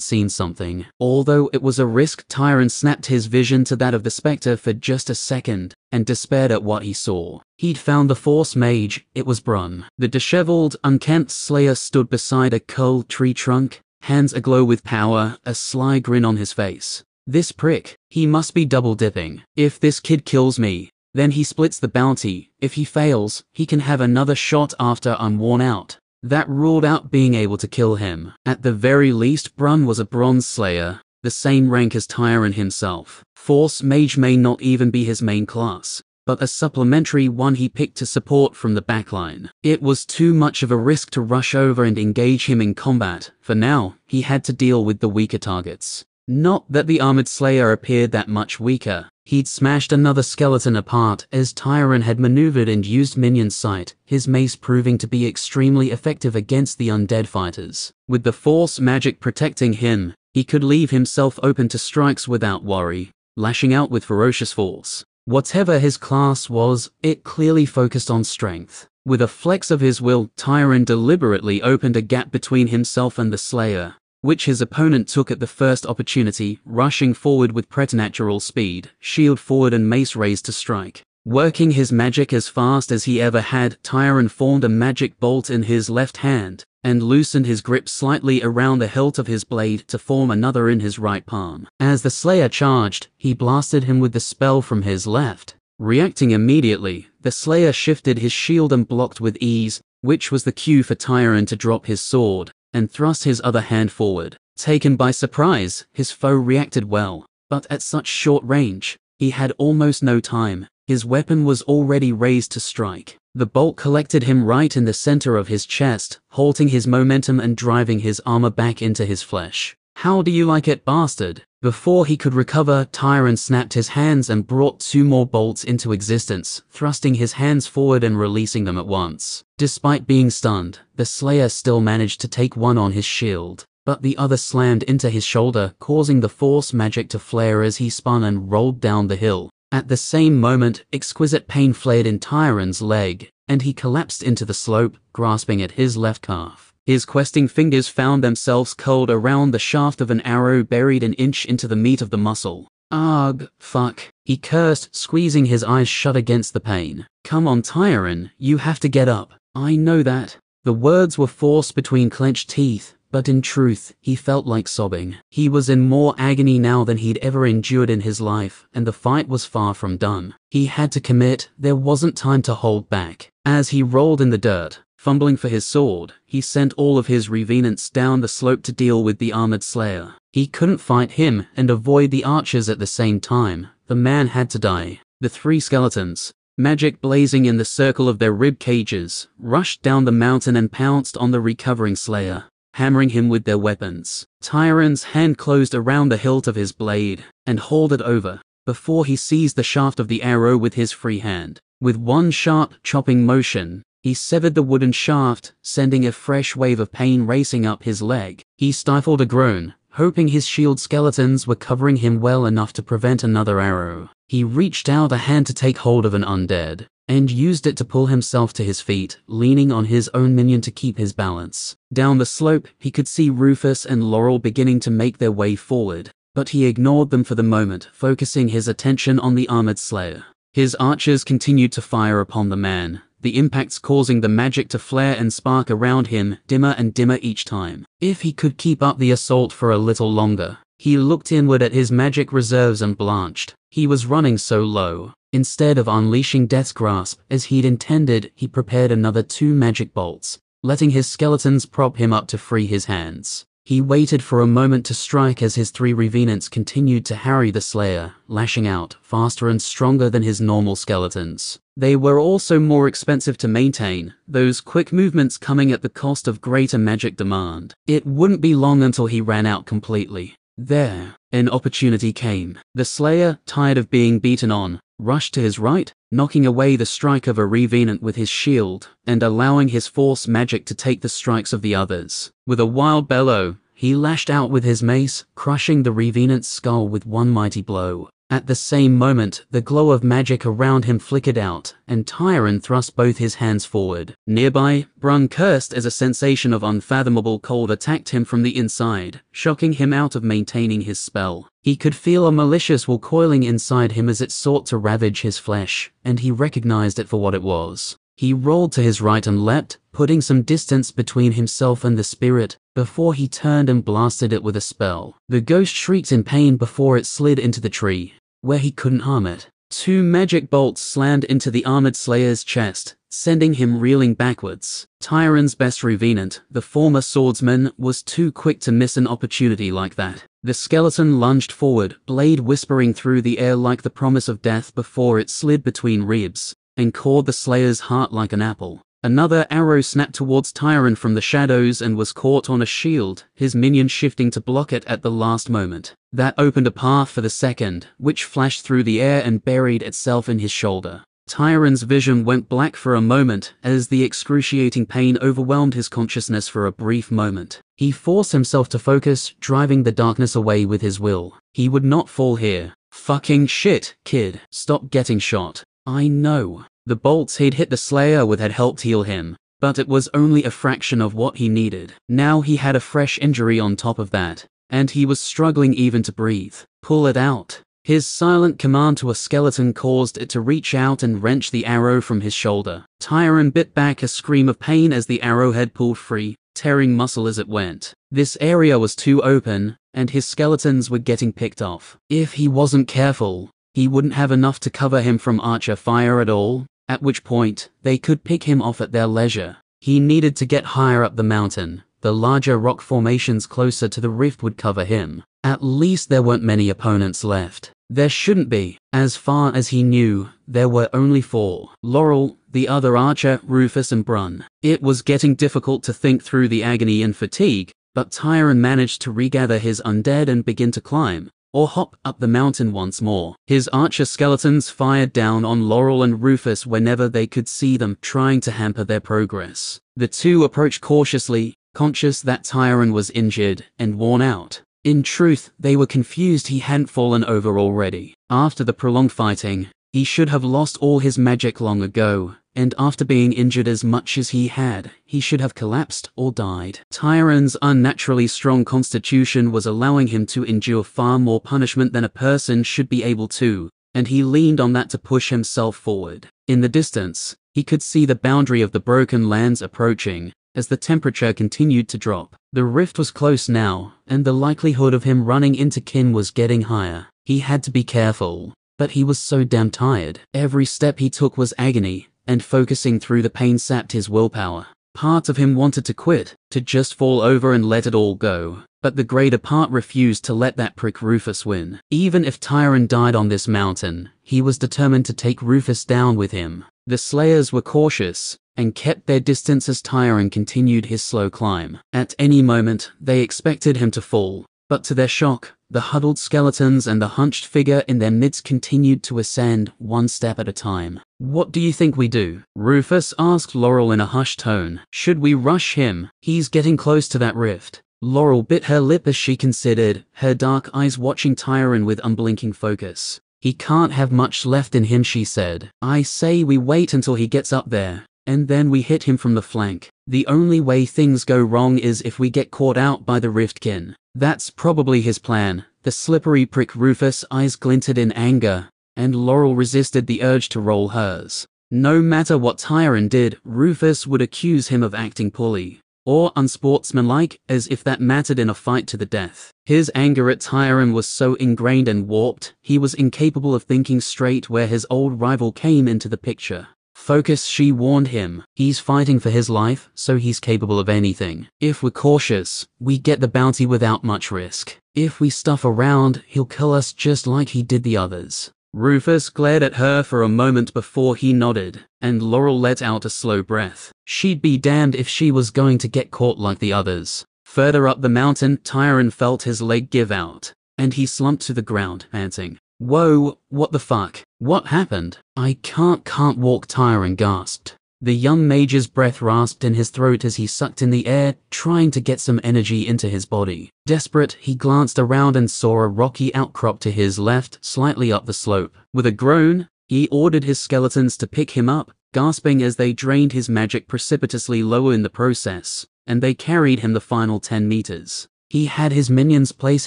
seen something. Although it was a risk, Tyron snapped his vision to that of the spectre for just a second, and despaired at what he saw. He'd found the Force Mage. It was Brun. The disheveled, unkempt Slayer stood beside a curled tree trunk, hands aglow with power, a sly grin on his face. This prick, he must be double-dipping. If this kid kills me, Then he splits the bounty. If he fails, he can have another shot after I'm worn out. That ruled out being able to kill him. At the very least, Brun was a Bronze Slayer, the same rank as Tyron himself. Force Mage may not even be his main class, but a supplementary one he picked to support from the backline. It was too much of a risk to rush over and engage him in combat. For now, he had to deal with the weaker targets. Not that the Armored Slayer appeared that much weaker. He'd smashed another skeleton apart as Tyron had maneuvered and used minion sight, his mace proving to be extremely effective against the undead fighters. With the force magic protecting him, he could leave himself open to strikes without worry, lashing out with ferocious force. Whatever his class was, it clearly focused on strength. With a flex of his will, Tyron deliberately opened a gap between himself and the Slayer, which his opponent took at the first opportunity, rushing forward with preternatural speed, shield forward and mace raised to strike. Working his magic as fast as he ever had, Tyron formed a magic bolt in his left hand, and loosened his grip slightly around the hilt of his blade to form another in his right palm. As the Slayer charged, he blasted him with the spell from his left. Reacting immediately, the Slayer shifted his shield and blocked with ease, which was the cue for Tyron to drop his sword and thrust his other hand forward. Taken by surprise, his foe reacted well, but at such short range, he had almost no time. His weapon was already raised to strike. The bolt collected him right in the center of his chest, halting his momentum and driving his armor back into his flesh. "How do you like it, bastard?" Before he could recover, Tyron snapped his hands and brought 2 more bolts into existence, thrusting his hands forward and releasing them at once. Despite being stunned, the Slayer still managed to take one on his shield, but the other slammed into his shoulder, causing the force magic to flare as he spun and rolled down the hill. At the same moment, exquisite pain flared in Tyron's leg, and he collapsed into the slope, grasping at his left calf. His questing fingers found themselves curled around the shaft of an arrow buried an inch into the meat of the muscle. "Ugh, fuck," he cursed, squeezing his eyes shut against the pain. "Come on, Tyron, you have to get up. I know that." The words were forced between clenched teeth, but in truth, he felt like sobbing. He was in more agony now than he'd ever endured in his life, and the fight was far from done. He had to commit, there wasn't time to hold back. As he rolled in the dirt, fumbling for his sword, he sent all of his revenants down the slope to deal with the armored Slayer. He couldn't fight him and avoid the archers at the same time. The man had to die. The 3 skeletons, magic blazing in the circle of their rib cages, rushed down the mountain and pounced on the recovering Slayer, hammering him with their weapons. Tyron's hand closed around the hilt of his blade and hauled it over, before he seized the shaft of the arrow with his free hand. With one sharp, chopping motion, he severed the wooden shaft, sending a fresh wave of pain racing up his leg. He stifled a groan, hoping his shield skeletons were covering him well enough to prevent another arrow. He reached out a hand to take hold of an undead, and used it to pull himself to his feet, leaning on his own minion to keep his balance. Down the slope, he could see Rufus and Laurel beginning to make their way forward, but he ignored them for the moment, focusing his attention on the armored Slayer. His archers continued to fire upon the man, the impacts causing the magic to flare and spark around him, dimmer and dimmer each time. If he could keep up the assault for a little longer, he looked inward at his magic reserves and blanched. He was running so low. Instead of unleashing Death's Grasp as he'd intended, he prepared another 2 magic bolts, letting his skeletons prop him up to free his hands. He waited for a moment to strike as his 3 revenants continued to harry the Slayer, lashing out, faster and stronger than his normal skeletons. They were also more expensive to maintain, those quick movements coming at the cost of greater magic demand. It wouldn't be long until he ran out completely. There, an opportunity came. The Slayer, tired of being beaten on, rushed to his right, knocking away the strike of a revenant with his shield, and allowing his force magic to take the strikes of the others. With a wild bellow, he lashed out with his mace, crushing the revenant's skull with one mighty blow. At the same moment, the glow of magic around him flickered out, and Tyron thrust both his hands forward. Nearby, Brun cursed as a sensation of unfathomable cold attacked him from the inside, shocking him out of maintaining his spell. He could feel a malicious will coiling inside him as it sought to ravage his flesh, and he recognized it for what it was. He rolled to his right and leapt, putting some distance between himself and the spirit, before he turned and blasted it with a spell. The ghost shrieked in pain before it slid into the tree, where he couldn't harm it. 2 magic bolts slammed into the armored slayer's chest, sending him reeling backwards. Tyron's best revenant, the former swordsman, was too quick to miss an opportunity like that. The skeleton lunged forward, blade whispering through the air like the promise of death before it slid between ribs, and caught the slayer's heart like an apple. Another arrow snapped towards Tyron from the shadows and was caught on a shield, his minion shifting to block it at the last moment. That opened a path for the second, which flashed through the air and buried itself in his shoulder. Tyron's vision went black for a moment as the excruciating pain overwhelmed his consciousness for a brief moment. He forced himself to focus, driving the darkness away with his will. He would not fall here. Fucking shit, kid. Stop getting shot. I know. The bolts he'd hit the Slayer with had helped heal him, but it was only a fraction of what he needed. Now he had a fresh injury on top of that, and he was struggling even to breathe. Pull it out. His silent command to a skeleton caused it to reach out and wrench the arrow from his shoulder. Tyron bit back a scream of pain as the arrowhead pulled free, tearing muscle as it went. This area was too open, and his skeletons were getting picked off. If he wasn't careful, he wouldn't have enough to cover him from archer fire at all, at which point, they could pick him off at their leisure. He needed to get higher up the mountain. The larger rock formations closer to the rift would cover him. At least there weren't many opponents left. There shouldn't be. As far as he knew, there were only 4. Laurel, the other archer, Rufus and Brun. It was getting difficult to think through the agony and fatigue, but Tyron managed to regather his undead and begin to climb, or hop up the mountain once more. His archer skeletons fired down on Laurel and Rufus whenever they could see them, trying to hamper their progress. The 2 approached cautiously, conscious that Tyron was injured and worn out. In truth, they were confused he hadn't fallen over already. After the prolonged fighting, he should have lost all his magic long ago, and after being injured as much as he had, he should have collapsed or died. Tyron's unnaturally strong constitution was allowing him to endure far more punishment than a person should be able to, and he leaned on that to push himself forward. In the distance, he could see the boundary of the Broken Lands approaching, as the temperature continued to drop. The rift was close now, and the likelihood of him running into kin was getting higher. He had to be careful, but he was so damn tired. Every step he took was agony, and focusing through the pain sapped his willpower. Part of him wanted to quit, to just fall over and let it all go, but the greater part refused to let that prick Rufus win. Even if Tyron died on this mountain, he was determined to take Rufus down with him. The Slayers were cautious, and kept their distance as Tyron continued his slow climb. At any moment, they expected him to fall, but to their shock, the huddled skeletons and the hunched figure in their midst continued to ascend, one step at a time. "What do you think we do?" Rufus asked Laurel in a hushed tone. "Should we rush him? He's getting close to that rift." Laurel bit her lip as she considered, her dark eyes watching Tyron with unblinking focus. "He can't have much left in him," she said. "I say we wait until he gets up there, and then we hit him from the flank. The only way things go wrong is if we get caught out by the Riftkin." That's probably his plan. The slippery prick Rufus' eyes glinted in anger, and Laurel resisted the urge to roll hers. No matter what Tyron did, Rufus would accuse him of acting poorly, or unsportsmanlike, as if that mattered in a fight to the death. His anger at Tyron was so ingrained and warped, he was incapable of thinking straight where his old rival came into the picture. "Focus," she warned him. "He's fighting for his life, so he's capable of anything. If we're cautious, we get the bounty without much risk. If we stuff around, he'll kill us just like he did the others." Rufus glared at her for a moment before he nodded, and Laurel let out a slow breath. She'd be damned if she was going to get caught like the others. Further up the mountain, Tyron felt his leg give out, and he slumped to the ground, panting. "Whoa, what the fuck? What happened?" I can't walk," Tyron gasped. The young mage's breath rasped in his throat as he sucked in the air, trying to get some energy into his body. Desperate, he glanced around and saw a rocky outcrop to his left, slightly up the slope. With a groan, he ordered his skeletons to pick him up, gasping as they drained his magic precipitously lower in the process, and they carried him the final 10 meters. He had his minions place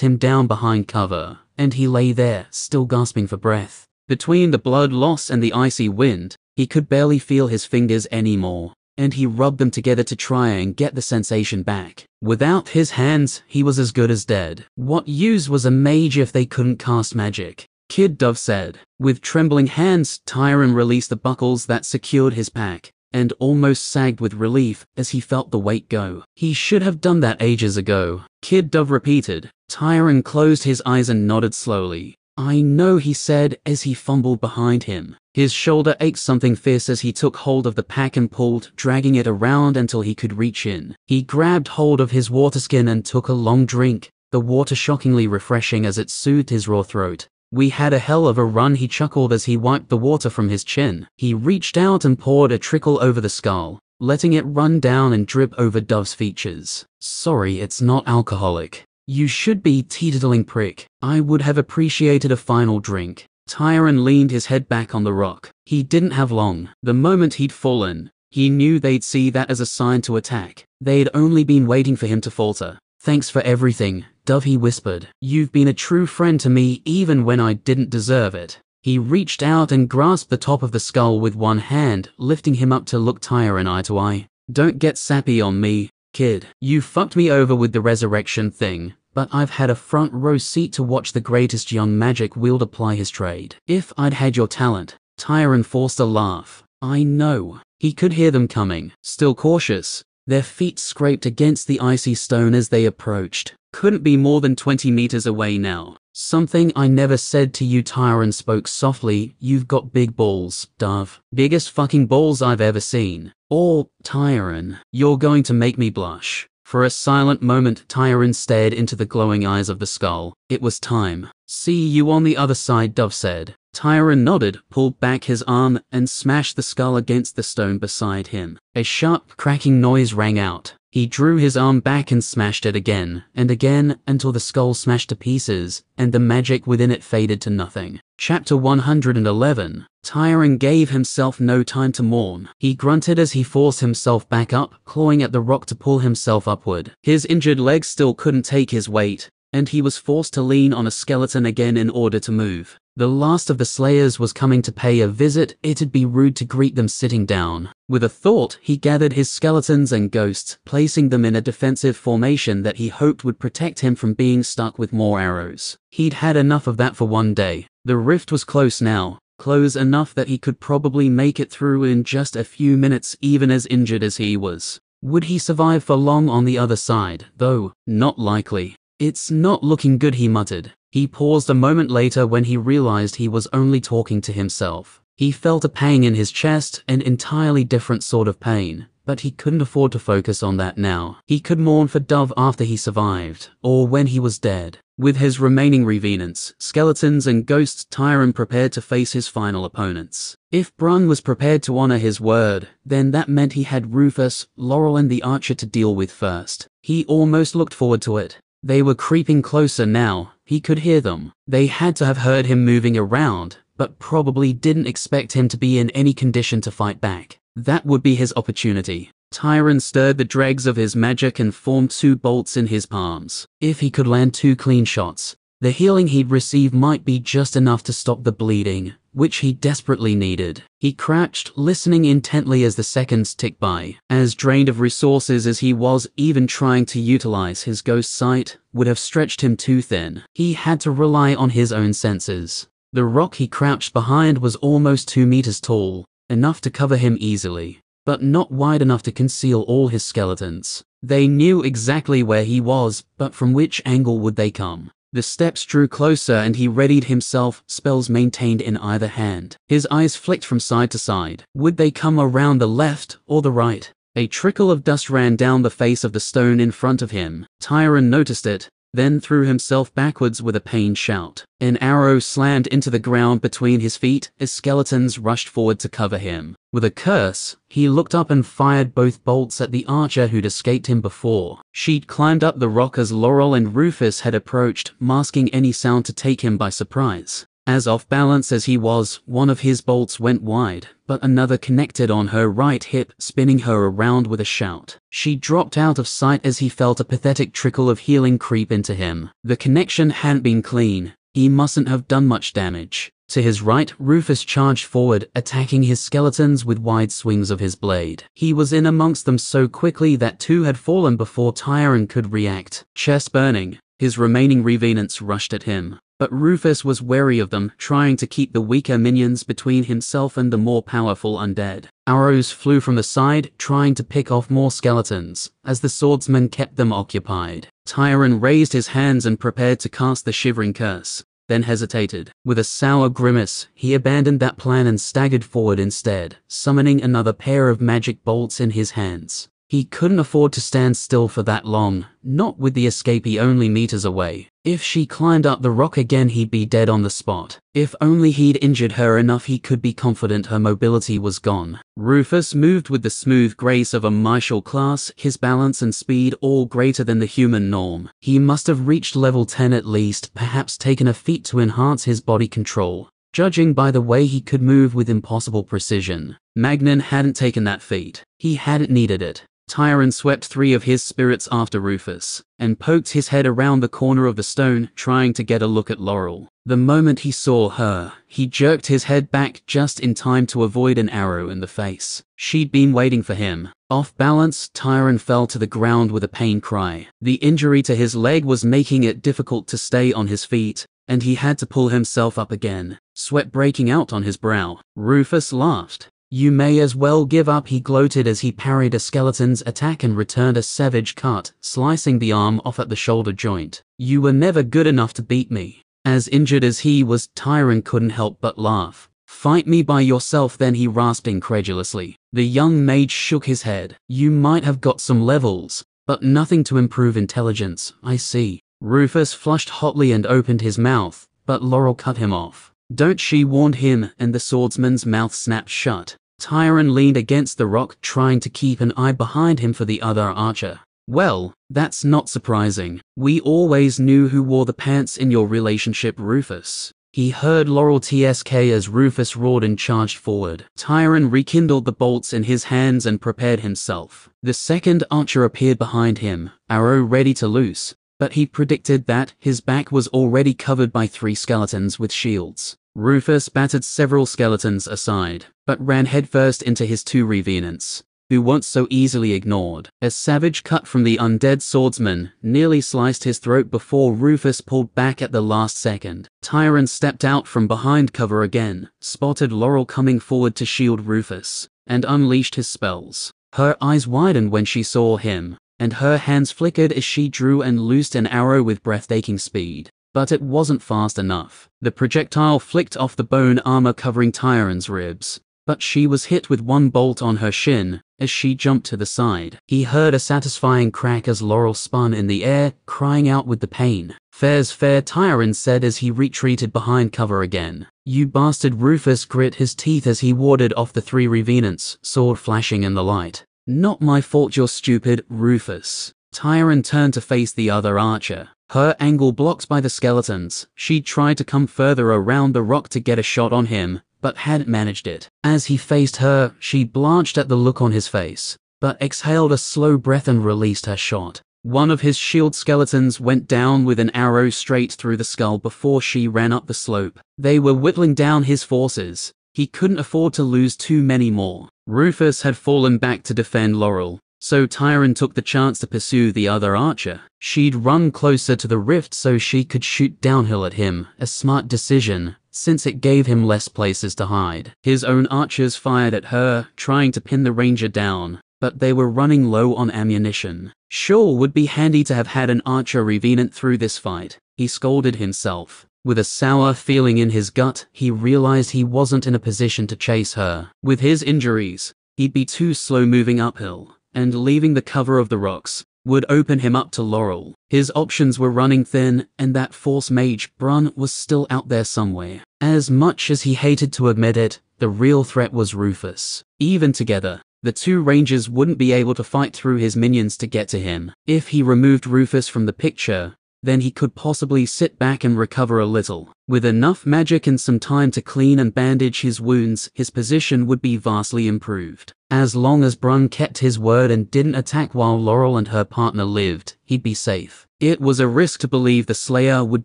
him down behind cover, and he lay there, still gasping for breath. Between the blood loss and the icy wind, he could barely feel his fingers anymore, and he rubbed them together to try and get the sensation back. Without his hands, he was as good as dead. What use was a mage if they couldn't cast magic? Kid Dove said. With trembling hands, Tyron released the buckles that secured his pack, and almost sagged with relief as he felt the weight go. He should have done that ages ago, Kid Dove repeated. Tyron closed his eyes and nodded slowly. I know, he said as he fumbled behind him. His shoulder ached something fierce as he took hold of the pack and pulled, dragging it around until he could reach in. He grabbed hold of his water skin and took a long drink, the water shockingly refreshing as it soothed his raw throat. We had a hell of a run, he chuckled as he wiped the water from his chin. He reached out and poured a trickle over the skull, letting it run down and drip over Dove's features. Sorry, it's not alcoholic. You should be, teetotaling prick. I would have appreciated a final drink. Tyron leaned his head back on the rock. He didn't have long. The moment he'd fallen, he knew they'd see that as a sign to attack. They'd only been waiting for him to falter. Thanks for everything, Dove, he whispered. You've been a true friend to me even when I didn't deserve it. He reached out and grasped the top of the skull with one hand, lifting him up to look Tyron eye to eye. Don't get sappy on me, kid. You fucked me over with the resurrection thing, but I've had a front row seat to watch the greatest young magic wielder ply his trade. If I'd had your talent. Tyron forced a laugh. I know. He could hear them coming. Still cautious, their feet scraped against the icy stone as they approached. Couldn't be more than 20 meters away now. Something I never said to you, Tyron spoke softly. You've got big balls, Dove. Biggest fucking balls I've ever seen. Or, Tyron, you're going to make me blush. For a silent moment, Tyron stared into the glowing eyes of the skull. It was time. See you on the other side, Dove said. Tyron nodded, pulled back his arm, and smashed the skull against the stone beside him. A sharp, cracking noise rang out. He drew his arm back and smashed it again, and again, until the skull smashed to pieces, and the magic within it faded to nothing. Chapter 111. Tyron gave himself no time to mourn. He grunted as he forced himself back up, clawing at the rock to pull himself upward. His injured legs still couldn't take his weight, and he was forced to lean on a skeleton again in order to move. The last of the Slayers was coming to pay a visit. It'd be rude to greet them sitting down. With a thought, he gathered his skeletons and ghosts, placing them in a defensive formation that he hoped would protect him from being stuck with more arrows. He'd had enough of that for one day. The rift was close now, close enough that he could probably make it through in just a few minutes, even as injured as he was. Would he survive for long on the other side, though? Not likely. It's not looking good, he muttered. He paused a moment later when he realized he was only talking to himself. He felt a pang in his chest, an entirely different sort of pain, but he couldn't afford to focus on that now. He could mourn for Dove after he survived, or when he was dead. With his remaining revenants, skeletons and ghosts, Tyron prepared to face his final opponents. If Brun was prepared to honor his word, then that meant he had Rufus, Laurel and the Archer to deal with first. He almost looked forward to it. They were creeping closer now. He could hear them. They had to have heard him moving around, but probably didn't expect him to be in any condition to fight back. That would be his opportunity. Tyron stirred the dregs of his magic and formed 2 bolts in his palms. If he could land 2 clean shots, the healing he'd receive might be just enough to stop the bleeding, which he desperately needed. He crouched, listening intently as the seconds ticked by. As drained of resources as he was, even trying to utilize his ghost sight would have stretched him too thin. He had to rely on his own senses. The rock he crouched behind was almost 2 meters tall, enough to cover him easily, but not wide enough to conceal all his skeletons. They knew exactly where he was, but from which angle would they come? The steps drew closer and he readied himself, spells maintained in either hand. His eyes flicked from side to side. Would they come around the left or the right? A trickle of dust ran down the face of the stone in front of him. Tyron noticed it, then threw himself backwards with a pained shout. An arrow slammed into the ground between his feet as skeletons rushed forward to cover him. With a curse, he looked up and fired both bolts at the archer who'd escaped him before. She'd climbed up the rock as Laurel and Rufus had approached, masking any sound to take him by surprise. As off balance as he was, one of his bolts went wide, but another connected on her right hip, spinning her around with a shout. She dropped out of sight as he felt a pathetic trickle of healing creep into him. The connection hadn't been clean. He mustn't have done much damage. To his right, Rufus charged forward, attacking his skeletons with wide swings of his blade. He was in amongst them so quickly that 2 had fallen before Tyron could react. Chest burning, his remaining revenants rushed at him. but Rufus was wary of them, trying to keep the weaker minions between himself and the more powerful undead. Arrows flew from the side, trying to pick off more skeletons, as the swordsman kept them occupied. Tyron raised his hands and prepared to cast the shivering curse, then hesitated. With a sour grimace, he abandoned that plan and staggered forward instead, summoning another pair of magic bolts in his hands. He couldn't afford to stand still for that long, not with the escapee only meters away. If she climbed up the rock again, he'd be dead on the spot. If only he'd injured her enough, he could be confident her mobility was gone. Rufus moved with the smooth grace of a martial class, his balance and speed all greater than the human norm. He must have reached level 10 at least, perhaps taken a feat to enhance his body control, judging by the way he could move with impossible precision. Magnan hadn't taken that feat. He hadn't needed it. Tyron swept 3 of his spirits after Rufus, and poked his head around the corner of the stone, trying to get a look at Laurel. The moment he saw her, he jerked his head back just in time to avoid an arrow in the face. She'd been waiting for him. Off balance, Tyron fell to the ground with a pain cry. The injury to his leg was making it difficult to stay on his feet, and he had to pull himself up again, sweat breaking out on his brow. Rufus laughed. "You may as well give up," he gloated as he parried a skeleton's attack and returned a savage cut, slicing the arm off at the shoulder joint. "You were never good enough to beat me." As injured as he was, Tyron couldn't help but laugh. "Fight me by yourself then," he rasped incredulously. The young mage shook his head. "You might have got some levels, but nothing to improve intelligence, I see." Rufus flushed hotly and opened his mouth, but Laurel cut him off. "Don't," she warned him, and the swordsman's mouth snapped shut. Tyron leaned against the rock, trying to keep an eye behind him for the other archer. "Well, that's not surprising. We always knew who wore the pants in your relationship, Rufus." He heard Laurel tsk as Rufus roared and charged forward. Tyron rekindled the bolts in his hands and prepared himself. The second archer appeared behind him, arrow ready to loose, but he predicted that his back was already covered by 3 skeletons with shields. Rufus battered several skeletons aside, but ran headfirst into his 2 revenants, who weren't so easily ignored. A savage cut from the undead swordsman nearly sliced his throat before Rufus pulled back at the last second. Tyron stepped out from behind cover again, spotted Laurel coming forward to shield Rufus, and unleashed his spells. Her eyes widened when she saw him, and her hands flickered as she drew and loosed an arrow with breathtaking speed. But it wasn't fast enough. The projectile flicked off the bone armor covering Tyron's ribs, but she was hit with 1 bolt on her shin as she jumped to the side. He heard a satisfying crack as Laurel spun in the air, crying out with the pain. "Fair's fair," Tyron said as he retreated behind cover again. "You bastard!" Rufus grit his teeth as he warded off the 3 revenants, sword flashing in the light. "Not my fault you're stupid, Rufus." Tyron turned to face the other archer. Her angle blocked by the skeletons, she tried to come further around the rock to get a shot on him, but hadn't managed it. As he faced her, she blanched at the look on his face, but exhaled a slow breath and released her shot. One of his shield skeletons went down with an arrow straight through the skull before she ran up the slope. They were whittling down his forces. He couldn't afford to lose too many more. Rufus had fallen back to defend Laurel, so Tyron took the chance to pursue the other archer. She'd run closer to the rift so she could shoot downhill at him, a smart decision, since it gave him less places to hide. His own archers fired at her, trying to pin the ranger down, but they were running low on ammunition. Sure would be handy to have had an archer revenant through this fight, he scolded himself. With a sour feeling in his gut, he realized he wasn't in a position to chase her. With his injuries, he'd be too slow moving uphill, and leaving the cover of the rocks would open him up to Laurel. His options were running thin, and that false mage, Brun, was still out there somewhere. As much as he hated to admit it, the real threat was Rufus. Even together, the 2 rangers wouldn't be able to fight through his minions to get to him. If he removed Rufus from the picture, then he could possibly sit back and recover a little. With enough magic and some time to clean and bandage his wounds, his position would be vastly improved. As long as Brun kept his word and didn't attack while Laurel and her partner lived, he'd be safe. It was a risk to believe the Slayer would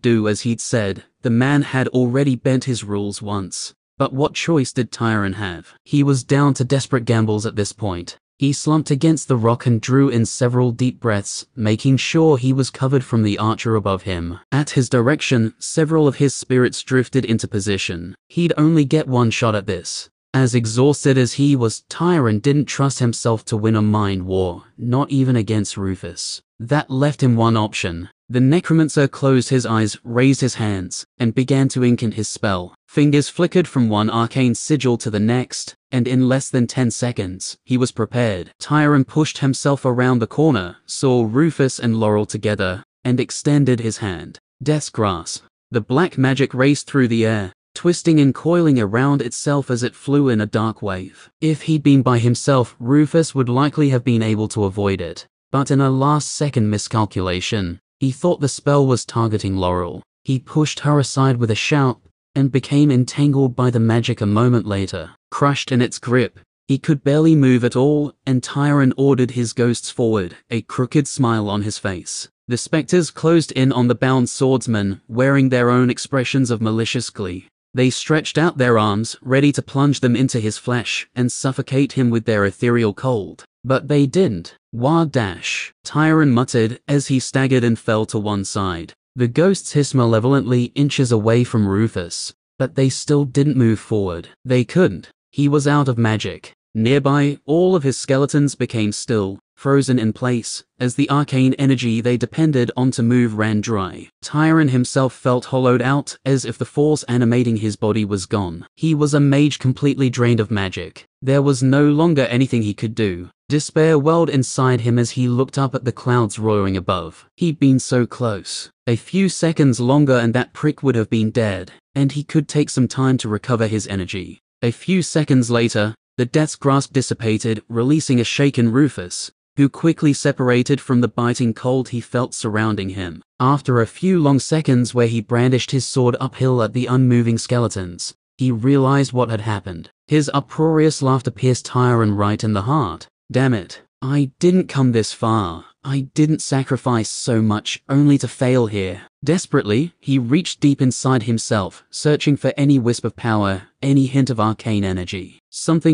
do as he'd said. The man had already bent his rules once. But what choice did Tyron have? He was down to desperate gambles at this point. He slumped against the rock and drew in several deep breaths, making sure he was covered from the archer above him. At his direction, several of his spirits drifted into position. He'd only get one shot at this. As exhausted as he was, Tyron didn't trust himself to win a mind war, not even against Rufus. That left him one option. The necromancer closed his eyes, raised his hands, and began to ink in his spell. Fingers flickered from one arcane sigil to the next, and in less than 10 seconds, he was prepared. Tyron pushed himself around the corner, saw Rufus and Laurel together, and extended his hand. Death's grasp. The black magic raced through the air, twisting and coiling around itself as it flew in a dark wave. If he'd been by himself, Rufus would likely have been able to avoid it. But in a last-second miscalculation, he thought the spell was targeting Laurel. He pushed her aside with a shout, and became entangled by the magic a moment later. Crushed in its grip, he could barely move at all, and Tyron ordered his ghosts forward, a crooked smile on his face. The specters closed in on the bound swordsman, wearing their own expressions of malicious glee. They stretched out their arms, ready to plunge them into his flesh and suffocate him with their ethereal cold. But they didn't. Wah dash, Tyron muttered as he staggered and fell to one side. The ghosts hissed malevolently inches away from Rufus, but they still didn't move forward. They couldn't. He was out of magic. Nearby, all of his skeletons became still, frozen in place, as the arcane energy they depended on to move ran dry. Tyron himself felt hollowed out, as if the force animating his body was gone. He was a mage completely drained of magic. There was no longer anything he could do. Despair welled inside him as he looked up at the clouds roaring above. He'd been so close. A few seconds longer and that prick would have been dead, and he could take some time to recover his energy. A few seconds later, the death's grasp dissipated, releasing a shaken Rufus, who quickly separated from the biting cold he felt surrounding him. After a few long seconds where he brandished his sword uphill at the unmoving skeletons, he realized what had happened. His uproarious laughter pierced Tyron right in the heart. Damn it. I didn't come this far. I didn't sacrifice so much only to fail here. Desperately, he reached deep inside himself, searching for any wisp of power, any hint of arcane energy.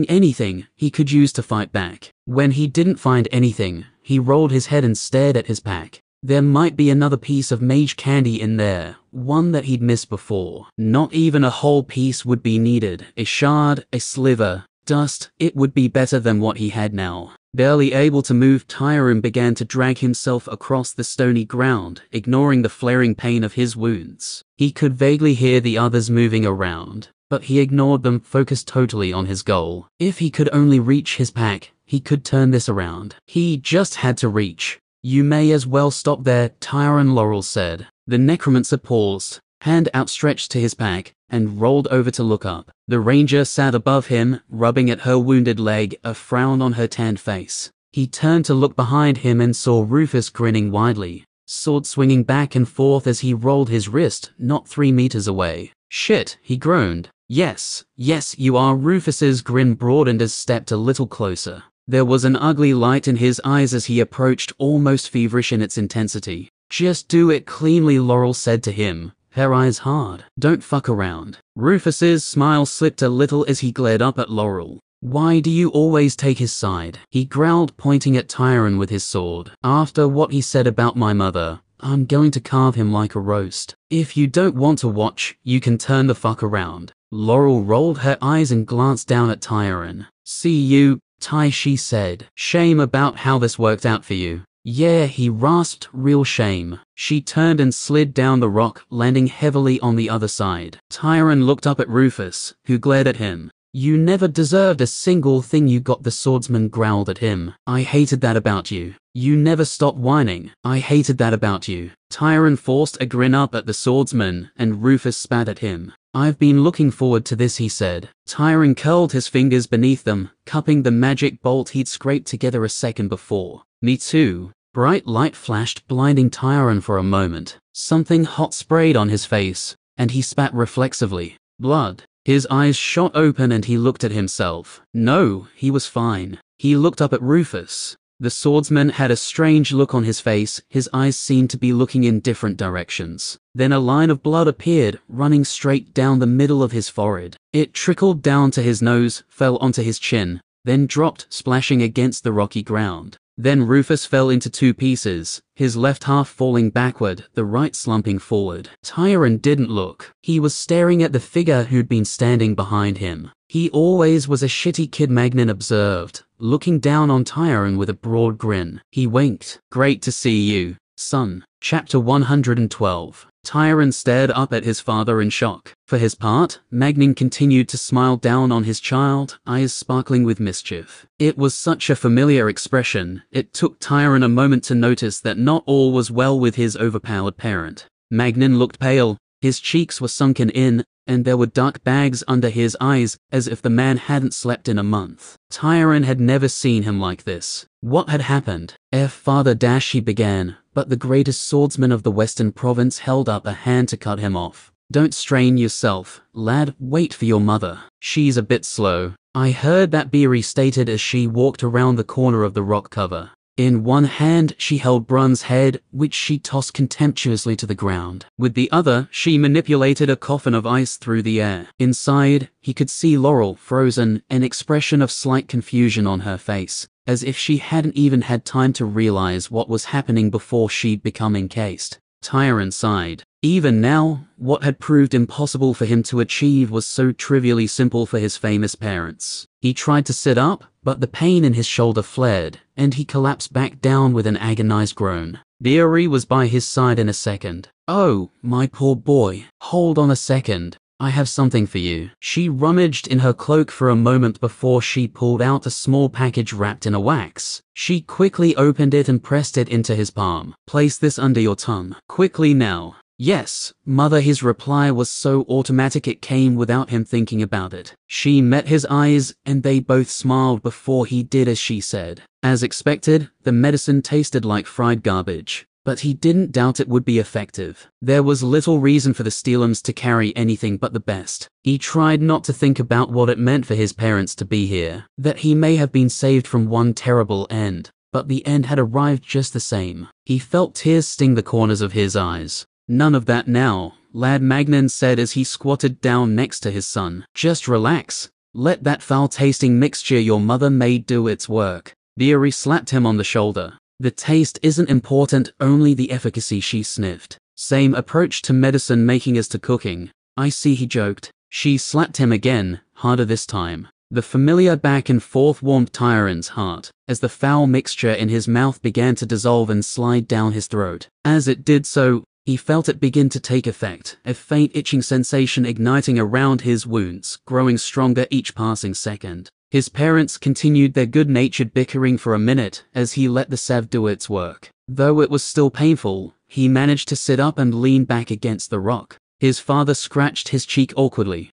Anything, he could use to fight back. When he didn't find anything, he rolled his head and stared at his pack. There might be another piece of mage candy in there, one that he'd missed before. Not even a whole piece would be needed. A shard, a sliver, dust, it would be better than what he had now. Barely able to move, Tyron began to drag himself across the stony ground, ignoring the flaring pain of his wounds. He could vaguely hear the others moving around, but he ignored them, focused totally on his goal. If he could only reach his pack, he could turn this around. He just had to reach. You may as well stop there, Tyron, Laurel said. The necromancer paused, hand outstretched to his pack, and rolled over to look up. The ranger sat above him, rubbing at her wounded leg, a frown on her tanned face. He turned to look behind him and saw Rufus grinning widely, sword swinging back and forth as he rolled his wrist, not 3 meters away. Shit, he groaned. Yes, you are. Rufus's grin broadened as stepped a little closer. There was an ugly light in his eyes as he approached, almost feverish in its intensity. Just do it cleanly, Laurel said to him, her eyes hard. Don't fuck around. Rufus's smile slipped a little as he glared up at Laurel. Why do you always take his side? He growled, pointing at Tyron with his sword. After what he said about my mother, I'm going to carve him like a roast. If you don't want to watch, you can turn the fuck around. Laurel rolled her eyes and glanced down at Tyron. See you, Ty, she said. Shame about how this worked out for you. Yeah, he rasped, real shame. She turned and slid down the rock, landing heavily on the other side. Tyron looked up at Rufus, who glared at him. You never deserved a single thing you got, the swordsman growled at him. I hated that about you. You never stopped whining. I hated that about you. Tyron forced a grin up at the swordsman, and Rufus spat at him. I've been looking forward to this, he said. Tyron curled his fingers beneath them, cupping the magic bolt he'd scraped together a second before. Me too. Bright light flashed, blinding Tyron for a moment. Something hot sprayed on his face, and he spat reflexively. Blood. His eyes shot open and he looked at himself. No, he was fine. He looked up at Rufus. The swordsman had a strange look on his face, his eyes seemed to be looking in different directions. Then a line of blood appeared, running straight down the middle of his forehead. It trickled down to his nose, fell onto his chin, then dropped, splashing against the rocky ground. Then Rufus fell into two pieces, his left half falling backward, the right slumping forward. Tyron didn't look. He was staring at the figure who'd been standing behind him. He always was a shitty kid, Magnan observed, looking down on Tyron with a broad grin. He winked. Great to see you, son. Chapter 112. Tyron stared up at his father in shock. For his part, Magnan continued to smile down on his child, eyes sparkling with mischief. It was such a familiar expression, it took Tyron a moment to notice that not all was well with his overpowered parent. Magnan looked pale, his cheeks were sunken in, and there were dark bags under his eyes, as if the man hadn't slept in a month. Tyron had never seen him like this. What had happened? Father he began, but the greatest swordsman of the Western Province held up a hand to cut him off. Don't strain yourself, lad, wait for your mother. She's a bit slow. I heard that, Beery stated as she walked around the corner of the rock cover. In one hand, she held Brun's head, which she tossed contemptuously to the ground. With the other, she manipulated a coffin of ice through the air. Inside, he could see Laurel, frozen, an expression of slight confusion on her face, as if she hadn't even had time to realize what was happening before she'd become encased. Tyron sighed. Even now, what had proved impossible for him to achieve was so trivially simple for his famous parents. He tried to sit up, but the pain in his shoulder fled, and he collapsed back down with an agonized groan. Beery was by his side in a second. Oh, my poor boy. Hold on a second. I have something for you. She rummaged in her cloak for a moment before she pulled out a small package wrapped in a wax. She quickly opened it and pressed it into his palm. Place this under your tongue. Quickly now. Yes, mother. His reply was so automatic it came without him thinking about it. She met his eyes, and they both smiled before he did as she said. As expected, the medicine tasted like fried garbage. But he didn't doubt it would be effective. There was little reason for the Steelums to carry anything but the best. He tried not to think about what it meant for his parents to be here, that he may have been saved from one terrible end, but the end had arrived just the same. He felt tears sting the corners of his eyes. None of that now, lad, Magnan said as he squatted down next to his son. Just relax. Let that foul-tasting mixture your mother made do its work. Beery slapped him on the shoulder. The taste isn't important, only the efficacy, she sniffed. Same approach to medicine making as to cooking. I see, he joked. She slapped him again, harder this time. The familiar back and forth warmed Tyron's heart, as the foul mixture in his mouth began to dissolve and slide down his throat. As it did so, he felt it begin to take effect, a faint itching sensation igniting around his wounds, growing stronger each passing second. His parents continued their good-natured bickering for a minute as he let the salve do its work. Though it was still painful, he managed to sit up and lean back against the rock. His father scratched his cheek awkwardly.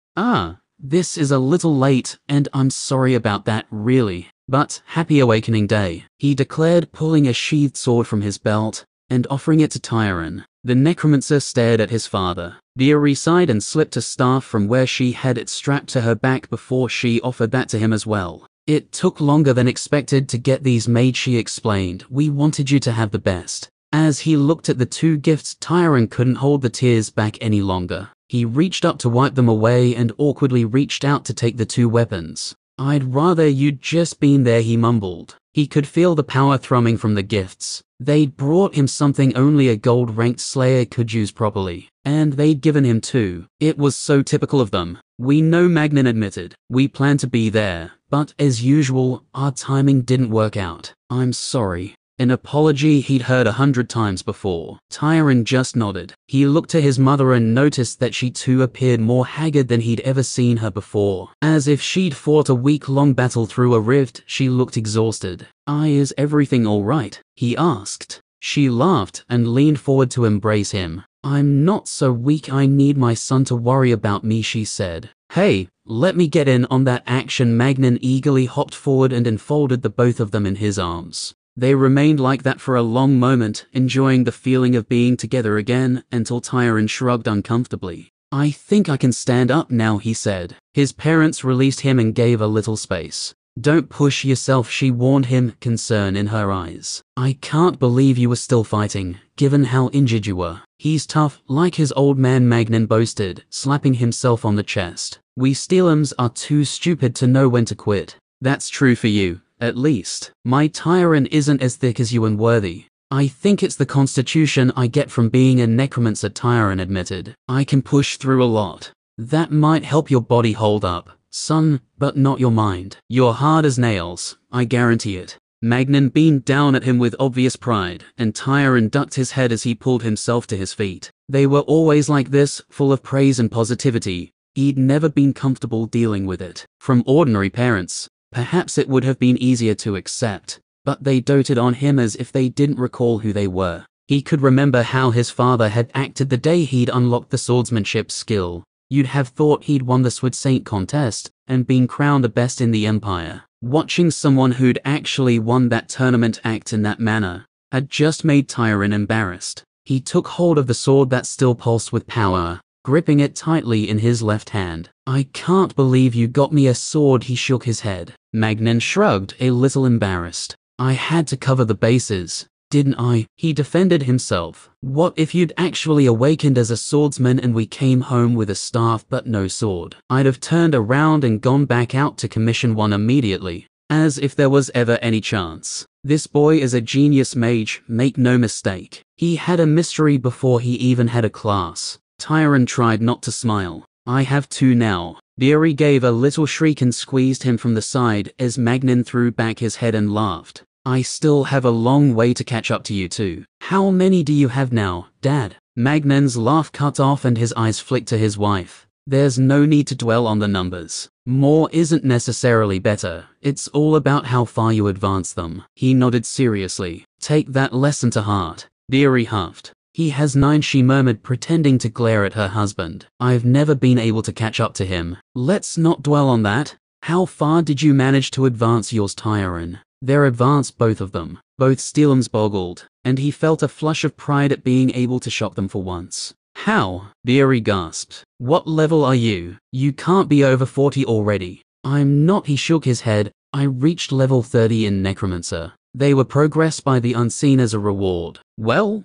This is a little late, and I'm sorry about that, really. But happy awakening day, he declared, pulling a sheathed sword from his belt and offering it to Tyron. The necromancer stared at his father. Beery sighed and slipped a staff from where she had it strapped to her back before she offered that to him as well. It took longer than expected to get these made, she explained. We wanted you to have the best. As he looked at the two gifts, Tyron couldn't hold the tears back any longer. He reached up to wipe them away and awkwardly reached out to take the two weapons. I'd rather you'd just been there, he mumbled. He could feel the power thrumming from the gifts. They'd brought him something only a gold-ranked slayer could use properly. And they'd given him two. It was so typical of them. We know, Magnan admitted. We planned to be there, but as usual, our timing didn't work out. I'm sorry. An apology he'd heard 100 times before. Tyron just nodded. He looked to his mother and noticed that she too appeared more haggard than he'd ever seen her before. As if she'd fought a week-long battle through a rift, she looked exhausted. Is everything all right? He asked. She laughed and leaned forward to embrace him. I'm not so weak, I need my son to worry about me, she said. Hey, let me get in on that action. Magnan eagerly hopped forward and enfolded the both of them in his arms. They remained like that for a long moment, enjoying the feeling of being together again, until Tyron shrugged uncomfortably. I think I can stand up now, he said. His parents released him and gave a little space. Don't push yourself, she warned him, concern in her eyes. I can't believe you were still fighting, given how injured you were. He's tough, like his old man, Magnan boasted, slapping himself on the chest. We Steelums are too stupid to know when to quit. That's true for you, at least. My tyrant isn't as thick as you and worthy. I think it's the constitution I get from being a necromancer, Tyrant admitted. I can push through a lot. That might help your body hold up, son, but not your mind. You're hard as nails, I guarantee it. Magnan beamed down at him with obvious pride, and Tyrant ducked his head as he pulled himself to his feet. They were always like this, full of praise and positivity. He'd never been comfortable dealing with it. From ordinary parents, perhaps it would have been easier to accept, but they doted on him as if they didn't recall who they were. He could remember how his father had acted the day he'd unlocked the swordsmanship skill. You'd have thought he'd won the Sword Saint contest and been crowned the best in the Empire. Watching someone who'd actually won that tournament act in that manner had just made Tyrant embarrassed. He took hold of the sword that still pulsed with power, gripping it tightly in his left hand. I can't believe you got me a sword, he shook his head. Magnan shrugged, a little embarrassed. I had to cover the bases, didn't I? He defended himself. What if you'd actually awakened as a swordsman and we came home with a staff but no sword? I'd have turned around and gone back out to commission one immediately, as if there was ever any chance. This boy is a genius mage, make no mistake. He had a mystery before he even had a class. Tyrant tried not to smile. I have two now. Beery gave a little shriek and squeezed him from the side as Magnan threw back his head and laughed. I still have a long way to catch up to you two. How many do you have now, Dad? Magnan's laugh cut off and his eyes flicked to his wife. There's no need to dwell on the numbers. More isn't necessarily better. It's all about how far you advance them. He nodded seriously. Take that lesson to heart. Beery huffed. He has 9, she murmured, pretending to glare at her husband. I've never been able to catch up to him. Let's not dwell on that. How far did you manage to advance yours, Tyrant? They're advanced, both of them. Both Steelums boggled, and he felt a flush of pride at being able to shock them for once. How? Beery gasped. What level are you? You can't be over 40 already. I'm not, he shook his head. I reached level 30 in Necromancer. They were progressed by the unseen as a reward. Well,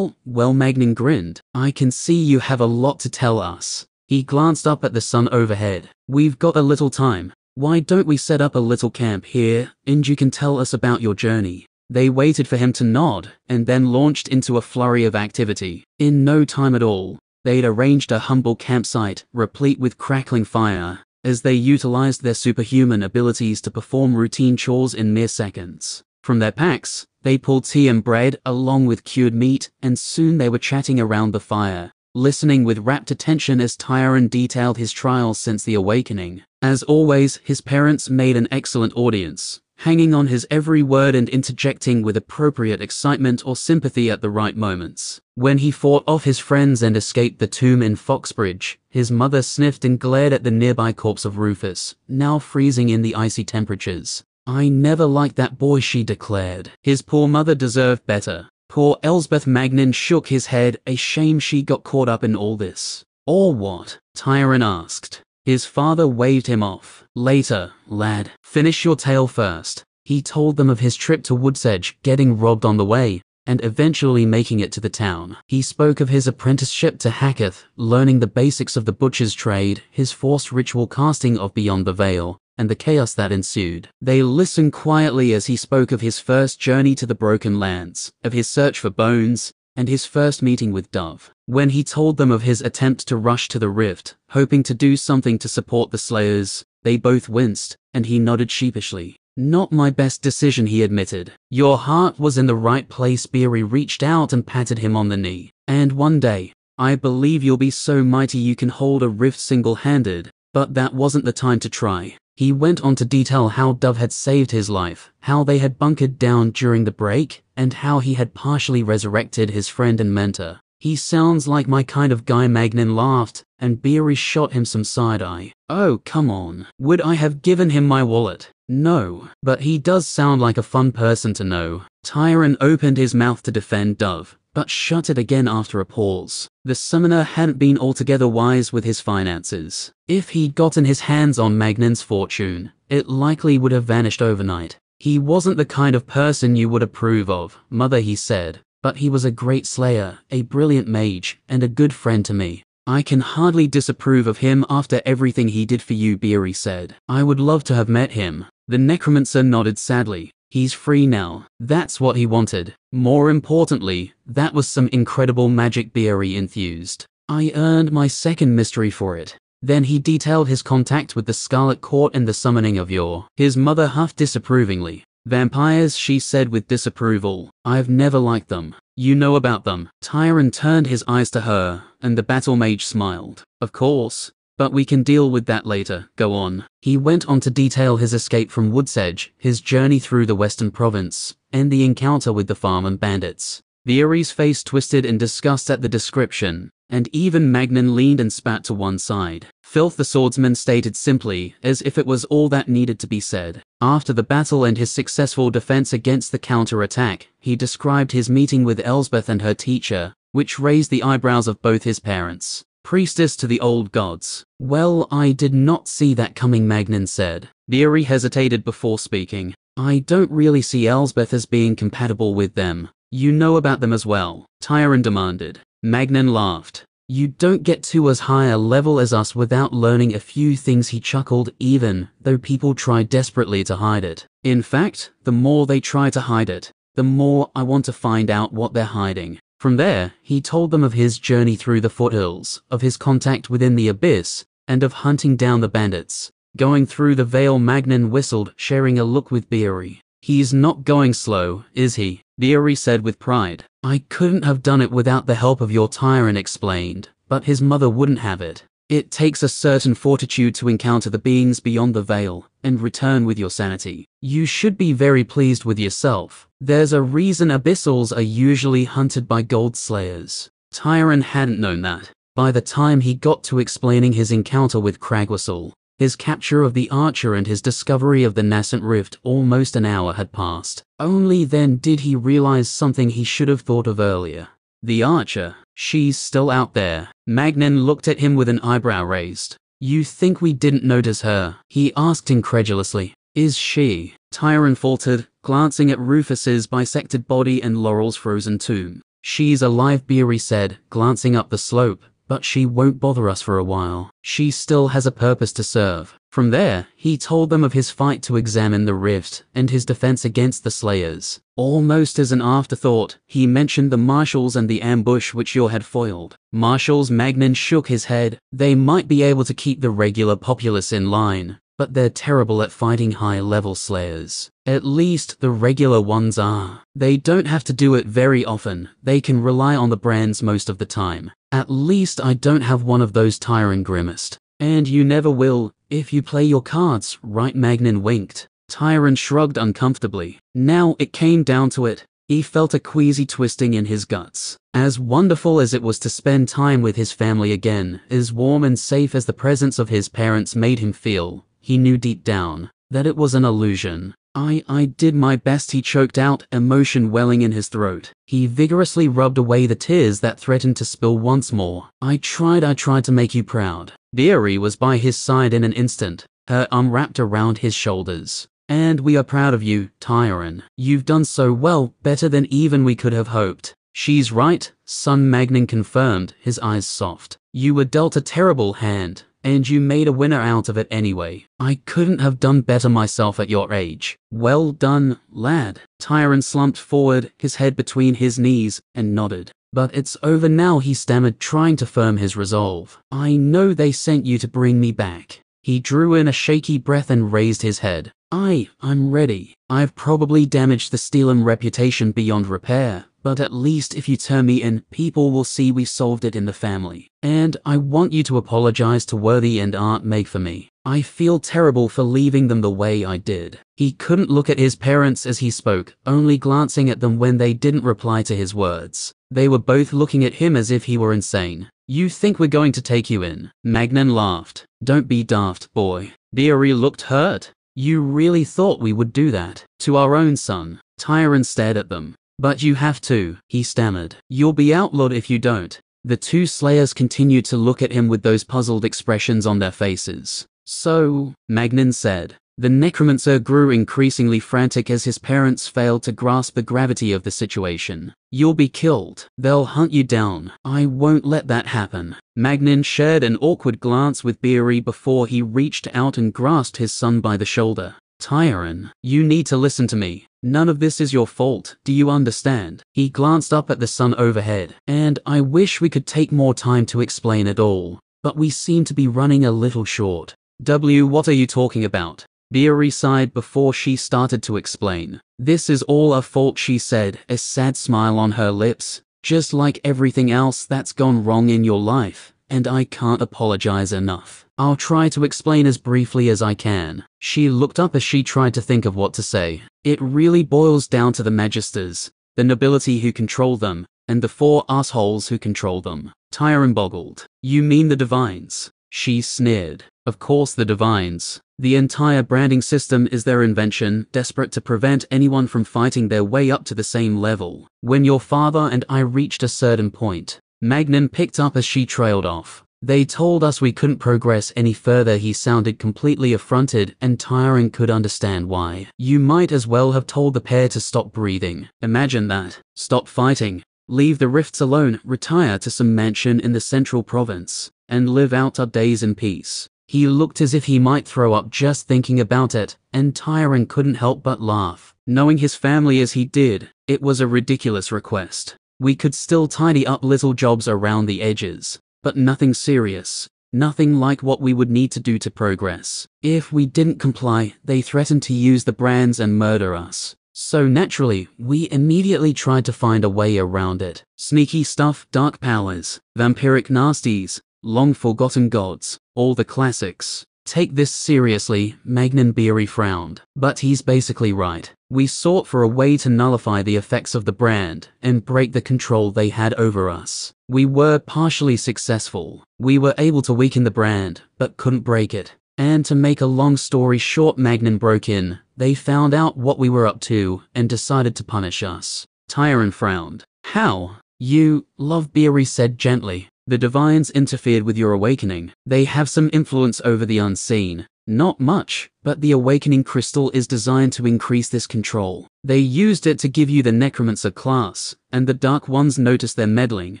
Magnan grinned. I can see you have a lot to tell us. He glanced up at the sun overhead. We've got a little time. Why don't we set up a little camp here, and you can tell us about your journey? They waited for him to nod, and then launched into a flurry of activity. In no time at all, they'd arranged a humble campsite, replete with crackling fire, as they utilized their superhuman abilities to perform routine chores in mere seconds. From their packs, they pulled tea and bread along with cured meat, and soon they were chatting around the fire, listening with rapt attention as Tyrant detailed his trials since the awakening. As always, his parents made an excellent audience, hanging on his every word and interjecting with appropriate excitement or sympathy at the right moments. When he fought off his friends and escaped the tomb in Foxbridge, his mother sniffed and glared at the nearby corpse of Rufus, now freezing in the icy temperatures. I never liked that boy, she declared. His poor mother deserved better. Poor Elsbeth. Magnan shook his head. A shame she got caught up in all this. Or what? Tyrant asked. His father waved him off. Later, lad. Finish your tale first. He told them of his trip to Woodsedge, getting robbed on the way, and eventually making it to the town. He spoke of his apprenticeship to Hacketh, learning the basics of the butcher's trade, his forced ritual casting of Beyond the Veil, and the chaos that ensued. They listened quietly as he spoke of his first journey to the Broken Lands, of his search for bones, and his first meeting with Dove. When he told them of his attempt to rush to the rift, hoping to do something to support the Slayers, they both winced, and he nodded sheepishly. Not my best decision, he admitted. Your heart was in the right place. Beery reached out and patted him on the knee. And one day, I believe you'll be so mighty you can hold a rift single-handed, but that wasn't the time to try. He went on to detail how Dove had saved his life, how they had bunkered down during the break, and how he had partially resurrected his friend and mentor. He sounds like my kind of guy. Magnan laughed, and Beery shot him some side-eye. Oh, come on. Would I have given him my wallet? No, but he does sound like a fun person to know. Tyrant opened his mouth to defend Dove, but shut it again after a pause. The summoner hadn't been altogether wise with his finances. If he'd gotten his hands on Magnan's fortune, it likely would have vanished overnight. He wasn't the kind of person you would approve of, Mother, he said, but he was a great slayer, a brilliant mage, and a good friend to me. I can hardly disapprove of him after everything he did for you, Beery said. I would love to have met him. The necromancer nodded sadly. He's free now. That's what he wanted. More importantly, that was some incredible magic Beery enthused. I earned my second mystery for it. Then he detailed his contact with the Scarlet Court and the summoning of your. His mother huffed disapprovingly. Vampires, she said with disapproval. I've never liked them. You know about them. Tyron turned his eyes to her, and the battle mage smiled. Of course. But we can deal with that later. Go on. He went on to detail his escape from Woodsedge, his journey through the Western Province, and the encounter with the farm bandits. Beery's face twisted in disgust at the description, and even Magnan leaned and spat to one side. Filth, the swordsman stated simply, as if it was all that needed to be said. After the battle and his successful defense against the counter-attack, he described his meeting with Elsbeth and her teacher, which raised the eyebrows of both his parents. Priestess to the old gods. Well, I did not see that coming, Magnan said. Beery hesitated before speaking. I don't really see Elsbeth as being compatible with them. You know about them as well, Tyron demanded. Magnan laughed. You don't get to as high a level as us without learning a few things, he chuckled, even though people try desperately to hide it. In fact, the more they try to hide it, the more I want to find out what they're hiding. From there, he told them of his journey through the foothills, of his contact within the abyss, and of hunting down the bandits. Going through the veil, Magnan whistled, sharing a look with Beery. He's not going slow, is he? Beery said with pride. I couldn't have done it without the help of your Tyron explained, but his mother wouldn't have it. It takes a certain fortitude to encounter the beings beyond the veil, and return with your sanity. You should be very pleased with yourself. There's a reason abyssals are usually hunted by gold slayers. Tyron hadn't known that. By the time he got to explaining his encounter with Cragwhistle, his capture of the Archer and his discovery of the nascent rift, almost an hour had passed. Only then did he realize something he should have thought of earlier. The Archer, she's still out there. Magnan looked at him with an eyebrow raised. You think we didn't notice her? He asked incredulously. Is she? Tyron faltered, glancing at Rufus's bisected body and Laurel's frozen tomb. She's alive, Beery said, glancing up the slope, but she won't bother us for a while. She still has a purpose to serve. From there, he told them of his fight to examine the rift and his defense against the Slayers. Almost as an afterthought, he mentioned the marshals and the ambush which Yor had foiled. Marshals? Magnan shook his head. They might be able to keep the regular populace in line, but they're terrible at fighting high-level Slayers. At least the regular ones are. They don't have to do it very often. They can rely on the brands most of the time. At least I don't have one of those, Tyron grimaced. And you never will, if you play your cards right, Magnan winked. Tyron shrugged uncomfortably. Now it came down to it. He felt a queasy twisting in his guts. As wonderful as it was to spend time with his family again, as warm and safe as the presence of his parents made him feel, he knew deep down that it was an illusion. I did my best, he choked out, emotion welling in his throat. He vigorously rubbed away the tears that threatened to spill once more. I tried to make you proud. Beery was by his side in an instant, her arm wrapped around his shoulders. And we are proud of you, Tyron. You've done so well, better than even we could have hoped. She's right, son, Magnan confirmed, his eyes soft. You were dealt a terrible hand, and you made a winner out of it anyway. I couldn't have done better myself at your age. Well done, lad. Tyron slumped forward, his head between his knees, and nodded. But it's over now, he stammered, trying to firm his resolve. I know they sent you to bring me back. He drew in a shaky breath and raised his head. I'm ready. I've probably damaged the Steelham reputation beyond repair, but at least if you turn me in, people will see we solved it in the family. And I want you to apologize to Worthy and Aunt Meg for me. I feel terrible for leaving them the way I did. He couldn't look at his parents as he spoke, only glancing at them when they didn't reply to his words. They were both looking at him as if he were insane. You think we're going to take you in? Magnan laughed. Don't be daft, boy. Beery looked hurt. You really thought we would do that? To our own son? Tyron stared at them. But you have to, he stammered. You'll be outlawed if you don't. The two Slayers continued to look at him with those puzzled expressions on their faces. So, Magnan said. The necromancer grew increasingly frantic as his parents failed to grasp the gravity of the situation. You'll be killed. They'll hunt you down. I won't let that happen. Magnan shared an awkward glance with Beery before he reached out and grasped his son by the shoulder. Tyron, you need to listen to me. None of this is your fault, do you understand? He glanced up at the sun overhead. And I wish we could take more time to explain it all, but we seem to be running a little short. What are you talking about? Beery sighed before she started to explain. This is all our fault, she said, a sad smile on her lips. Just like everything else that's gone wrong in your life, and I can't apologize enough. I'll try to explain as briefly as I can. She looked up as she tried to think of what to say. It really boils down to the Magisters, the nobility who control them, and the 4 assholes who control them. Tyron boggled. You mean the Divines? She sneered. Of course the Divines. The entire branding system is their invention, desperate to prevent anyone from fighting their way up to the same level. When your father and I reached a certain point, Magnan picked up as she trailed off. They told us we couldn't progress any further. He sounded completely affronted, and Tyron could understand why. You might as well have told the pair to stop breathing. Imagine that. Stop fighting. Leave the rifts alone, retire to some mansion in the central province, and live out our days in peace. He looked as if he might throw up just thinking about it, and Tyron couldn't help but laugh. Knowing his family as he did, it was a ridiculous request. We could still tidy up little jobs around the edges, but nothing serious. Nothing like what we would need to do to progress. If we didn't comply, they threatened to use the brands and murder us. So naturally, we immediately tried to find a way around it. Sneaky stuff, dark powers, vampiric nasties, long-forgotten gods, all the classics. Take this seriously, Magnan Beery frowned. But he's basically right. We sought for a way to nullify the effects of the brand and break the control they had over us. We were partially successful. We were able to weaken the brand, but couldn't break it. And to make a long story short, Magnan broke in. They found out what we were up to and decided to punish us. Tyron frowned. How? You, Love, Beery said gently. The Divines interfered with your awakening. They have some influence over the unseen. Not much, but the awakening crystal is designed to increase this control. They used it to give you the Necromancer class, and the Dark Ones noticed their meddling,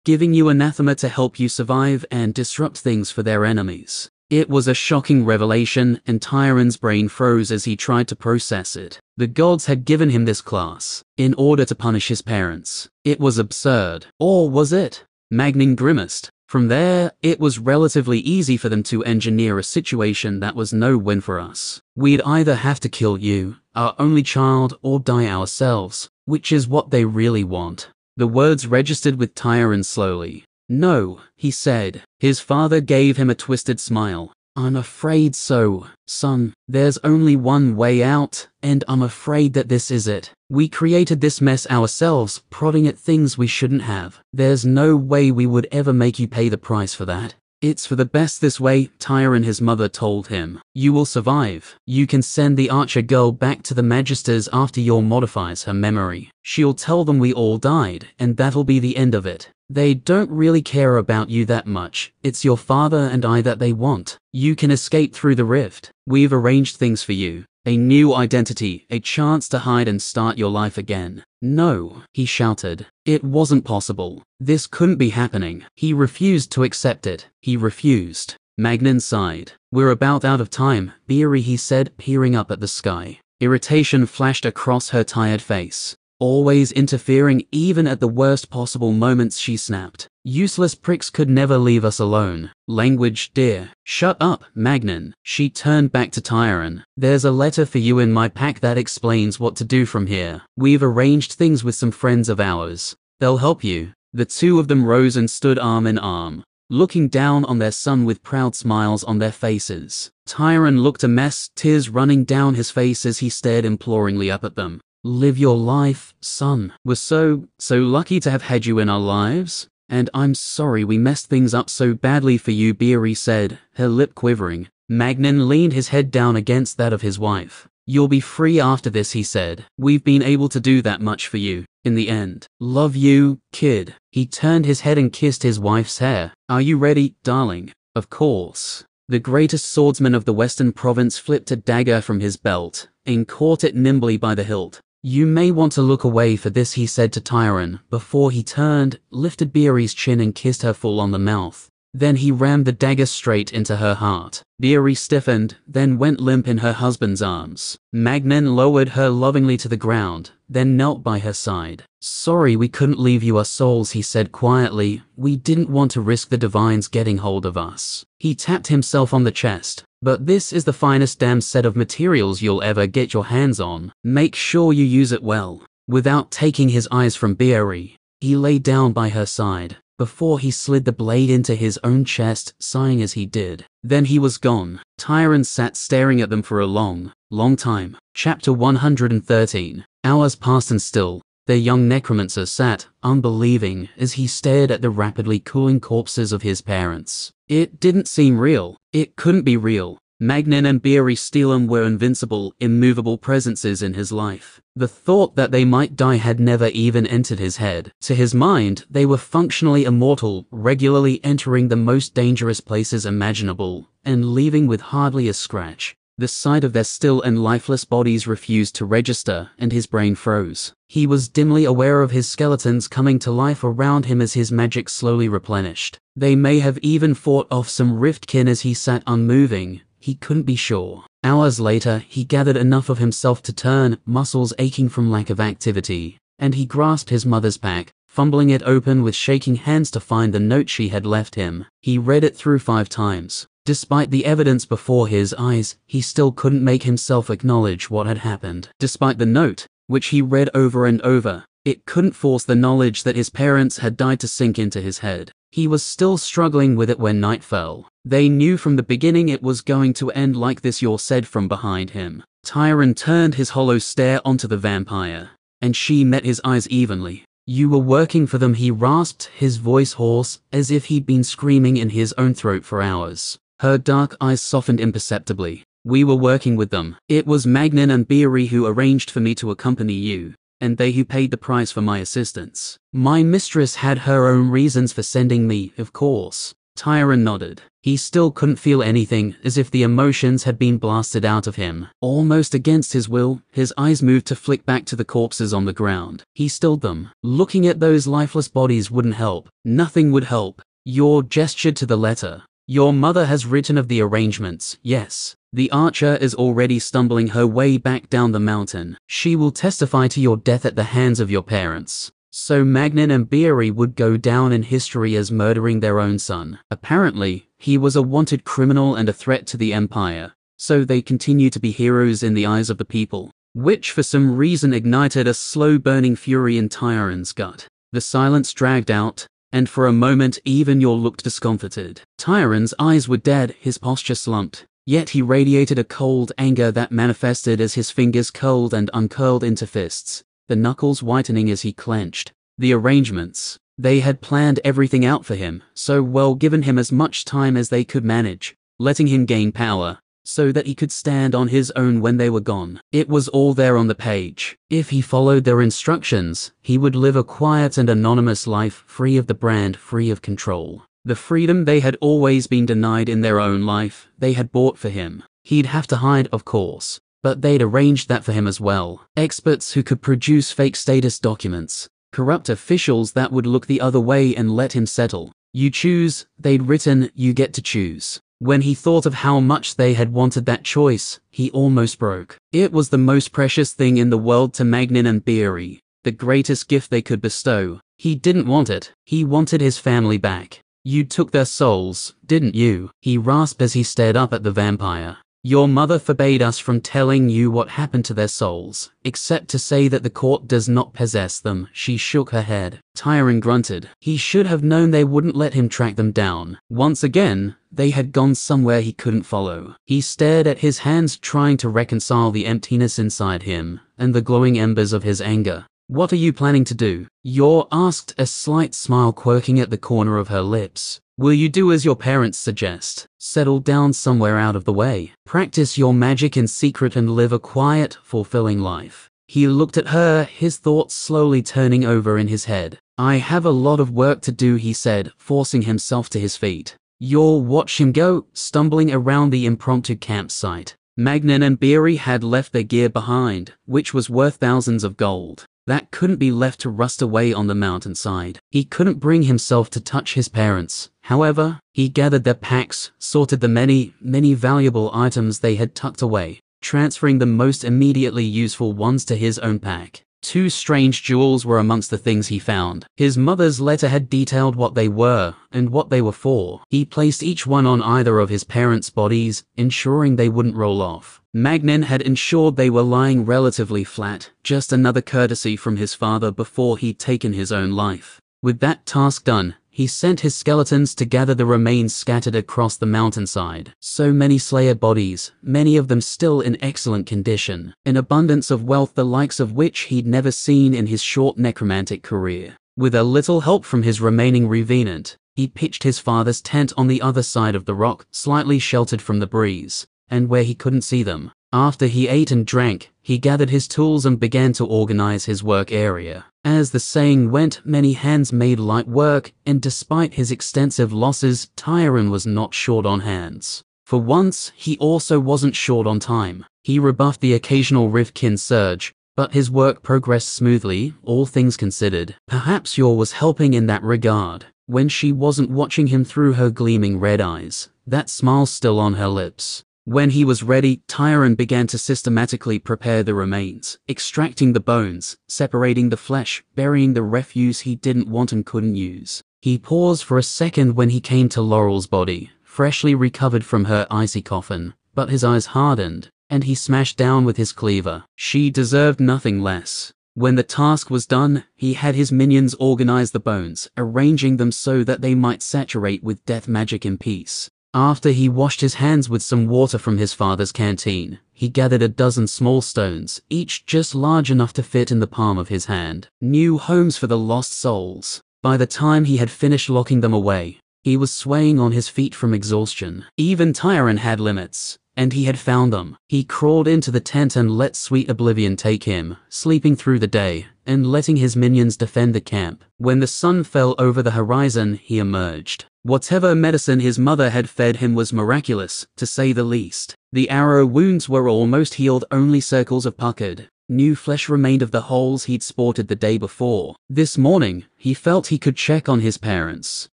giving you anathema to help you survive and disrupt things for their enemies. It was a shocking revelation, and Tyron's brain froze as he tried to process it. The gods had given him this class in order to punish his parents. It was absurd. Or was it? Magnan grimaced. From there, it was relatively easy for them to engineer a situation that was no win for us. We'd either have to kill you, our only child, or die ourselves, which is what they really want. The words registered with Tyron slowly. No, he said. His father gave him a twisted smile. I'm afraid so, son. There's only one way out, and I'm afraid that this is it. We created this mess ourselves, prodding at things we shouldn't have. There's no way we would ever make you pay the price for that. It's for the best this way, Tyron, his mother told him. You will survive. You can send the archer girl back to the Magisters after Yor modifies her memory. She'll tell them we all died, and that'll be the end of it. They don't really care about you that much. It's your father and I that they want. You can escape through the rift. We've arranged things for you. A new identity, a chance to hide and start your life again. No, he shouted. It wasn't possible. This couldn't be happening. He refused to accept it. He refused. Magnan sighed. We're about out of time, Beery, he said, peering up at the sky. Irritation flashed across her tired face. Always interfering even at the worst possible moments, she snapped. Useless pricks could never leave us alone. Language, dear. Shut up, Magnan. She turned back to Tyron. There's a letter for you in my pack that explains what to do from here. We've arranged things with some friends of ours. They'll help you. The two of them rose and stood arm in arm, looking down on their son with proud smiles on their faces. Tyron looked a mess, tears running down his face as he stared imploringly up at them. Live your life, son. We're so lucky to have had you in our lives. And I'm sorry we messed things up so badly for you, Beery said, her lip quivering. Magnan leaned his head down against that of his wife. You'll be free after this, he said. We've been able to do that much for you, in the end. Love you, kid. He turned his head and kissed his wife's hair. Are you ready, darling? Of course. The greatest swordsman of the Western Province flipped a dagger from his belt and caught it nimbly by the hilt. You may want to look away for this, he said to Tyron, before he turned, lifted Beery's chin and kissed her full on the mouth. Then he rammed the dagger straight into her heart. Beery stiffened, then went limp in her husband's arms. Magnin lowered her lovingly to the ground, then knelt by her side. "Sorry we couldn't leave you our souls," he said quietly. "We didn't want to risk the divines getting hold of us." He tapped himself on the chest. "But this is the finest damn set of materials you'll ever get your hands on. Make sure you use it well." Without taking his eyes from Beery, he lay down by her side, before he slid the blade into his own chest, sighing as he did. Then he was gone. Tyron sat staring at them for a long time. Chapter 113. Hours passed and still, their young necromancer sat, unbelieving, as he stared at the rapidly cooling corpses of his parents. It didn't seem real. It couldn't be real. Magnin and Beery Steelum were invincible, immovable presences in his life. The thought that they might die had never even entered his head. To his mind, they were functionally immortal, regularly entering the most dangerous places imaginable, and leaving with hardly a scratch. The sight of their still and lifeless bodies refused to register, and his brain froze. He was dimly aware of his skeletons coming to life around him as his magic slowly replenished. They may have even fought off some riftkin as he sat unmoving. He couldn't be sure. Hours later, he gathered enough of himself to turn, muscles aching from lack of activity, and he grasped his mother's pack, fumbling it open with shaking hands to find the note she had left him. He read it through 5 times. Despite the evidence before his eyes, he still couldn't make himself acknowledge what had happened. Despite the note, which he read over and over, it couldn't force the knowledge that his parents had died to sink into his head. He was still struggling with it when night fell. They knew from the beginning it was going to end like this, Yor said from behind him. Tyron turned his hollow stare onto the vampire, and she met his eyes evenly. "You were working for them," he rasped, his voice hoarse, as if he'd been screaming in his own throat for hours. Her dark eyes softened imperceptibly. "We were working with them. It was Magnin and Beery who arranged for me to accompany you, and they who paid the price for my assistance. My mistress had her own reasons for sending me, of course." Tyron nodded. He still couldn't feel anything, as if the emotions had been blasted out of him. Almost against his will, his eyes moved to flick back to the corpses on the ground. He stilled them. Looking at those lifeless bodies wouldn't help. Nothing would help. Yor gestured to the letter. "Your mother has written of the arrangements, yes. The archer is already stumbling her way back down the mountain. She will testify to your death at the hands of your parents." So Magnin and Beery would go down in history as murdering their own son. Apparently, he was a wanted criminal and a threat to the Empire, so they continue to be heroes in the eyes of the people, which for some reason ignited a slow-burning fury in Tyron's gut. The silence dragged out, and for a moment even Yor looked discomforted. Tyron's eyes were dead, his posture slumped. Yet he radiated a cold anger that manifested as his fingers curled and uncurled into fists, the knuckles whitening as he clenched. The arrangements. They had planned everything out for him, so well, given him as much time as they could manage, letting him gain power, so that he could stand on his own when they were gone. It was all there on the page. If he followed their instructions, he would live a quiet and anonymous life, free of the brand, free of control. The freedom they had always been denied in their own life, they had bought for him. He'd have to hide, of course, but they'd arranged that for him as well. Experts who could produce fake status documents, corrupt officials that would look the other way and let him settle. "You choose," they'd written, "you get to choose." When he thought of how much they had wanted that choice, he almost broke. It was the most precious thing in the world to Magnin and Beery, the greatest gift they could bestow. He didn't want it. He wanted his family back. "You took their souls, didn't you?" he rasped as he stared up at the vampire. "Your mother forbade us from telling you what happened to their souls, except to say that the court does not possess them." She shook her head. Tyron grunted. He should have known they wouldn't let him track them down. Once again, they had gone somewhere he couldn't follow. He stared at his hands, trying to reconcile the emptiness inside him and the glowing embers of his anger. "What are you planning to do?" Yor asked, a slight smile quirking at the corner of her lips. "Will you do as your parents suggest? Settle down somewhere out of the way. Practice your magic in secret and live a quiet, fulfilling life." He looked at her, his thoughts slowly turning over in his head. "I have a lot of work to do," he said, forcing himself to his feet. Yor watched him go, stumbling around the impromptu campsite. Magnin and Beery had left their gear behind, which was worth thousands of gold. that couldn't be left to rust away on the mountainside. He couldn't bring himself to touch his parents. However, he gathered their packs, sorted the many valuable items they had tucked away, transferring the most immediately useful ones to his own pack. 2 strange jewels were amongst the things he found. His mother's letter had detailed what they were and what they were for. He placed each one on either of his parents' bodies, ensuring they wouldn't roll off. Magnin had ensured they were lying relatively flat, just another courtesy from his father before he'd taken his own life. With that task done, he sent his skeletons to gather the remains scattered across the mountainside. So many Slayer bodies, many of them still in excellent condition, an abundance of wealth the likes of which he'd never seen in his short necromantic career. With a little help from his remaining revenant, he pitched his father's tent on the other side of the rock, slightly sheltered from the breeze, and where he couldn't see them. After he ate and drank, he gathered his tools and began to organize his work area. As the saying went, many hands made light work, and despite his extensive losses, Tyron was not short on hands. For once, he also wasn't short on time. He rebuffed the occasional Rifkin surge, but his work progressed smoothly, all things considered. Perhaps Yor was helping in that regard. When she wasn't watching him through her gleaming red eyes, that smile still on her lips. When he was ready, Tyron began to systematically prepare the remains, extracting the bones, separating the flesh, burying the refuse he didn't want and couldn't use. He paused for a second when he came to Laurel's body, freshly recovered from her icy coffin, but his eyes hardened, and he smashed down with his cleaver. She deserved nothing less. When the task was done, he had his minions organize the bones, arranging them so that they might saturate with death magic in peace. After he washed his hands with some water from his father's canteen, he gathered a dozen small stones, each just large enough to fit in the palm of his hand. New homes for the lost souls. By the time he had finished locking them away, he was swaying on his feet from exhaustion. Even Tyron had limits, and he had found them. He crawled into the tent and let sweet oblivion take him, sleeping through the day, and letting his minions defend the camp. When the sun fell over the horizon, he emerged. Whatever medicine his mother had fed him was miraculous, to say the least. The arrow wounds were almost healed, only circles of puckered. New flesh remained of the holes he'd sported the day before. This morning, he felt he could check on his parents,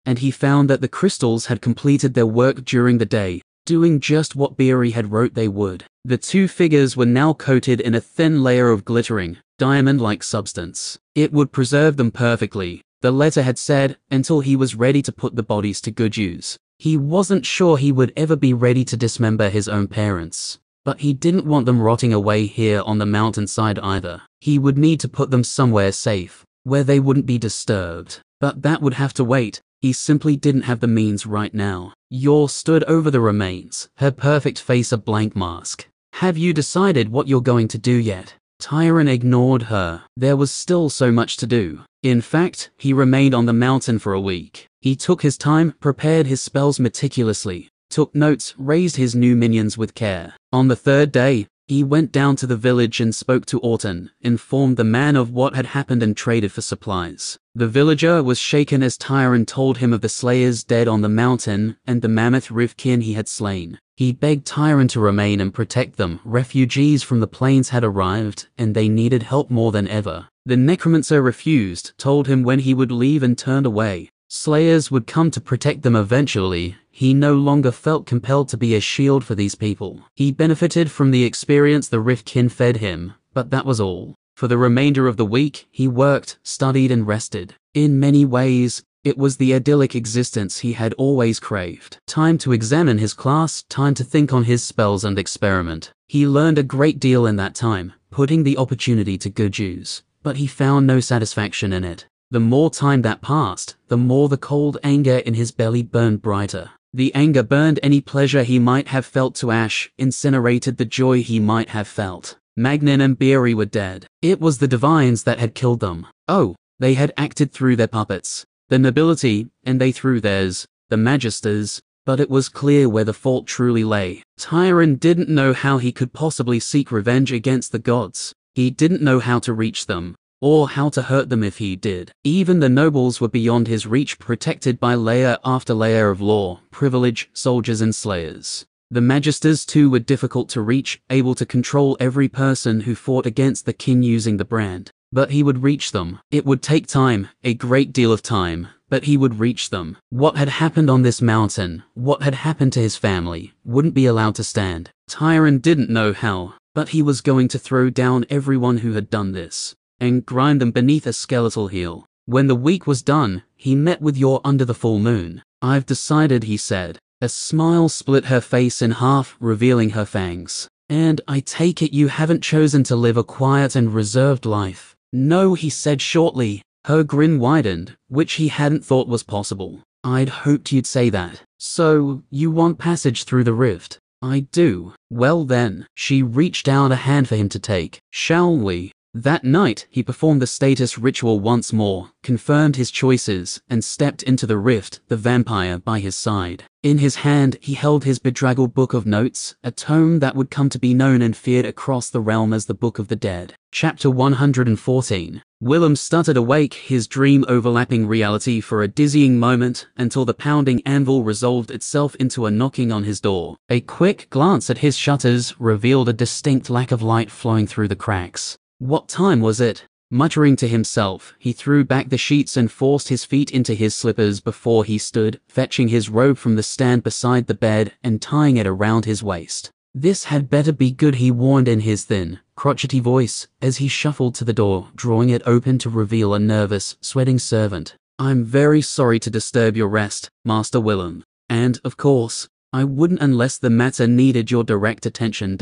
and he found that the crystals had completed their work during the day, doing just what Beery had wrote they would. The 2 figures were now coated in a thin layer of glittering, diamond-like substance. It would preserve them perfectly, the letter had said, until he was ready to put the bodies to good use. He wasn't sure he would ever be ready to dismember his own parents, but he didn't want them rotting away here on the mountainside either. He would need to put them somewhere safe, where they wouldn't be disturbed. But that would have to wait. He simply didn't have the means right now. Yor stood over the remains, her perfect face a blank mask. Have you decided what you're going to do yet? Tyron ignored her. There was still so much to do. In fact, he remained on the mountain for a week. He took his time, prepared his spells meticulously, took notes, raised his new minions with care. On the 3rd day, he went down to the village and spoke to Orton, informed the man of what had happened and traded for supplies. The villager was shaken as Tyron told him of the slayers dead on the mountain and the mammoth Rivkin he had slain. He begged Tyron to remain and protect them. Refugees from the plains had arrived, and they needed help more than ever. The necromancer refused, told him when he would leave and turned away. Slayers would come to protect them eventually. He no longer felt compelled to be a shield for these people. He benefited from the experience the Rifkin fed him, but that was all. For the remainder of the week, he worked, studied and rested. In many ways, it was the idyllic existence he had always craved. Time to examine his class, time to think on his spells and experiment. He learned a great deal in that time, putting the opportunity to good use, but he found no satisfaction in it. The more time that passed, the more the cold anger in his belly burned brighter. The anger burned any pleasure he might have felt to ash, incinerated the joy he might have felt. Magnin and Beery were dead. It was the divines that had killed them. Oh, they had acted through their puppets. The nobility, and they through theirs, the magisters, but it was clear where the fault truly lay. Tyron didn't know how he could possibly seek revenge against the gods. He didn't know how to reach them, or how to hurt them if he did. Even the nobles were beyond his reach, protected by layer after layer of law, privilege, soldiers and slayers. The magisters too were difficult to reach, able to control every person who fought against the king using the brand. But he would reach them. It would take time, a great deal of time, but he would reach them. What had happened on this mountain, what had happened to his family, wouldn't be allowed to stand. Tyron didn't know how, but he was going to throw down everyone who had done this, and grind them beneath a skeletal heel. When the week was done, he met with Yor under the full moon. "I've decided," he said. A smile split her face in half, revealing her fangs. "And I take it you haven't chosen to live a quiet and reserved life." "No," he said shortly. Her grin widened, which he hadn't thought was possible. "I'd hoped you'd say that. So, you want passage through the rift?" "I do." "Well then." She reached out a hand for him to take. "Shall we?" That night, he performed the status ritual once more, confirmed his choices, and stepped into the rift, the vampire by his side. In his hand, he held his bedraggled book of notes, a tome that would come to be known and feared across the realm as the Book of the Dead. Chapter 114. Willem stuttered awake, his dream overlapping reality for a dizzying moment, until the pounding anvil resolved itself into a knocking on his door. A quick glance at his shutters revealed a distinct lack of light flowing through the cracks. What time was it? Muttering to himself, he threw back the sheets and forced his feet into his slippers before he stood, fetching his robe from the stand beside the bed and tying it around his waist. "This had better be good," he warned in his thin, crotchety voice, as he shuffled to the door, drawing it open to reveal a nervous, sweating servant. "I'm very sorry to disturb your rest, Master Willem. And, of course, I wouldn't unless the matter needed your direct attention.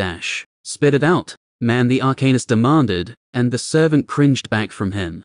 Spit it out, man," the Arcanist demanded, and the servant cringed back from him.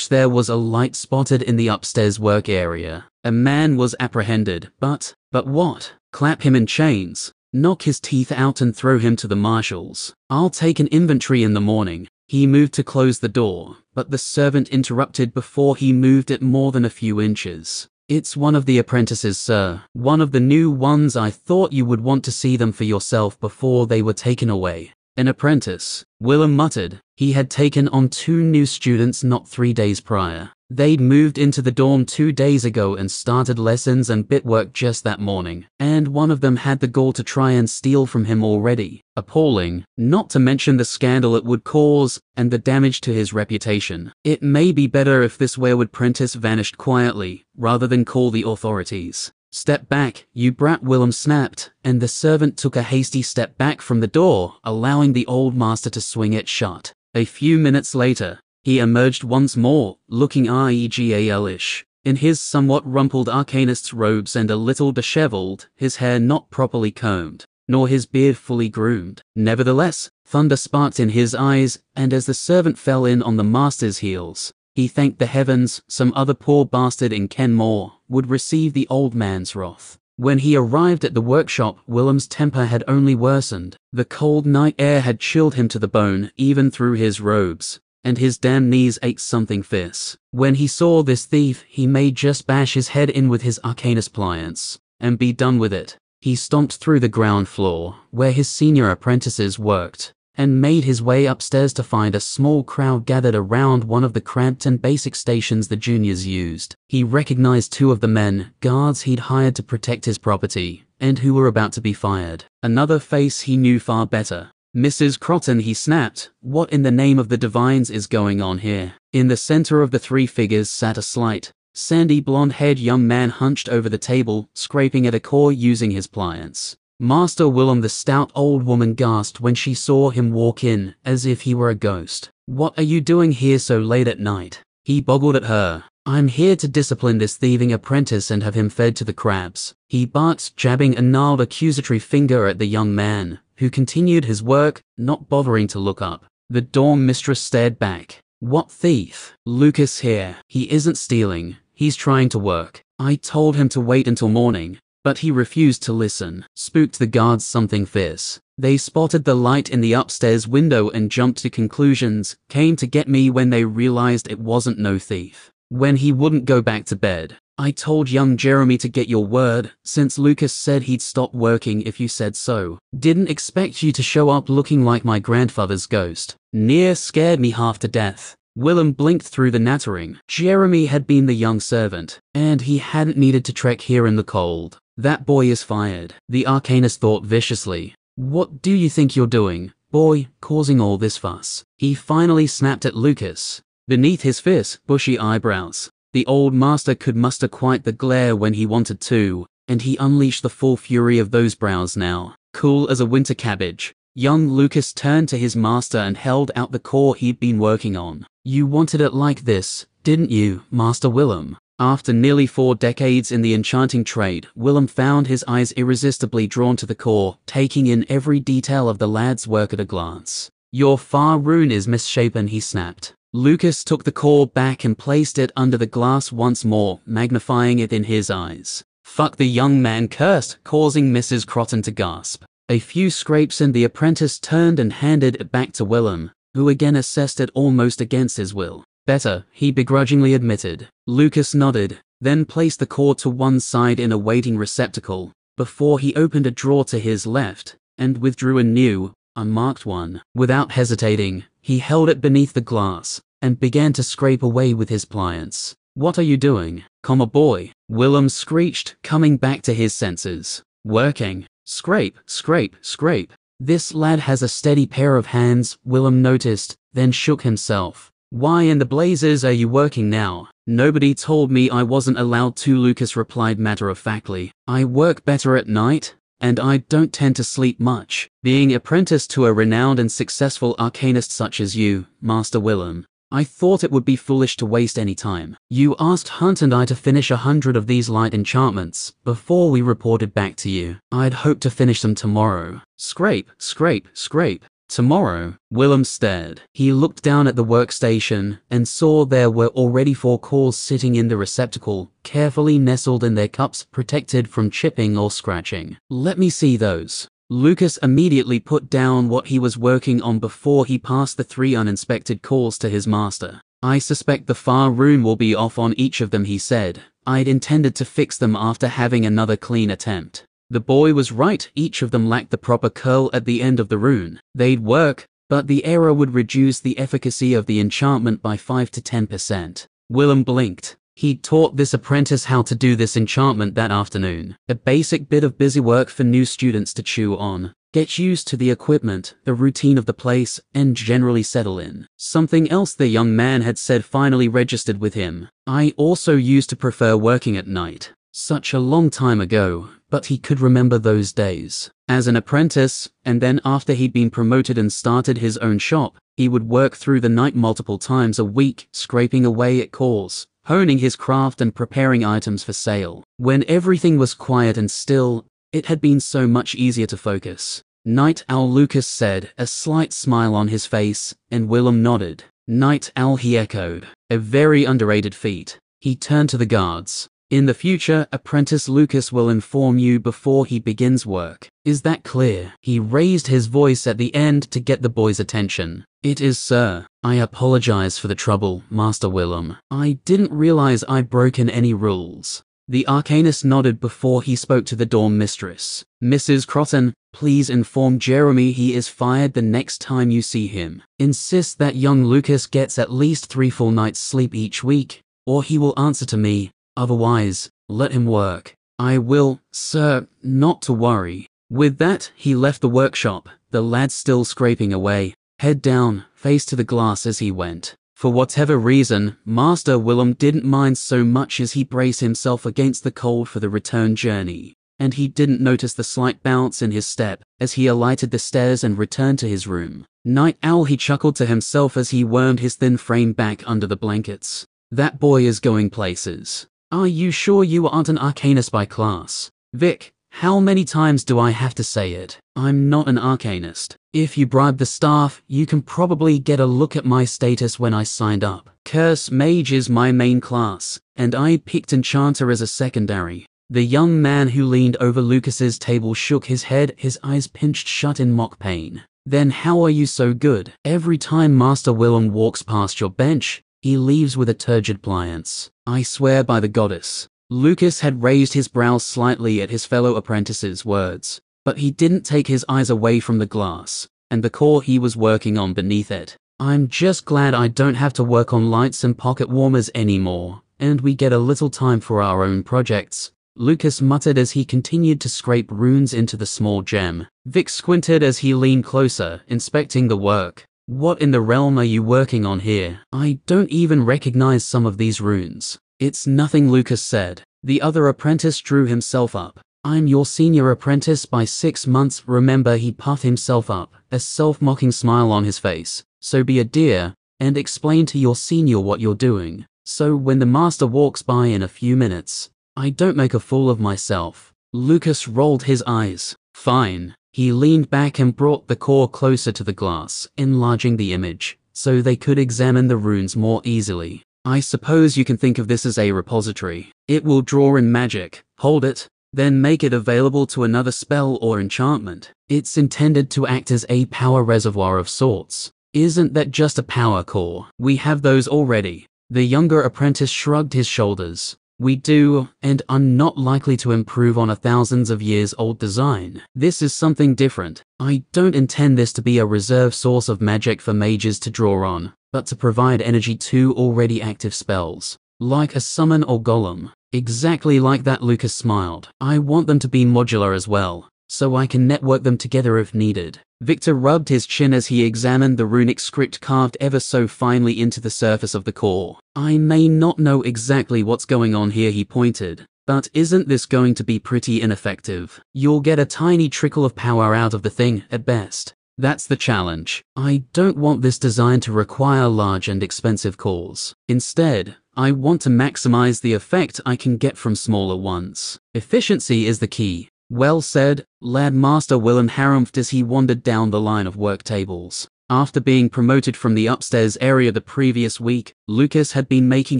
There was a light spotted in the upstairs work area. A man was apprehended, but what? Clap him in chains, knock his teeth out and throw him to the marshals. "I'll take an inventory in the morning." He moved to close the door, but the servant interrupted before he moved it more than a few inches. "It's one of the apprentices, sir. One of the new ones. I thought you would want to see them for yourself before they were taken away." An apprentice, Willem muttered. He had taken on 2 new students not 3 days prior. They'd moved into the dorm 2 days ago and started lessons and bitwork just that morning. And one of them had the gall to try and steal from him already. Appalling, not to mention the scandal it would cause, and the damage to his reputation. It may be better if this wayward apprentice vanished quietly, rather than call the authorities. "Step back, you brat," Willem snapped, and the servant took a hasty step back from the door, allowing the old master to swing it shut. A few minutes later, he emerged once more, looking regal-ish. In his somewhat rumpled arcanist's robes and a little disheveled, his hair not properly combed, nor his beard fully groomed. Nevertheless, thunder sparked in his eyes, and as the servant fell in on the master's heels, he thanked the heavens some other poor bastard in Kenmore would receive the old man's wrath. When he arrived at the workshop, Willem's temper had only worsened. The cold night air had chilled him to the bone, even through his robes, and his damn knees ached something fierce. When he saw this thief, he may just bash his head in with his arcanist pliance, and be done with it. He stomped through the ground floor, where his senior apprentices worked, and made his way upstairs to find a small crowd gathered around one of the cramped and basic stations the juniors used. He recognized 2 of the men, guards he'd hired to protect his property, and who were about to be fired. Another face he knew far better. "Mrs. Crotton," he snapped, "what in the name of the divines is going on here?" In the center of the 3 figures sat a slight, sandy blonde-haired young man hunched over the table, scraping at a core using his pliance. "Master Willem," the stout old woman gasped when she saw him walk in, as if he were a ghost. "What are you doing here so late at night?" He boggled at her. "I'm here to discipline this thieving apprentice and have him fed to the crabs," he barked, jabbing a gnarled accusatory finger at the young man, who continued his work, not bothering to look up. The dorm mistress stared back. "What thief?" "Lucas here. He isn't stealing. He's trying to work. I told him to wait until morning, but he refused to listen." Spooked the guards something fierce. They spotted the light in the upstairs window and jumped to conclusions, came to get me when they realized it wasn't no thief. When he wouldn't go back to bed, I told young Jeremy to get your word, since Lucas said he'd stop working if you said so. Didn't expect you to show up looking like my grandfather's ghost. Near scared me half to death. Willem blinked through the nattering. Jeremy had been the young servant, and he hadn't needed to trek here in the cold. "That boy is fired," the Arcanist thought viciously. "What do you think you're doing, boy, causing all this fuss? He finally snapped at Lucas. Beneath his fierce, bushy eyebrows, the old master could muster quite the glare when he wanted to, and he unleashed the full fury of those brows now. Cool as a winter cabbage, young Lucas turned to his master and held out the core he'd been working on. You wanted it like this, didn't you, Master Willem? After nearly 4 decades in the enchanting trade, Willem found his eyes irresistibly drawn to the core, taking in every detail of the lad's work at a glance. Your far rune is misshapen, he snapped. Lucas took the core back and placed it under the glass once more, magnifying it in his eyes. Fuck, the young man cursed, causing Mrs. Crotten to gasp. A few scrapes and the apprentice turned and handed it back to Willem, who again assessed it almost against his will. Better, he begrudgingly admitted. Lucas nodded, then placed the core to one side in a waiting receptacle, before he opened a drawer to his left, and withdrew a new, unmarked one. Without hesitating, he held it beneath the glass, and began to scrape away with his pliers. What are you doing, boy? Willem screeched, coming back to his senses. Working. Scrape, scrape, scrape. This lad has a steady pair of hands, Willem noticed, then shook himself. Why in the blazes are you working now? Nobody told me I wasn't allowed to, Lucas replied matter-of-factly. I work better at night, and I don't tend to sleep much. Being apprenticed to a renowned and successful arcanist such as you, Master Willem, I thought it would be foolish to waste any time. You asked Hunt and I to finish 100 of these light enchantments before we reported back to you. I'd hoped to finish them tomorrow. Scrape, scrape, scrape. Tomorrow? Willem stared. He looked down at the workstation and saw there were already 4 cores sitting in the receptacle, carefully nestled in their cups, protected from chipping or scratching. Let me see those. Lucas immediately put down what he was working on before he passed the 3 uninspected cores to his master. I suspect the far rune will be off on each of them, he said. I'd intended to fix them after having another clean attempt. The boy was right, each of them lacked the proper curl at the end of the rune. They'd work, but the error would reduce the efficacy of the enchantment by 5 to 10%. Willem blinked. He'd taught this apprentice how to do this enchantment that afternoon. A basic bit of busy work for new students to chew on, get used to the equipment, the routine of the place, and generally settle in. Something else the young man had said finally registered with him. I also used to prefer working at night. Such a long time ago, but he could remember those days. As an apprentice, and then after he'd been promoted and started his own shop, he would work through the night multiple times a week, scraping away at cores, honing his craft and preparing items for sale. When everything was quiet and still, it had been so much easier to focus. Night Owl, Lucas said, a slight smile on his face, and Willem nodded. Night Owl, he echoed. A very underrated feat. He turned to the guards. In the future, Apprentice Lucas will inform you before he begins work. Is that clear? He raised his voice at the end to get the boy's attention. It is, sir. I apologize for the trouble, Master Willem. I didn't realize I'd broken any rules. The arcanist nodded before he spoke to the dorm mistress. Mrs. Crotten, please inform Jeremy he is fired the next time you see him. Insist that young Lucas gets at least 3 full nights sleep each week, or he will answer to me. Otherwise, let him work. I will, sir, not to worry. With that, he left the workshop, the lad still scraping away, head down, face to the glass as he went. For whatever reason, Master Willem didn't mind so much as he braced himself against the cold for the return journey, and he didn't notice the slight bounce in his step as he alighted the stairs and returned to his room. Night Owl, he chuckled to himself as he wormed his thin frame back under the blankets. That boy is going places. Are you sure you aren't an arcanist by class? Vic, how many times do I have to say it? I'm not an arcanist. If you bribe the staff, you can probably get a look at my status when I signed up. Curse Mage is my main class, and I picked Enchanter as a secondary. The young man who leaned over Lucas's table shook his head, his eyes pinched shut in mock pain. Then how are you so good? Every time Master Willem walks past your bench, he leaves with a turgid pliance. I swear by the goddess. Lucas had raised his brows slightly at his fellow apprentice's words, but he didn't take his eyes away from the glass, and the core he was working on beneath it. I'm just glad I don't have to work on lights and pocket warmers anymore, and we get a little time for our own projects. Lucas muttered as he continued to scrape runes into the small gem. Vic squinted as he leaned closer, inspecting the work. What in the realm are you working on here? I don't even recognize some of these runes. It's nothing, Lucas said. The other apprentice drew himself up. I'm your senior apprentice by 6 months. Remember, he puffed himself up, a self-mocking smile on his face. So be a dear, and explain to your senior what you're doing. So when the master walks by in a few minutes, I don't make a fool of myself. Lucas rolled his eyes. Fine. He leaned back and brought the core closer to the glass, enlarging the image, so they could examine the runes more easily. I suppose you can think of this as a repository. It will draw in magic, hold it, then make it available to another spell or enchantment. It's intended to act as a power reservoir of sorts. Isn't that just a power core? We have those already. The younger apprentice shrugged his shoulders. We do, and are not likely to improve on a thousands of years old design. This is something different. I don't intend this to be a reserve source of magic for mages to draw on, but to provide energy to already active spells, like a summon or golem. Exactly like that, Lucas smiled. I want them to be modular as well, so I can network them together if needed. Victor rubbed his chin as he examined the runic script carved ever so finely into the surface of the core. I may not know exactly what's going on here, he pointed, but isn't this going to be pretty ineffective? You'll get a tiny trickle of power out of the thing, at best. That's the challenge. I don't want this design to require large and expensive cores. Instead, I want to maximize the effect I can get from smaller ones. Efficiency is the key. Well said, lad. Master Willem harumphed as he wandered down the line of work tables. After being promoted from the upstairs area the previous week, Lucas had been making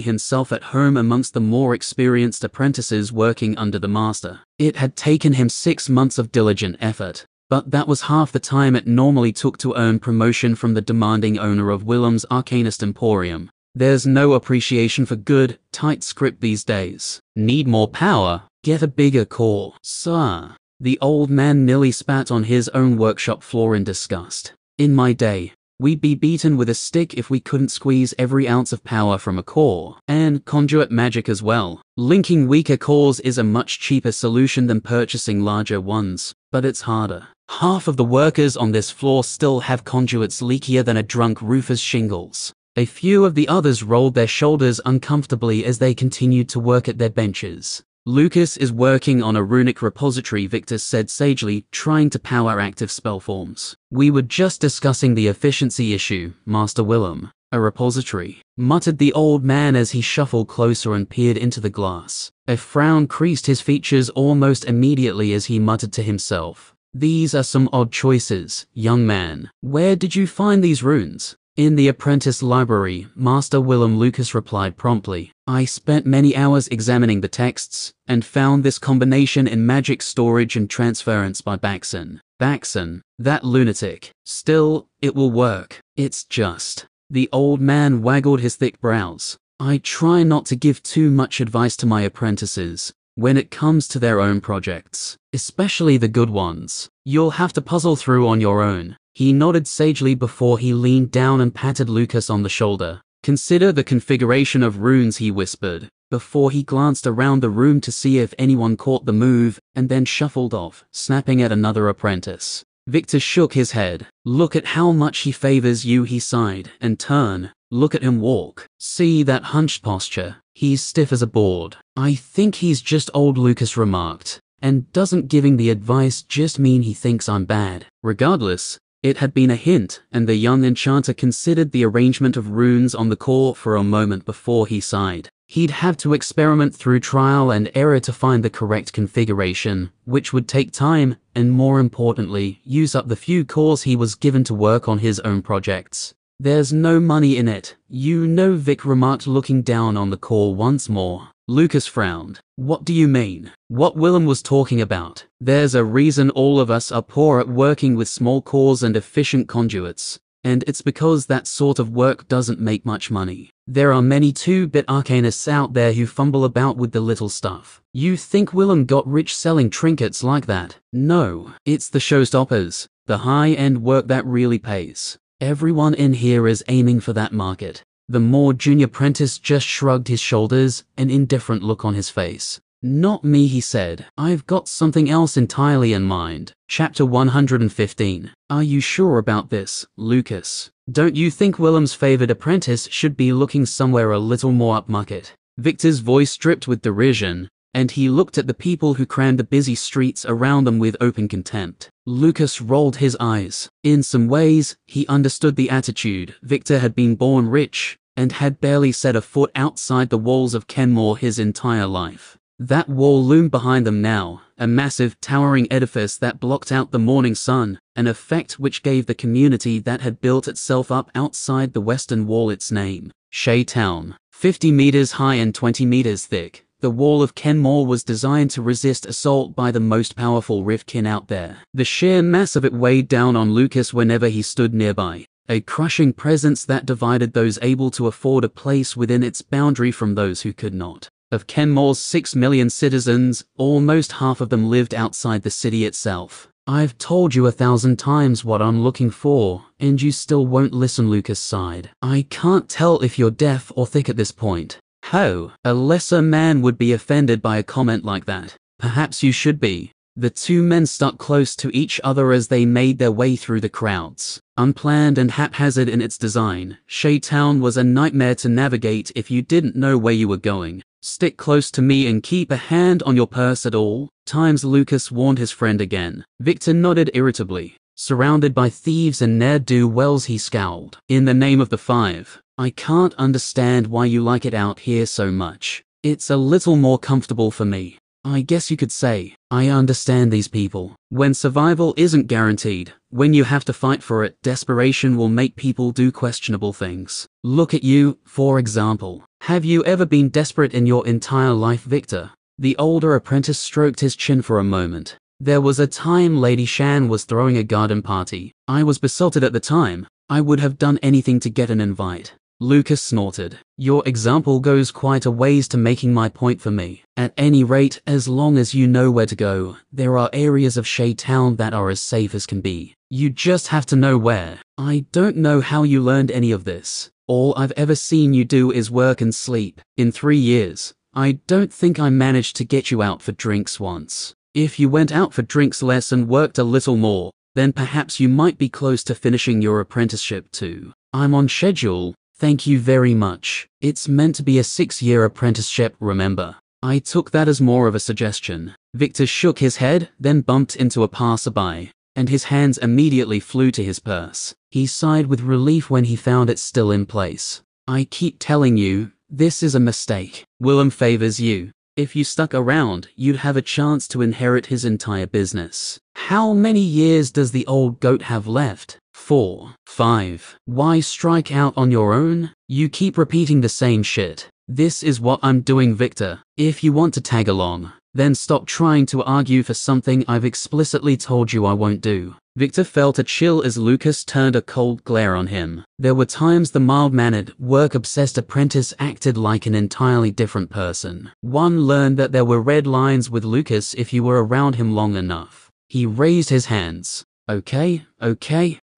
himself at home amongst the more experienced apprentices working under the master. It had taken him 6 months of diligent effort, but that was half the time it normally took to earn promotion from the demanding owner of Willem's Arcanist Emporium. There's no appreciation for good, tight script these days. Need more power? Get a bigger core, sir. The old man nearly spat on his own workshop floor in disgust. In my day, we'd be beaten with a stick if we couldn't squeeze every ounce of power from a core, and conduit magic as well. Linking weaker cores is a much cheaper solution than purchasing larger ones, but it's harder. Half of the workers on this floor still have conduits leakier than a drunk roofer's shingles. A few of the others rolled their shoulders uncomfortably as they continued to work at their benches. Lucas is working on a runic repository, Victor said sagely, trying to power active spell forms. We were just discussing the efficiency issue, Master Willem. A repository, muttered the old man as he shuffled closer and peered into the glass. A frown creased his features almost immediately as he muttered to himself. These are some odd choices, young man. Where did you find these runes? In the apprentice library, Master Willem, Lucas replied promptly. I spent many hours examining the texts, and found this combination in magic storage and transference by Baxon. Baxon, that lunatic. Still, it will work. It's just. The old man waggled his thick brows. I try not to give too much advice to my apprentices when it comes to their own projects, especially the good ones. You'll have to puzzle through on your own. He nodded sagely before he leaned down and patted Lucas on the shoulder. Consider the configuration of runes, he whispered, before he glanced around the room to see if anyone caught the move, and then shuffled off, snapping at another apprentice. Victor shook his head. Look at how much he favors you, he sighed, and turn. Look at him walk. See that hunched posture? He's stiff as a board. I think he's just old, Lucas remarked. And doesn't giving the advice just mean he thinks I'm bad? Regardless, it had been a hint, and the young enchanter considered the arrangement of runes on the core for a moment before he sighed. He'd have to experiment through trial and error to find the correct configuration, which would take time, and more importantly, use up the few cores he was given to work on his own projects. There's no money in it, you know, Vic remarked, looking down on the core once more. Lucas frowned. What do you mean? What Willem was talking about. There's a reason all of us are poor at working with small cores and efficient conduits, and it's because that sort of work doesn't make much money. There are many 2-bit arcanists out there who fumble about with the little stuff. You think Willem got rich selling trinkets like that? No, it's the showstoppers, the high-end work that really pays. Everyone in here is aiming for that market. The more junior apprentice just shrugged his shoulders, an indifferent look on his face. Not me, he said. I've got something else entirely in mind. Chapter 115. Are you sure about this, Lucas? Don't you think Willem's favored apprentice should be looking somewhere a little more upmarket? Victor's voice dripped with derision, and he looked at the people who crammed the busy streets around them with open contempt. Lucas rolled his eyes. In some ways, he understood the attitude. Victor had been born rich, and had barely set a foot outside the walls of Kenmore his entire life. That wall loomed behind them now, a massive, towering edifice that blocked out the morning sun, an effect which gave the community that had built itself up outside the western wall its name, Shea Town. 50 meters high and 20 meters thick, the wall of Kenmore was designed to resist assault by the most powerful Rifkin out there. The sheer mass of it weighed down on Lucas whenever he stood nearby, a crushing presence that divided those able to afford a place within its boundary from those who could not. Of Kenmore's 6 million citizens, almost half of them lived outside the city itself. I've told you 1,000 times what I'm looking for, and you still won't listen, Lucas sighed. I can't tell if you're deaf or thick at this point. How? A lesser man would be offended by a comment like that. Perhaps you should be. The two men stuck close to each other as they made their way through the crowds. Unplanned and haphazard in its design, Shea Town was a nightmare to navigate if you didn't know where you were going. Stick close to me and keep a hand on your purse at all times, Lucas warned his friend again. Victor nodded irritably. Surrounded by thieves and ne'er-do-wells, he scowled. In the name of the five, I can't understand why you like it out here so much. It's a little more comfortable for me. I guess you could say, I understand these people. When survival isn't guaranteed, when you have to fight for it, desperation will make people do questionable things. Look at you, for example. Have you ever been desperate in your entire life, Victor? The older apprentice stroked his chin for a moment. There was a time Lady Shan was throwing a garden party. I was besotted at the time. I would have done anything to get an invite. Lucas snorted. Your example goes quite a ways to making my point for me. At any rate, as long as you know where to go, there are areas of Shea Town that are as safe as can be. You just have to know where. I don't know how you learned any of this. All I've ever seen you do is work and sleep. In 3 years, I don't think I managed to get you out for drinks once. If you went out for drinks less and worked a little more, then perhaps you might be close to finishing your apprenticeship too. I'm on schedule. Thank you very much. It's meant to be a 6-year apprenticeship, remember? I took that as more of a suggestion. Victor shook his head, then bumped into a passerby, and his hands immediately flew to his purse. He sighed with relief when he found it still in place. I keep telling you, this is a mistake. Willem favors you. If you stuck around, you'd have a chance to inherit his entire business. How many years does the old goat have left? 4, 5. Why strike out on your own? You keep repeating the same shit. This is what I'm doing, Victor. If you want to tag along, then stop trying to argue for something I've explicitly told you I won't do. Victor felt a chill as Lucas turned a cold glare on him. There were times the mild-mannered, work-obsessed apprentice acted like an entirely different person. One learned that there were red lines with Lucas if you were around him long enough. He raised his hands. Okay,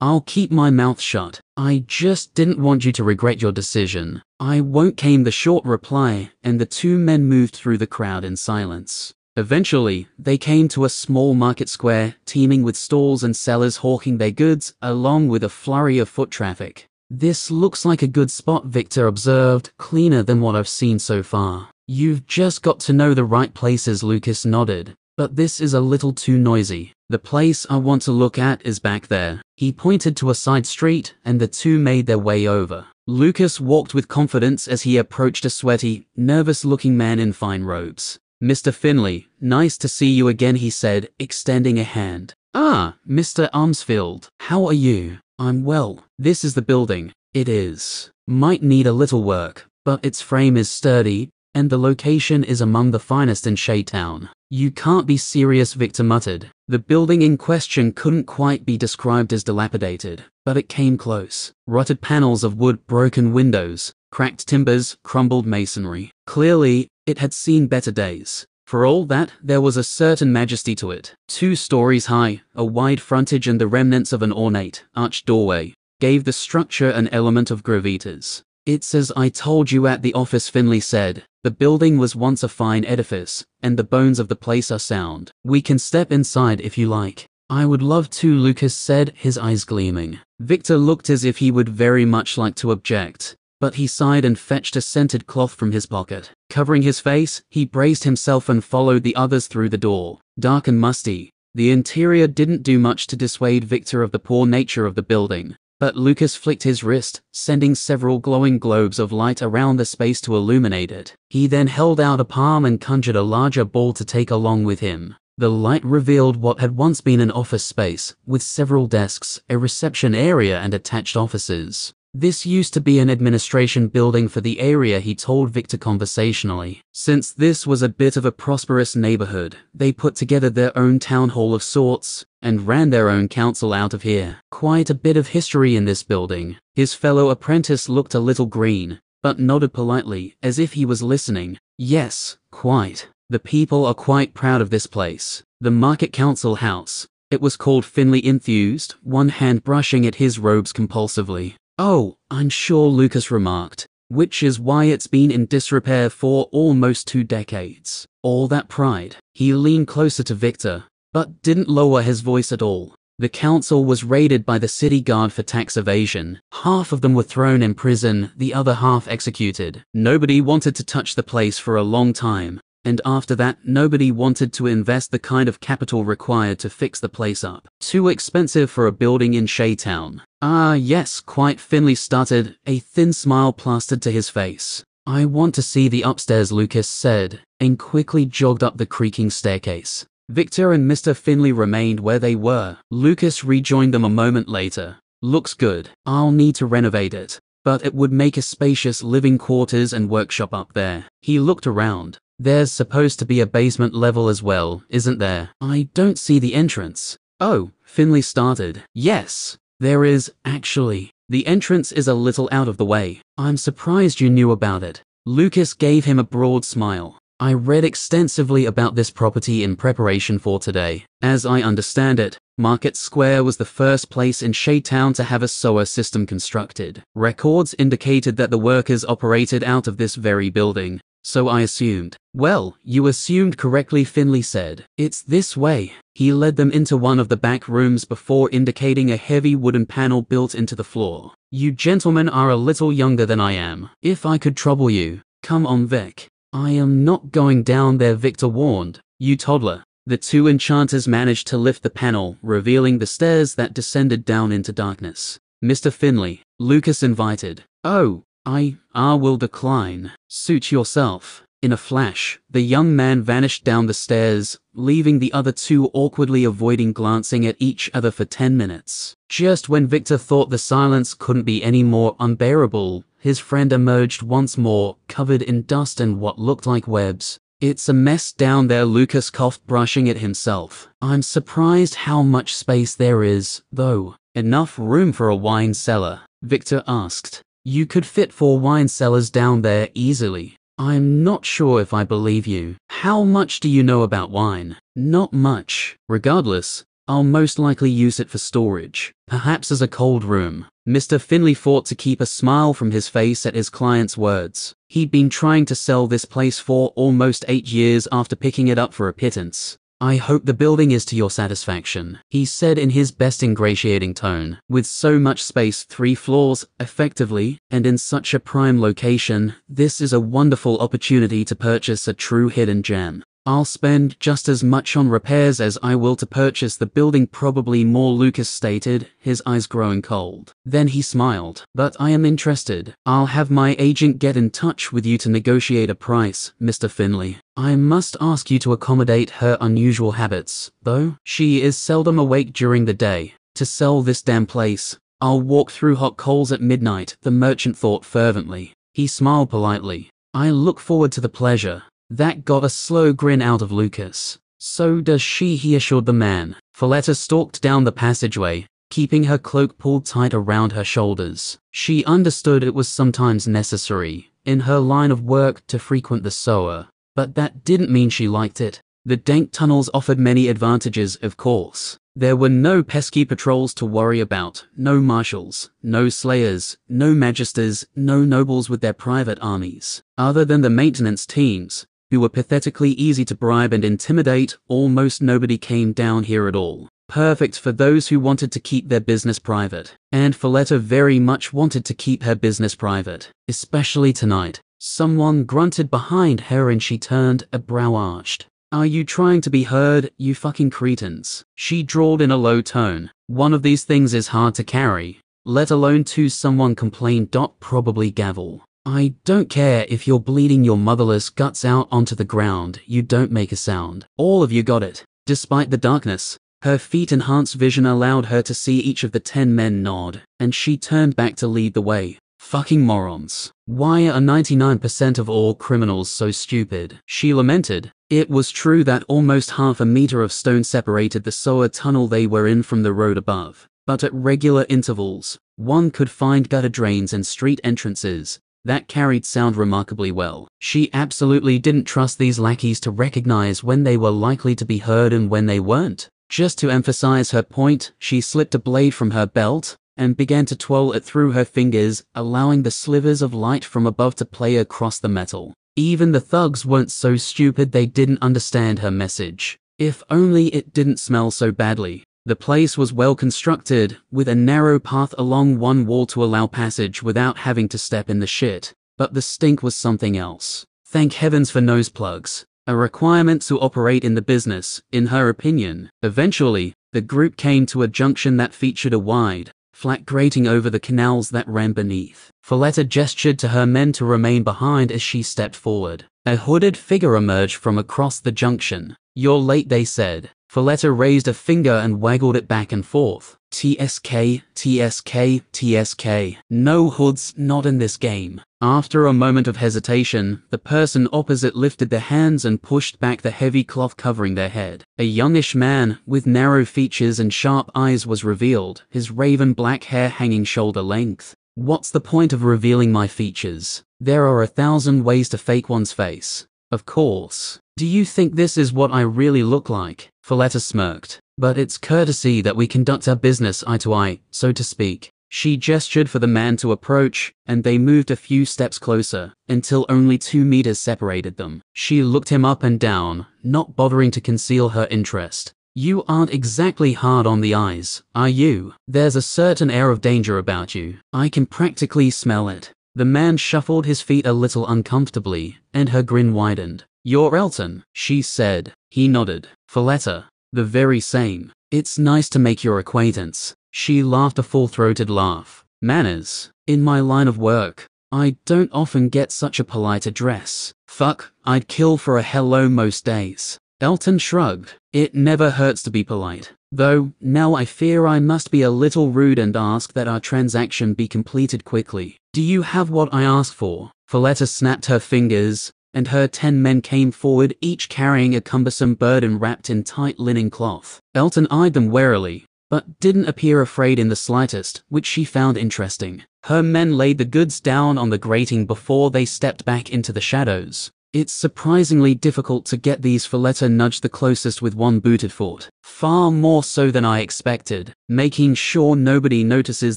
I'll keep my mouth shut. I just didn't want you to regret your decision. I won't, came the short reply, and the two men moved through the crowd in silence. Eventually, they came to a small market square, teeming with stalls and sellers hawking their goods, along with a flurry of foot traffic. This looks like a good spot, Victor observed, cleaner than what I've seen so far. You've just got to know the right places, Lucas nodded. But this is a little too noisy. The place I want to look at is back there. He pointed to a side street, and the two made their way over. Lucas walked with confidence as he approached a sweaty, nervous-looking man in fine robes. Mr. Finley, nice to see you again, he said, extending a hand. Ah, Mr. Armsfield, how are you? I'm well. This is the building. It is. Might need a little work, but its frame is sturdy, and the location is among the finest in Shea Town. You can't be serious, Victor muttered. The building in question couldn't quite be described as dilapidated, but it came close. Rotted panels of wood, broken windows, cracked timbers, crumbled masonry. Clearly, it had seen better days. For all that, there was a certain majesty to it. 2 stories high, a wide frontage and the remnants of an ornate, arched doorway, gave the structure an element of gravitas. "It's as I told you at the office," Finley said. "The building was once a fine edifice, and the bones of the place are sound. We can step inside if you like." "I would love to," Lucas said, his eyes gleaming. Victor looked as if he would very much like to object, but he sighed and fetched a scented cloth from his pocket. Covering his face, he braced himself and followed the others through the door. Dark and musty, the interior didn't do much to dissuade Victor of the poor nature of the building, but Lucas flicked his wrist, sending several glowing globes of light around the space to illuminate it. He then held out a palm and conjured a larger ball to take along with him. The light revealed what had once been an office space, with several desks, a reception area and attached offices. "This used to be an administration building for the area," he told Victor conversationally. "Since this was a bit of a prosperous neighborhood, they put together their own town hall of sorts, and ran their own council out of here. Quite a bit of history in this building." His fellow apprentice looked a little green, but nodded politely, as if he was listening. "Yes, quite. The people are quite proud of this place. The Market Council House. It was called." Finley enthused, one hand brushing at his robes compulsively. "Oh, I'm sure," Lucas remarked, "which is why it's been in disrepair for almost 2 decades. All that pride." He leaned closer to Victor, but didn't lower his voice at all. "The council was raided by the city guard for tax evasion. Half of them were thrown in prison, the other half executed. Nobody wanted to touch the place for a long time. And after that, nobody wanted to invest the kind of capital required to fix the place up. Too expensive for a building in Shaytown." "Ah, yes, quite," Finley stuttered, a thin smile plastered to his face. "I want to see the upstairs," Lucas said, and quickly jogged up the creaking staircase. Victor and Mr. Finley remained where they were. Lucas rejoined them a moment later. "Looks good. I'll need to renovate it, but it would make a spacious living quarters and workshop up there." He looked around. "There's supposed to be a basement level as well, isn't there?" "I don't see the entrance." "Oh," Finley started. "Yes, there is, actually. The entrance is a little out of the way. I'm surprised you knew about it." Lucas gave him a broad smile. "I read extensively about this property in preparation for today. As I understand it, Market Square was the first place in Shaytown to have a sewer system constructed. Records indicated that the workers operated out of this very building. So I assumed." "Well, you assumed correctly," Finley said. "It's this way." He led them into one of the back rooms before indicating a heavy wooden panel built into the floor. "You gentlemen are a little younger than I am. If I could trouble you." "Come on, Vic." "I am not going down there," Victor warned. "You toddler." The two enchanters managed to lift the panel, revealing the stairs that descended down into darkness. "Mr. Finley," Lucas invited. "Oh, I will decline. Suit yourself." In a flash, the young man vanished down the stairs, leaving the other two awkwardly avoiding glancing at each other for 10 minutes. Just when Victor thought the silence couldn't be any more unbearable, his friend emerged once more, covered in dust and what looked like webs. "It's a mess down there," Lucas coughed, brushing at himself. "I'm surprised how much space there is, though." "Enough room for a wine cellar?" Victor asked. "You could fit 4 wine cellars down there easily." "I'm not sure if I believe you. How much do you know about wine?" "Not much. Regardless, I'll most likely use it for storage, perhaps as a cold room." Mr. Finley fought to keep a smile from his face at his client's words. He'd been trying to sell this place for almost 8 years after picking it up for a pittance. "I hope the building is to your satisfaction," he said in his best ingratiating tone. "With so much space, 3 floors, effectively, and in such a prime location, this is a wonderful opportunity to purchase a true hidden gem. I'll spend just as much on repairs as I will to purchase the building, probably more," Lucas stated, his eyes growing cold. Then he smiled. "But I am interested. I'll have my agent get in touch with you to negotiate a price, Mr. Finley. I must ask you to accommodate her unusual habits, though. She is seldom awake during the day. To sell this damn place, I'll walk through hot coals at midnight," the merchant thought fervently. He smiled politely. "I look forward to the pleasure." That got a slow grin out of Lucas. "So does she," he assured the man. Folletta stalked down the passageway, keeping her cloak pulled tight around her shoulders. She understood it was sometimes necessary, in her line of work, to frequent the sewer, but that didn't mean she liked it. The dank tunnels offered many advantages, of course. There were no pesky patrols to worry about, no marshals, no slayers, no magisters, no nobles with their private armies. Other than the maintenance teams, who were pathetically easy to bribe and intimidate, almost nobody came down here at all. Perfect for those who wanted to keep their business private. And Folletta very much wanted to keep her business private, especially tonight. Someone grunted behind her and she turned, a brow arched. "Are you trying to be heard, you fucking cretins?" She drawled in a low tone. "One of these things is hard to carry, let alone two." Someone complained. Probably Gavel. "I don't care if you're bleeding your motherless guts out onto the ground, you don't make a sound. All of you got it." Despite the darkness, her feet-enhanced vision allowed her to see each of the 10 men nod, and she turned back to lead the way. "Fucking morons. Why are 99% of all criminals so stupid?" she lamented. It was true that almost half a meter of stone separated the sewer tunnel they were in from the road above, but at regular intervals, one could find gutter drains and street entrances that carried sound remarkably well. She absolutely didn't trust these lackeys to recognize when they were likely to be heard and when they weren't. Just to emphasize her point, she slipped a blade from her belt and began to twirl it through her fingers, allowing the slivers of light from above to play across the metal. Even the thugs weren't so stupid they didn't understand her message. If only it didn't smell so badly. The place was well constructed, with a narrow path along one wall to allow passage without having to step in the shit. But the stink was something else. Thank heavens for nose plugs. A requirement to operate in the business, in her opinion. Eventually, the group came to a junction that featured a wide, flat grating over the canals that ran beneath. Folletta gestured to her men to remain behind as she stepped forward. A hooded figure emerged from across the junction. "You're late," they said. Folletta raised a finger and waggled it back and forth. TSK, TSK, TSK. No hoods, not in this game. After a moment of hesitation, the person opposite lifted their hands and pushed back the heavy cloth covering their head. A youngish man, with narrow features and sharp eyes was revealed, his raven black hair hanging shoulder length. "What's the point of revealing my features? There are 1,000 ways to fake one's face. Of course. Do you think this is what I really look like?" Folletta smirked. "But it's courtesy that we conduct our business eye to eye, so to speak." She gestured for the man to approach, and they moved a few steps closer, until only 2 meters separated them. She looked him up and down, not bothering to conceal her interest. "You aren't exactly hard on the eyes, are you? There's a certain air of danger about you. I can practically smell it." The man shuffled his feet a little uncomfortably, and her grin widened. "You're Elton," she said. He nodded. "Folletta. The very same. It's nice to make your acquaintance." She laughed a full-throated laugh. "Manners. In my line of work, I don't often get such a polite address. Fuck, I'd kill for a hello most days." Elton shrugged. "It never hurts to be polite. Though, now I fear I must be a little rude and ask that our transaction be completed quickly. Do you have what I asked for?" Folletta snapped her fingers, and her 10 men came forward, each carrying a cumbersome burden wrapped in tight linen cloth. Elton eyed them warily, but didn't appear afraid in the slightest, which she found interesting. Her men laid the goods down on the grating before they stepped back into the shadows. "It's surprisingly difficult to get these." Folletta nudged the closest with one booted foot. "Far more so than I expected. Making sure nobody notices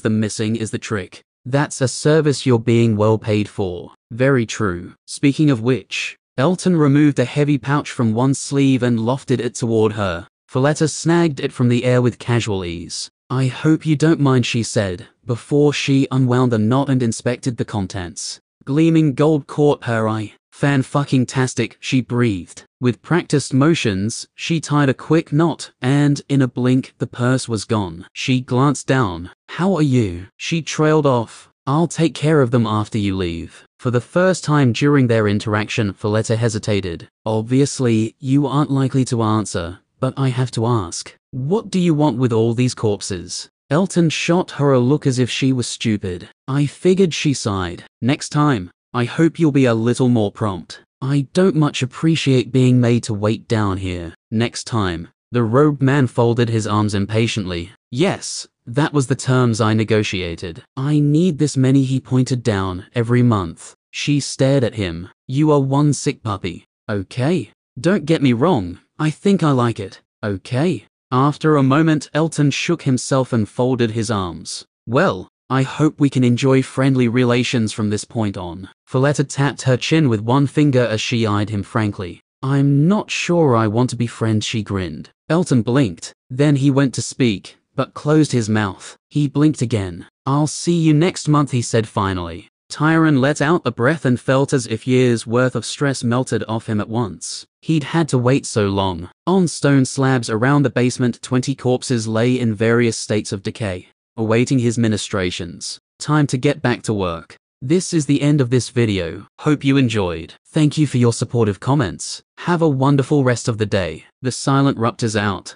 them missing is the trick. That's a service you're being well paid for." "Very true. Speaking of which." Elton removed a heavy pouch from one sleeve and lofted it toward her. Folletta snagged it from the air with casual ease. "I hope you don't mind," she said, before she unwound the knot and inspected the contents. Gleaming gold caught her eye. "Fan-fucking-tastic," she breathed. With practiced motions, she tied a quick knot, and, in a blink, the purse was gone. She glanced down. "How are you?" She trailed off. "I'll take care of them after you leave." For the first time during their interaction, Folletta hesitated. "Obviously, you aren't likely to answer, but I have to ask. What do you want with all these corpses?" Elton shot her a look as if she was stupid. "I figured," she sighed. "Next time, I hope you'll be a little more prompt. I don't much appreciate being made to wait down here." "Next time." The robed man folded his arms impatiently. "Yes, that was the terms I negotiated. I need this many," he pointed down, "every month." She stared at him. "You are one sick puppy." "Okay. Don't get me wrong, I think I like it. Okay. After a moment, Elton shook himself and folded his arms. Well, I hope we can enjoy friendly relations from this point on. Folletta tapped her chin with one finger as she eyed him frankly. I'm not sure I want to be friends, she grinned. Elton blinked. Then he went to speak, but closed his mouth. He blinked again. I'll see you next month, he said finally. Tyron let out a breath and felt as if years' worth of stress melted off him at once. He'd had to wait so long. On stone slabs around the basement, 20 corpses lay in various states of decay, awaiting his ministrations. Time to get back to work. This is the end of this video. Hope you enjoyed. Thank you for your supportive comments. Have a wonderful rest of the day. The Silent Ruptors out.